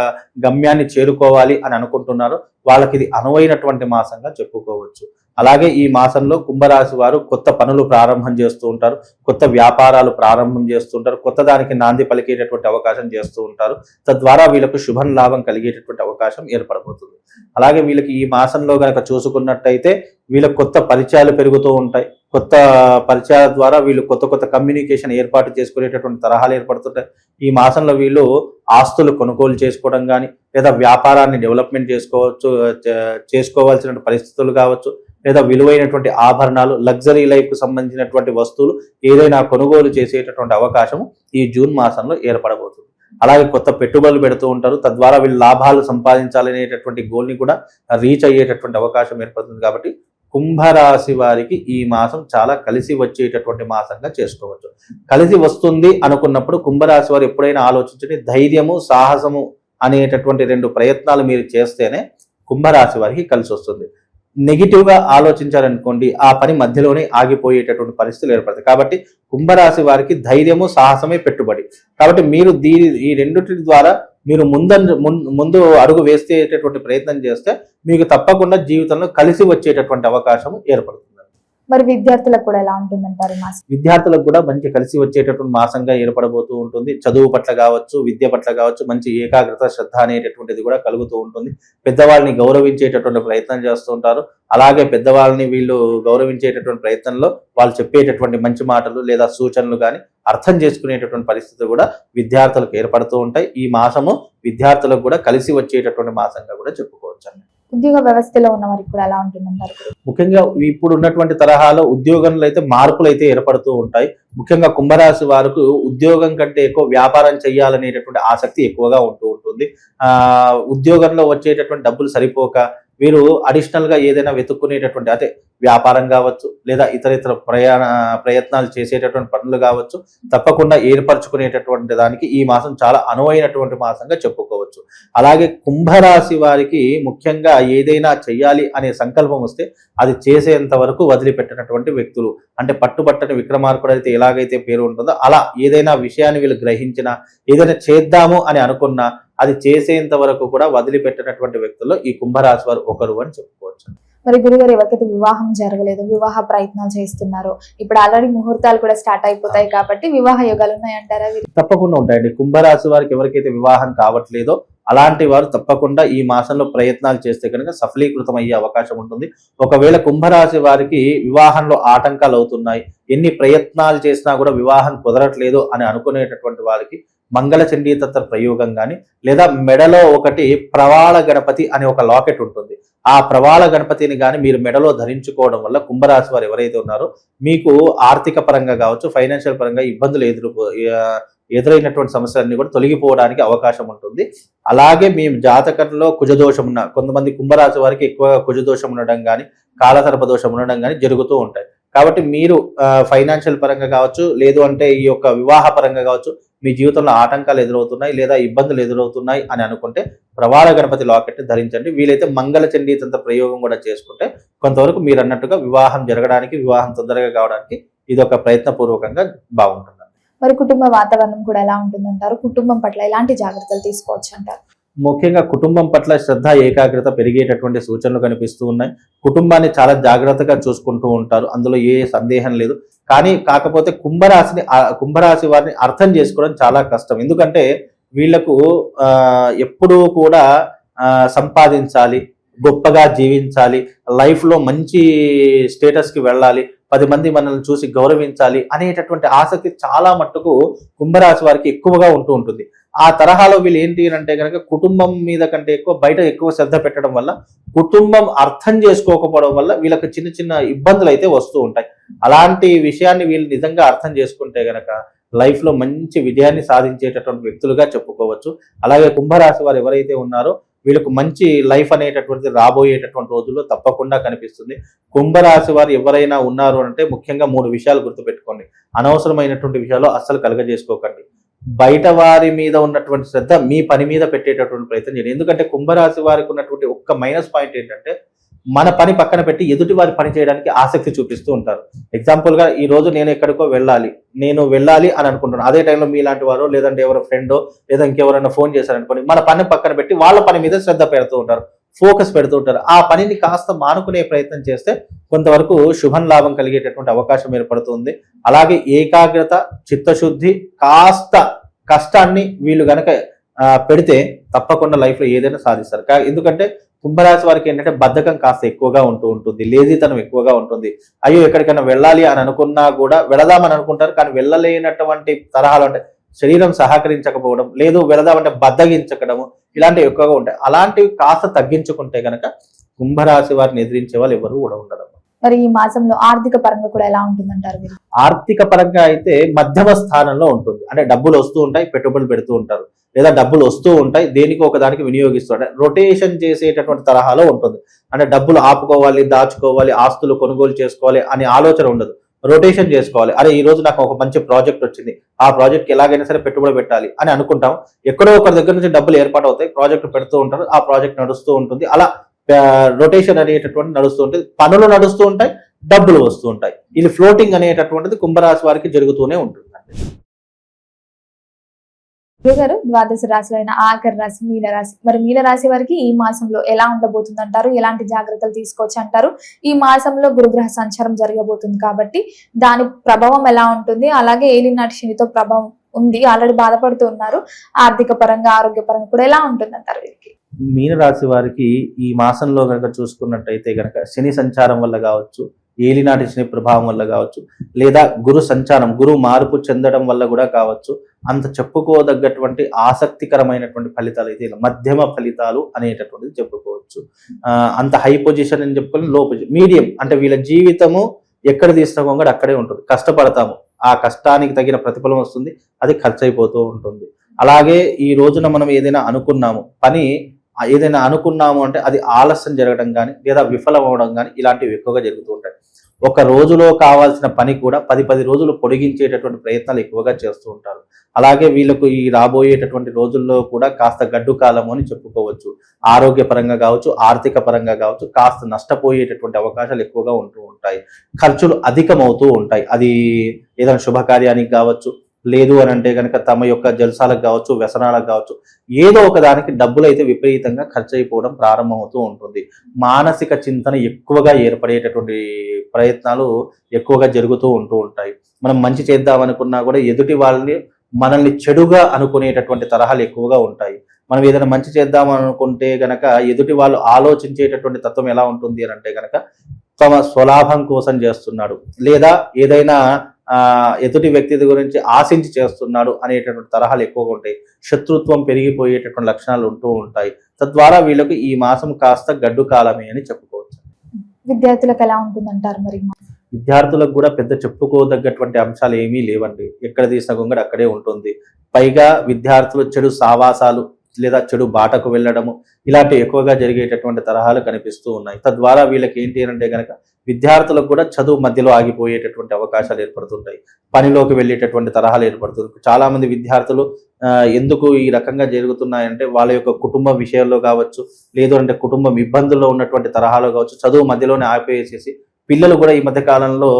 గమ్యాన్ని చేరుకోవాలి అని అనుకుంటున్నారో వాళ్ళకి ఇది అనువైనటువంటి మాసంగా చెప్పుకోవచ్చు. అలాగే ఈ మాసంలో కుంభరాశి వారు కొత్త పనులు ప్రారంభం చేస్తూ ఉంటారు, కొత్త వ్యాపారాలు ప్రారంభం చేస్తూ ఉంటారు, కొత్త దానికి నాంది పలికేటటువంటి అవకాశం చేస్తూ ఉంటారు. తద్వారా వీళ్ళకు శుభం లాభం కలిగేటటువంటి అవకాశం ఏర్పడబోతుంది. అలాగే వీళ్ళకి ఈ మాసంలో గనక చూసుకున్నట్టయితే వీళ్ళకి కొత్త పరిచయాలు పెరుగుతూ ఉంటాయి. కొత్త పరిచయాల ద్వారా వీళ్ళు కొత్త కమ్యూనికేషన్ ఏర్పాటు చేసుకునేటటువంటి తరహాలు ఏర్పడుతుంటాయి. ఈ మాసంలో వీళ్ళు ఆస్తులు కొనుగోలు చేసుకోవడం కానీ, లేదా వ్యాపారాన్ని డెవలప్మెంట్ చేసుకోవాల్సిన పరిస్థితులు కావచ్చు, లేదా విలువైనటువంటి ఆభరణాలు, లగ్జరీ లైఫ్కు సంబంధించినటువంటి వస్తువులు ఏదైనా కొనుగోలు చేసేటటువంటి అవకాశము ఈ జూన్ మాసంలో ఏర్పడబోతుంది. అలాగే కొత్త పెట్టుబడులు పెడుతూ ఉంటారు, తద్వారా వీళ్ళు లాభాలు సంపాదించాలనేటటువంటి గోల్ని కూడా రీచ్ అయ్యేటటువంటి అవకాశం ఏర్పడుతుంది. కాబట్టి కుంభరాశి వారికి ఈ మాసం చాలా కలిసి వచ్చేటటువంటి మాసంగా చేసుకోవచ్చు. కలిసి వస్తుంది అనుకున్నప్పుడు కుంభరాశి వారు ఎప్పుడైనా ఆలోచించండి, ధైర్యము సాహసము అనేటటువంటి 2 ప్రయత్నాలు మీరు చేస్తేనే కుంభరాశి వారికి కలిసి వస్తుంది. నెగిటివ్ గా ఆలోచించారనుకోండి, ఆ పని మధ్యలోనే ఆగిపోయేటటువంటి పరిస్థితులు ఏర్పడతాయి. కాబట్టి కుంభరాశి వారికి ధైర్యము సాహసమే పెట్టుబడి. కాబట్టి మీరు ఈ రెండింటి ద్వారా మీరు ముందు అడుగు వేసేటటువంటి ప్రయత్నం చేస్తే మీకు తప్పకుండా జీవితంలో కలిసి వచ్చేటటువంటి అవకాశం ఏర్పడుతుంది. మరి విద్యార్థులకు కూడా ఎలా ఉంటుందంటారు మాసం? విద్యార్థులకు కూడా మంచి కలిసి వచ్చేటటువంటి మాసంగా ఏర్పడబోతూ ఉంటుంది. చదువు పట్ల కావచ్చు, విద్య పట్ల కావచ్చు, మంచి ఏకాగ్రత శ్రద్ధ అనేటటువంటిది కూడా కలుగుతూ ఉంటుంది. పెద్దవాళ్ళని గౌరవించేటటువంటి ప్రయత్నం చేస్తూ ఉంటారు. అలాగే పెద్దవాళ్ళని వీళ్ళు గౌరవించేటటువంటి ప్రయత్నంలో వాళ్ళు చెప్పేటటువంటి మంచి మాటలు లేదా సూచనలు కానీ అర్థం చేసుకునేటటువంటి పరిస్థితులు కూడా విద్యార్థులకు ఏర్పడుతూ ఉంటాయి. ఈ మాసము విద్యార్థులకు కూడా కలిసి వచ్చేటటువంటి మాసంగా కూడా చెప్పుకోవచ్చు అండి. ఉద్యోగ వ్యవస్థలో ఉన్న వారికి కూడా ఎలా ఉంటుందంటారు? ముఖ్యంగా ఇప్పుడు ఉన్నటువంటి తరహాలో ఉద్యోగంలో అయితే మార్పులు అయితే ఏర్పడుతూ ఉంటాయి. ముఖ్యంగా కుంభరాశి వారికి ఉద్యోగం కంటే ఎక్కువ వ్యాపారం చేయాలనేటటువంటి ఆసక్తి ఎక్కువగా ఉంటూ ఉంటుంది. ఉద్యోగంలో వచ్చేటటువంటి డబ్బులు సరిపోక వీరు అడిషనల్ గా ఏదైనా వెతుక్కునేటటువంటి అదే వ్యాపారం కావచ్చు, లేదా ఇతర ప్రయత్నాలు చేసేటటువంటి పనులు కావచ్చు, తప్పకుండా ఏర్పరచుకునేటటువంటి దానికి ఈ మాసం చాలా అనువైనటువంటి మాసంగా చెప్పుకోవచ్చు. అలాగే కుంభరాశి వారికి ముఖ్యంగా ఏదైనా చెయ్యాలి అనే సంకల్పం వస్తే అది చేసేంత వరకు వదిలిపెట్టినటువంటి వ్యక్తులు. అంటే పట్టుబట్టని విక్రమార్కుడు అయితే ఎలాగైతే పేరు ఉంటుందో అలా ఏదైనా విషయాన్ని వీళ్ళు గ్రహించినా, ఏదైనా చేద్దాము అని అనుకున్నా అది చేసేంత వరకు కూడా వదిలిపెట్టినటువంటి వ్యక్తుల్లో ఈ కుంభరాశి వారు ఒకరు అని చెప్పుకోవచ్చు. మరి గురుగారు, ఎవరికైతే వివాహం జరగలేదు, వివాహ ప్రయత్నాలు చేస్తున్నారు, ఇప్పుడు ఆల్రెడీ ముహూర్తాలు కూడా స్టార్ట్ అయిపోతాయి కాబట్టి వివాహ యోగాలు ఉన్నాయంటారా? తప్పకుండా ఉంటాయండి. కుంభరాశి వారికి ఎవరికైతే వివాహం కావట్లేదో అలాంటి వారు తప్పకుండా ఈ మాసంలో ప్రయత్నాలు చేస్తే కనుక సఫలీకృతం అయ్యే అవకాశం ఉంటుంది. ఒకవేళ కుంభరాశి వారికి వివాహంలో ఆటంకాలు అవుతున్నాయి, ఎన్ని ప్రయత్నాలు చేసినా కూడా వివాహం కుదరట్లేదు అని అనుకునేటటువంటి వారికి మంగళ చండీతత్వ ప్రయోగం కానీ, లేదా మెడలో ఒకటి ప్రవాళ గణపతి అనే ఒక లాకెట్ ఉంటుంది. ఆ ప్రవాళ గణపతిని కానీ మీరు మెడలో ధరించుకోవడం వల్ల కుంభరాశి వారు ఎవరైతే ఉన్నారో మీకు ఆర్థిక పరంగా కావచ్చు, ఫైనాన్షియల్ పరంగా ఇబ్బందులు ఎదురైనటువంటి సమస్యలన్నీ కూడా తొలగిపోవడానికి అవకాశం ఉంటుంది. అలాగే మీ జాతకంలో కుజదోషం ఉన్న కొంతమంది కుంభరాశి వారికి ఎక్కువ కుజదోషం ఉండడం కానీ, కాలసర్ప దోషం ఉండడం కానీ జరుగుతూ ఉంటాయి. కాబట్టి మీరు ఫైనాన్షియల్ పరంగా కావచ్చు, లేదు అంటే ఈ యొక్క వివాహ పరంగా కావచ్చు, మీ జీవితంలో ఆటంకాలు ఎదురవుతున్నాయి లేదా ఇబ్బందులు ఎదురవుతున్నాయి అని అనుకుంటే ప్రవాళ గణపతి లాకెట్ ధరించండి. వీలైతే మంగళ చండీతంత్ర ప్రయోగం కూడా చేసుకుంటే కొంతవరకు మీరు అన్నట్టుగా వివాహం జరగడానికి, వివాహం తొందరగా కావడానికి ఇది ఒక ప్రయత్నపూర్వకంగా బాగుంటుంది. మరి కుటుంబ వాతావరణం కూడా ఎలా ఉంటుందంటారు? కుటుంబం పట్ల ఎలాంటి జాగ్రత్తలు తీసుకోవచ్చు అంటారు? ముఖ్యంగా కుటుంబం పట్ల శ్రద్ధ ఏకాగ్రత పెరిగేటటువంటి సూచనలు కనిపిస్తూ ఉన్నాయి. కుటుంబాన్ని చాలా జాగ్రత్తగా చూసుకుంటూ ఉంటారు, అందులో ఏ సందేహం లేదు. కాకపోతే కుంభరాశి వారిని అర్థం చేసుకోవడం చాలా కష్టం. ఎందుకంటే వీళ్లకు ఎప్పుడూ కూడా సంపాదించాలి, గొప్పగా జీవించాలి, లైఫ్ లో మంచి స్టేటస్ కి వెళ్ళాలి, 10 మంది మనల్ని చూసి గౌరవించాలి అనేటటువంటి ఆసక్తి చాలా మట్టుకు కుంభరాశి వారికి ఎక్కువగా ఉంటూ ఉంటుంది. ఆ తరహాలో వీళ్ళు ఏంటి అంటే కనుక కుటుంబం మీద కంటే ఎక్కువ బయట ఎక్కువ శ్రద్ధ పెట్టడం వల్ల, కుటుంబం అర్థం చేసుకోకపోవడం వల్ల వీళ్ళకి చిన్న చిన్న ఇబ్బందులు అయితే వస్తూ ఉంటాయి. అలాంటి విషయాన్ని వీళ్ళు నిజంగా అర్థం చేసుకుంటే గనక లైఫ్ లో మంచి విజయాన్ని సాధించేటటువంటి వ్యక్తులుగా చెప్పుకోవచ్చు. అలాగే కుంభరాశి వారు ఎవరైతే ఉన్నారో వీళ్ళకు మంచి లైఫ్ అనేటటువంటిది రాబోయేటటువంటి రోజుల్లో తప్పకుండా కనిపిస్తుంది. కుంభరాశి వారు ఎవరైనా ఉన్నారు అంటే ముఖ్యంగా 3 విషయాలు గుర్తుపెట్టుకోండి. అనవసరమైనటువంటి విషయాలు అస్సలు కలగజేసుకోకండి. బయట వారి మీద ఉన్నటువంటి శ్రద్ధ మీ పని మీద పెట్టేటటువంటి ప్రయత్నం చేయండి. ఎందుకంటే కుంభరాశి వారికి ఉన్నటువంటి ఒక్క మైనస్ పాయింట్ ఏంటంటే మన పని పక్కన పెట్టి ఎదుటి వారి పని చేయడానికి ఆసక్తి చూపిస్తూ ఉంటారు. ఎగ్జాంపుల్ గా ఈ రోజు నేను ఎక్కడికో వెళ్ళాలి అని అనుకుంటున్నాను. అదే టైంలో మీలాంటి వారో లేదంటే ఎవరో ఫ్రెండో లేదా ఇంకెవరైనా ఫోన్ చేశారనుకోండి, మన పని పక్కన పెట్టి వాళ్ళ పని మీద శ్రద్ధ పెడుతూ ఉంటారు, ఫోకస్ పెడుతూ ఉంటారు. ఆ పనిని కాస్త మానుకునే ప్రయత్నం చేస్తే కొంతవరకు శుభం లాభం కలిగేటటువంటి అవకాశం ఏర్పడుతుంది. అలాగే ఏకాగ్రత, చిత్తశుద్ధి, కాస్త కష్టాన్ని వీళ్ళు గనక పెడితే తప్పకుండా లైఫ్ లో ఏదైనా సాధిస్తారు. ఎందుకంటే కుంభరాశి వారికి ఏంటంటే బద్ధకం కాస్త ఎక్కువగా ఉంటుంది, లేజీతనం ఎక్కువగా ఉంటుంది. అయ్యో ఎక్కడికైనా వెళ్ళాలి అని అనుకున్నా కూడా వెళదామని అనుకుంటారు, కానీ వెళ్ళలేనటువంటి తరహాలు అంటే శరీరం సహకరించకపోవడం, లేదు వెళదామంటే బద్దగించకడము, ఇలాంటివి ఎక్కువగా ఉంటాయి. అలాంటివి కాస్త తగ్గించుకుంటే గనక కుంభరాశి వారిని ఎదిరించే వాళ్ళు ఎవరు కూడా ఉండరు. మరి ఈ మాసంలో ఆర్థిక పరంగా కూడా ఎలా ఉంటుందంటారు మీరు? ఆర్థిక పరంగా అయితే మధ్యమ స్థానంలో ఉంటుంది. అంటే డబ్బులు వస్తూ ఉంటాయి, పెట్టుబడులు పెడుతూ ఉంటారు, లేదా డబ్బులు వస్తూ ఉంటాయి, దేనికో ఒక దానికి వినియోగిస్తూ ఉంటాయి. రొటేషన్ చేసేటటువంటి తరహాలో ఉంటుంది. అంటే డబ్బులు ఆపుకోవాలి, దాచుకోవాలి, ఆస్తులు కొనుగోలు చేసుకోవాలి అనే ఆలోచన ఉండదు. రొటేషన్ చేసుకోవాలి. అరే ఈ రోజు నాకు ఒక మంచి ప్రాజెక్ట్ వచ్చింది, ఆ ప్రాజెక్ట్కి ఎలాగైనా సరే పెట్టుబడి పెట్టాలి అని అనుకుంటాం. ఎక్కడో ఒకరి దగ్గర నుంచి డబ్బులు ఏర్పాటు అవుతాయి, ప్రాజెక్ట్ పెడుతూ ఉంటారు, ఆ ప్రాజెక్ట్ నడుస్తూ ఉంటుంది. అలా రొటేషన్ అనేటటువంటి నడుస్తూ ఉంటుంది, పనులు నడుస్తూ ఉంటాయి, డబ్బులు వస్తూ ఉంటాయి. ఇది ఫ్లోటింగ్ అనేటటువంటిది కుంభరాశి వారికి జరుగుతూనే ఉంటుంది. గురుగారు, ద్వాదశ రాశులు అయిన ఆఖరి రాశి మీనరాశి. మరి మీనరాశి వారికి ఈ మాసంలో ఎలా ఉండబోతుంది అంటారు? ఎలాంటి జాగ్రత్తలు తీసుకోవచ్చు అంటారు? ఈ మాసంలో గురుగ్రహ సంచారం జరగబోతుంది కాబట్టి దాని ప్రభావం ఎలా ఉంటుంది? అలాగే ఏలినాటి శనితో ప్రభావం ఉంది, ఆల్రెడీ బాధపడుతూ ఉన్నారు. ఆర్థిక పరంగా, ఆరోగ్య పరంగా కూడా ఎలా ఉంటుంది అంటారు వీరికి? మీనరాశి వారికి ఈ మాసంలో కనుక చూసుకున్నట్టయితే కనుక శని సంచారం వల్ల కావచ్చు, ఏలినాటి శని ప్రభావం వల్ల కావచ్చు, లేదా గురు సంచారం, గురు మార్పు చెందడం వల్ల కూడా కావచ్చు, అంత చెప్పుకోదగ్గటువంటి ఆసక్తికరమైనటువంటి ఫలితాలు అయితే మధ్యమ ఫలితాలు అనేటటువంటిది చెప్పుకోవచ్చు. అంత హై పొజిషన్ అని చెప్పుకొని లో పొజిషన్, మీడియం. అంటే వీళ్ళ జీవితము ఎక్కడ తీసినా కూడా అక్కడే ఉంటుంది. కష్టపడతాము, ఆ కష్టానికి తగిన ప్రతిఫలం వస్తుంది, అది ఖర్చు అయిపోతూ ఉంటుంది. అలాగే ఈ రోజున మనం ఏదైనా అనుకున్నాము అంటే అది ఆలస్యం జరగడం కానీ, లేదా విఫలం అవడం కానీ, ఇలాంటివి ఎక్కువగా జరుగుతూ ఉంటాయి. ఒక రోజులో కావాల్సిన పని కూడా 10 రోజులు పొడిగించేటటువంటి ప్రయత్నాలు ఎక్కువగా చేస్తూ ఉంటారు. అలాగే వీళ్ళకు ఈ రాబోయేటటువంటి రోజుల్లో కూడా కాస్త గడ్డు కాలము అని చెప్పుకోవచ్చు. ఆరోగ్యపరంగా కావచ్చు, ఆర్థిక పరంగా కావచ్చు, కాస్త నష్టపోయేటటువంటి అవకాశాలు ఎక్కువగా ఉంటూ ఉంటాయి. ఖర్చులు అధికమవుతూ ఉంటాయి. అది ఏదైనా శుభకార్యానికి కావచ్చు, లేదు అని అంటే కనుక తమ యొక్క జల్సాలకు కావచ్చు, వ్యసనాలకు కావచ్చు, ఏదో ఒక దానికి డబ్బులు అయితే విపరీతంగా ఖర్చు అయిపోవడం ప్రారంభమవుతూ ఉంటుంది. మానసిక చింతన ఎక్కువగా ఏర్పడేటటువంటి ప్రయత్నాలు ఎక్కువగా జరుగుతూ ఉంటూ ఉంటాయి. మనం మంచి చేద్దామనుకున్నా కూడా ఎదుటి వాళ్ళని మనల్ని చెడుగా అనుకునేటటువంటి తరహాలు ఎక్కువగా ఉంటాయి. మనం ఏదైనా మంచి చేద్దామనుకుంటే గనక ఎదుటి వాళ్ళు ఆలోచించేటటువంటి తత్వం ఎలా ఉంటుంది అని అంటే గనక తమ స్వలాభం కోసం చేస్తున్నాడు, లేదా ఏదైనా ఎదుటి వ్యక్తి గురించి ఆశించి చేస్తున్నాడు అనేటటువంటి తరహాలు ఎక్కువగా ఉంటాయి. శత్రుత్వం పెరిగిపోయేటటువంటి లక్షణాలు ఉంటూ ఉంటాయి. తద్వారా వీళ్ళకు ఈ మాసం కాస్త గడ్డు కాలమే అని చెప్పుకోవచ్చు. విద్యార్థులకు ఎలా ఉంటుందంటారు? మరి విద్యార్థులకు కూడా పెద్ద చెప్పుకోదగ్గటువంటి అంశాలు ఏమీ లేవండి. ఎక్కడ తీసిన గొంగడి అక్కడే ఉంటుంది. పైగా విద్యార్థులు చెడు సావాసాలు లేదా చెడు బాటకు వెళ్ళడము, ఇలాంటి ఎక్కువగా జరిగేటటువంటి తరహాలు కనిపిస్తూ ఉన్నాయి. తద్వారా వీళ్ళకి ఏంటి అంటే కనుక విద్యార్థులకు కూడా చదువు మధ్యలో ఆగిపోయేటటువంటి అవకాశాలు ఏర్పడుతుంటాయి. పనిలోకి వెళ్ళేటటువంటి తరహాలు ఏర్పడుతుంది. చాలా మంది విద్యార్థులు ఎందుకు ఈ రకంగా జరుగుతున్నాయంటే వాళ్ళ యొక్క కుటుంబ విషయాల్లో కావచ్చు, లేదు అంటే కుటుంబం ఇబ్బందుల్లో ఉన్నటువంటి తరహాలో కావచ్చు, చదువు మధ్యలోనే ఆపేసేసి పిల్లలు కూడా ఈ మధ్య కాలంలో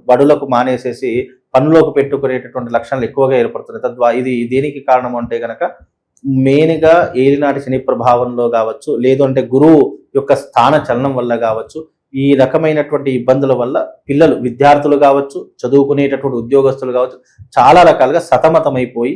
బడులకు మానేసేసి పనులోకి పెట్టుకునేటటువంటి లక్షణాలు ఎక్కువగా ఏర్పడుతున్నాయి. తద్వారా ఇది దేనికి కారణం అంటే కనుక మెయిన్గా ఏలినాటి శని ప్రభావంలో కావచ్చు, లేదు అంటే గురువు యొక్క స్థాన చలనం వల్ల కావచ్చు, ఈ రకమైనటువంటి ఇబ్బందుల వల్ల పిల్లలు, విద్యార్థులు కావచ్చు, చదువుకునేటటువంటి ఉద్యోగస్తులు కావచ్చు, చాలా రకాలుగా సతమతమైపోయి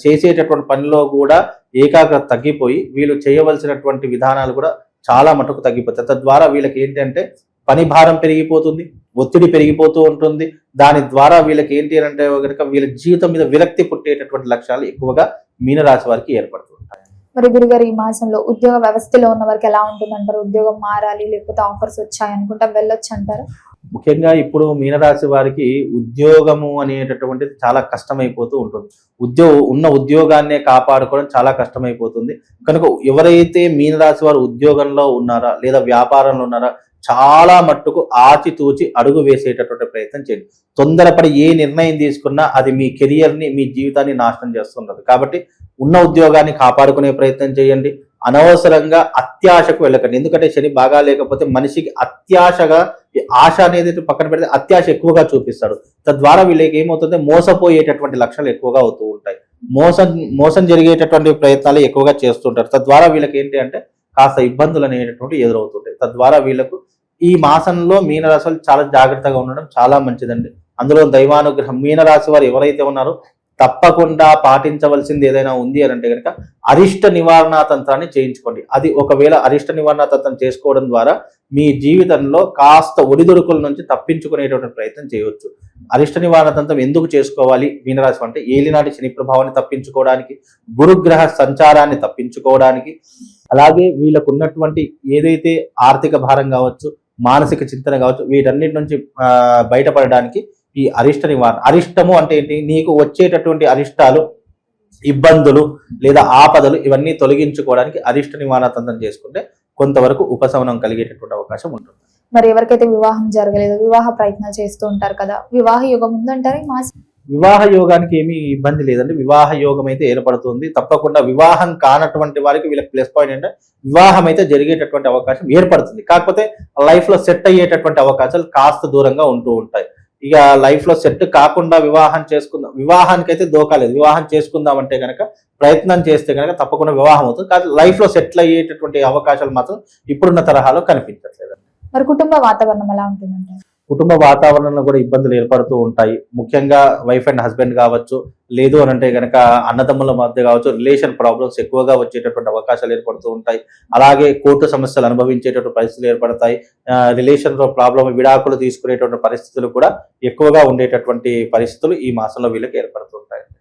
చేసేటటువంటి పనిలో కూడా ఏకాగ్రత తగ్గిపోయి వీళ్ళు చేయవలసినటువంటి విధానాలు కూడా చాలా మటుకు తగ్గిపోతాయి. తద్వారా వీళ్ళకి ఏంటంటే పని భారం పెరిగిపోతుంది, ఒత్తిడి పెరిగిపోతూ ఉంటుంది. దాని ద్వారా వీళ్ళకి ఏంటి అంటే కనుక వీళ్ళ జీవితం మీద విరక్తి పుట్టేటటువంటి లక్షణాలు ఎక్కువగా మీనరాశి వారికి ఏర్పడుతూ ఉంటాయి. మరి గురుగారు, ఈ మాసంలో ఉద్యోగ వ్యవస్థలో ఉన్న వారికి ఎలా ఉంటుంది అంటారు? ఉద్యోగం మారాలి, లేకపోతే ఆఫర్స్ వచ్చాయి అనుకుంటా వెళ్ళొచ్చు అంటారు? ముఖ్యంగా ఇప్పుడు మీనరాశి వారికి ఉద్యోగము అనేటటువంటిది చాలా కష్టమైపోతూ ఉంటుంది. ఉన్న ఉద్యోగాన్నే కాపాడుకోవడం చాలా కష్టమైపోతుంది. కనుక ఎవరైతే మీనరాశి వారు ఉద్యోగంలో ఉన్నారా లేదా వ్యాపారంలో ఉన్నారా, చాలా మట్టుకు ఆచితూచి అడుగు వేసేటటువంటి ప్రయత్నం చేయండి. తొందరపడి ఏ నిర్ణయం తీసుకున్నా అది మీ కెరియర్ని, మీ జీవితాన్ని నాశనం చేస్తున్నది. కాబట్టి ఉన్న ఉద్యోగాన్ని కాపాడుకునే ప్రయత్నం చేయండి. అనవసరంగా అత్యాశకు వెళ్ళకండి. ఎందుకంటే శని బాగా లేకపోతే మనిషికి అత్యాశగా, ఆశ అనేది పక్కన పెడితే అత్యాశ ఎక్కువగా చూపిస్తాడు. తద్వారా వీళ్ళకి ఏమవుతుంది, మోసపోయేటటువంటి లక్షణాలు ఎక్కువగా అవుతూ ఉంటాయి. మోసం జరిగేటటువంటి ప్రయత్నాలు ఎక్కువగా చేస్తుంటారు. తద్వారా వీళ్ళకి ఏంటి అంటే కాస్త ఇబ్బందులు అనేటటువంటి ఎదురవుతుంటాయి. తద్వారా వీళ్ళకు ఈ మాసంలో మీనరాశి చాలా జాగ్రత్తగా ఉండడం చాలా మంచిదండి. అందులో దైవానుగ్రహం, మీనరాశి వారు ఎవరైతే ఉన్నారో తప్పకుండా పాటించవలసింది ఏదైనా ఉంది అని అంటే కనుక అరిష్ట నివారణ తంత్రాన్ని చేయించుకోండి. అది ఒకవేళ అరిష్ట నివారణ తంత్రం చేసుకోవడం ద్వారా మీ జీవితంలో కాస్త ఒడిదుడుకుల నుంచి తప్పించుకునేటువంటి ప్రయత్నం చేయవచ్చు. అరిష్ట నివారణ తంత్రం ఎందుకు చేసుకోవాలి మీనరాశి అంటే ఏలినాటి శని ప్రభావాన్ని తప్పించుకోవడానికి, గురుగ్రహ సంచారాన్ని తప్పించుకోవడానికి, అలాగే వీళ్ళకు ఉన్నటువంటి ఏదైతే ఆర్థిక భారం కావచ్చు, మానసిక చింతన కావచ్చు, వీటన్నిటి నుంచి బయటపడడానికి ఈ అరిష్ట నివారణ. అరిష్టము అంటే ఏంటి? నీకు వచ్చేటటువంటి అరిష్టాలు, ఇబ్బందులు లేదా ఆపదలు ఇవన్నీ తొలగించుకోవడానికి అరిష్ట నివారణ తంత్రం చేసుకుంటే కొంతవరకు ఉపశమనం కలిగేటటువంటి అవకాశం ఉంటుంది. మరి ఎవరికైతే వివాహం జరగలేదో వివాహ ప్రయత్నాలు చేస్తూ ఉంటారు కదా, వివాహ యోగం ఉందంటారు ఈ మాసం? వివాహ యోగానికి ఏమీ ఇబ్బంది లేదండి. వివాహ యోగం అయితే ఏర్పడుతుంది. తప్పకుండా వివాహం కానటువంటి వారికి వీళ్ళకి ప్లస్ పాయింట్ అంటే వివాహం అయితే జరిగేటటువంటి అవకాశం ఏర్పడుతుంది. కాకపోతే లైఫ్ లో సెట్ అయ్యేటటువంటి అవకాశాలు కాస్త దూరంగా ఉంటూ ఉంటాయి. ఇక లైఫ్ లో సెట్ కాకుండా వివాహానికి అయితే దోకాలేదు. వివాహం చేసుకుందాం అంటే కనుక ప్రయత్నం చేస్తే కనుక తప్పకుండా వివాహం అవుతుంది. కానీ లైఫ్ లో సెటిల్ అయ్యేటటువంటి అవకాశాలు మాత్రం ఇప్పుడున్న తరహాలో కనిపించట్లేదు. మరి కుటుంబ వాతావరణం ఎలా ఉంటుందంటారు? కుటుంబ వాతావరణంలో కూడా ఇబ్బందులు ఏర్పడుతూ ఉంటాయి. ముఖ్యంగా వైఫ్ అండ్ హస్బెండ్ కావచ్చు, లేదు అని అంటే కనుక అన్నదమ్ముల మధ్య కావచ్చు, రిలేషన్ ప్రాబ్లమ్స్ ఎక్కువగా వచ్చేటటువంటి అవకాశాలు ఏర్పడుతూ ఉంటాయి. అలాగే కోర్టు సమస్యలు అనుభవించేటటువంటి పరిస్థితులు ఏర్పడతాయి. రిలేషన్ లో ప్రాబ్లం, విడాకులు తీసుకునేటువంటి పరిస్థితులు కూడా ఎక్కువగా ఉండేటటువంటి పరిస్థితులు ఈ మాసంలో వీళ్ళకి ఏర్పడుతూ ఉంటాయి.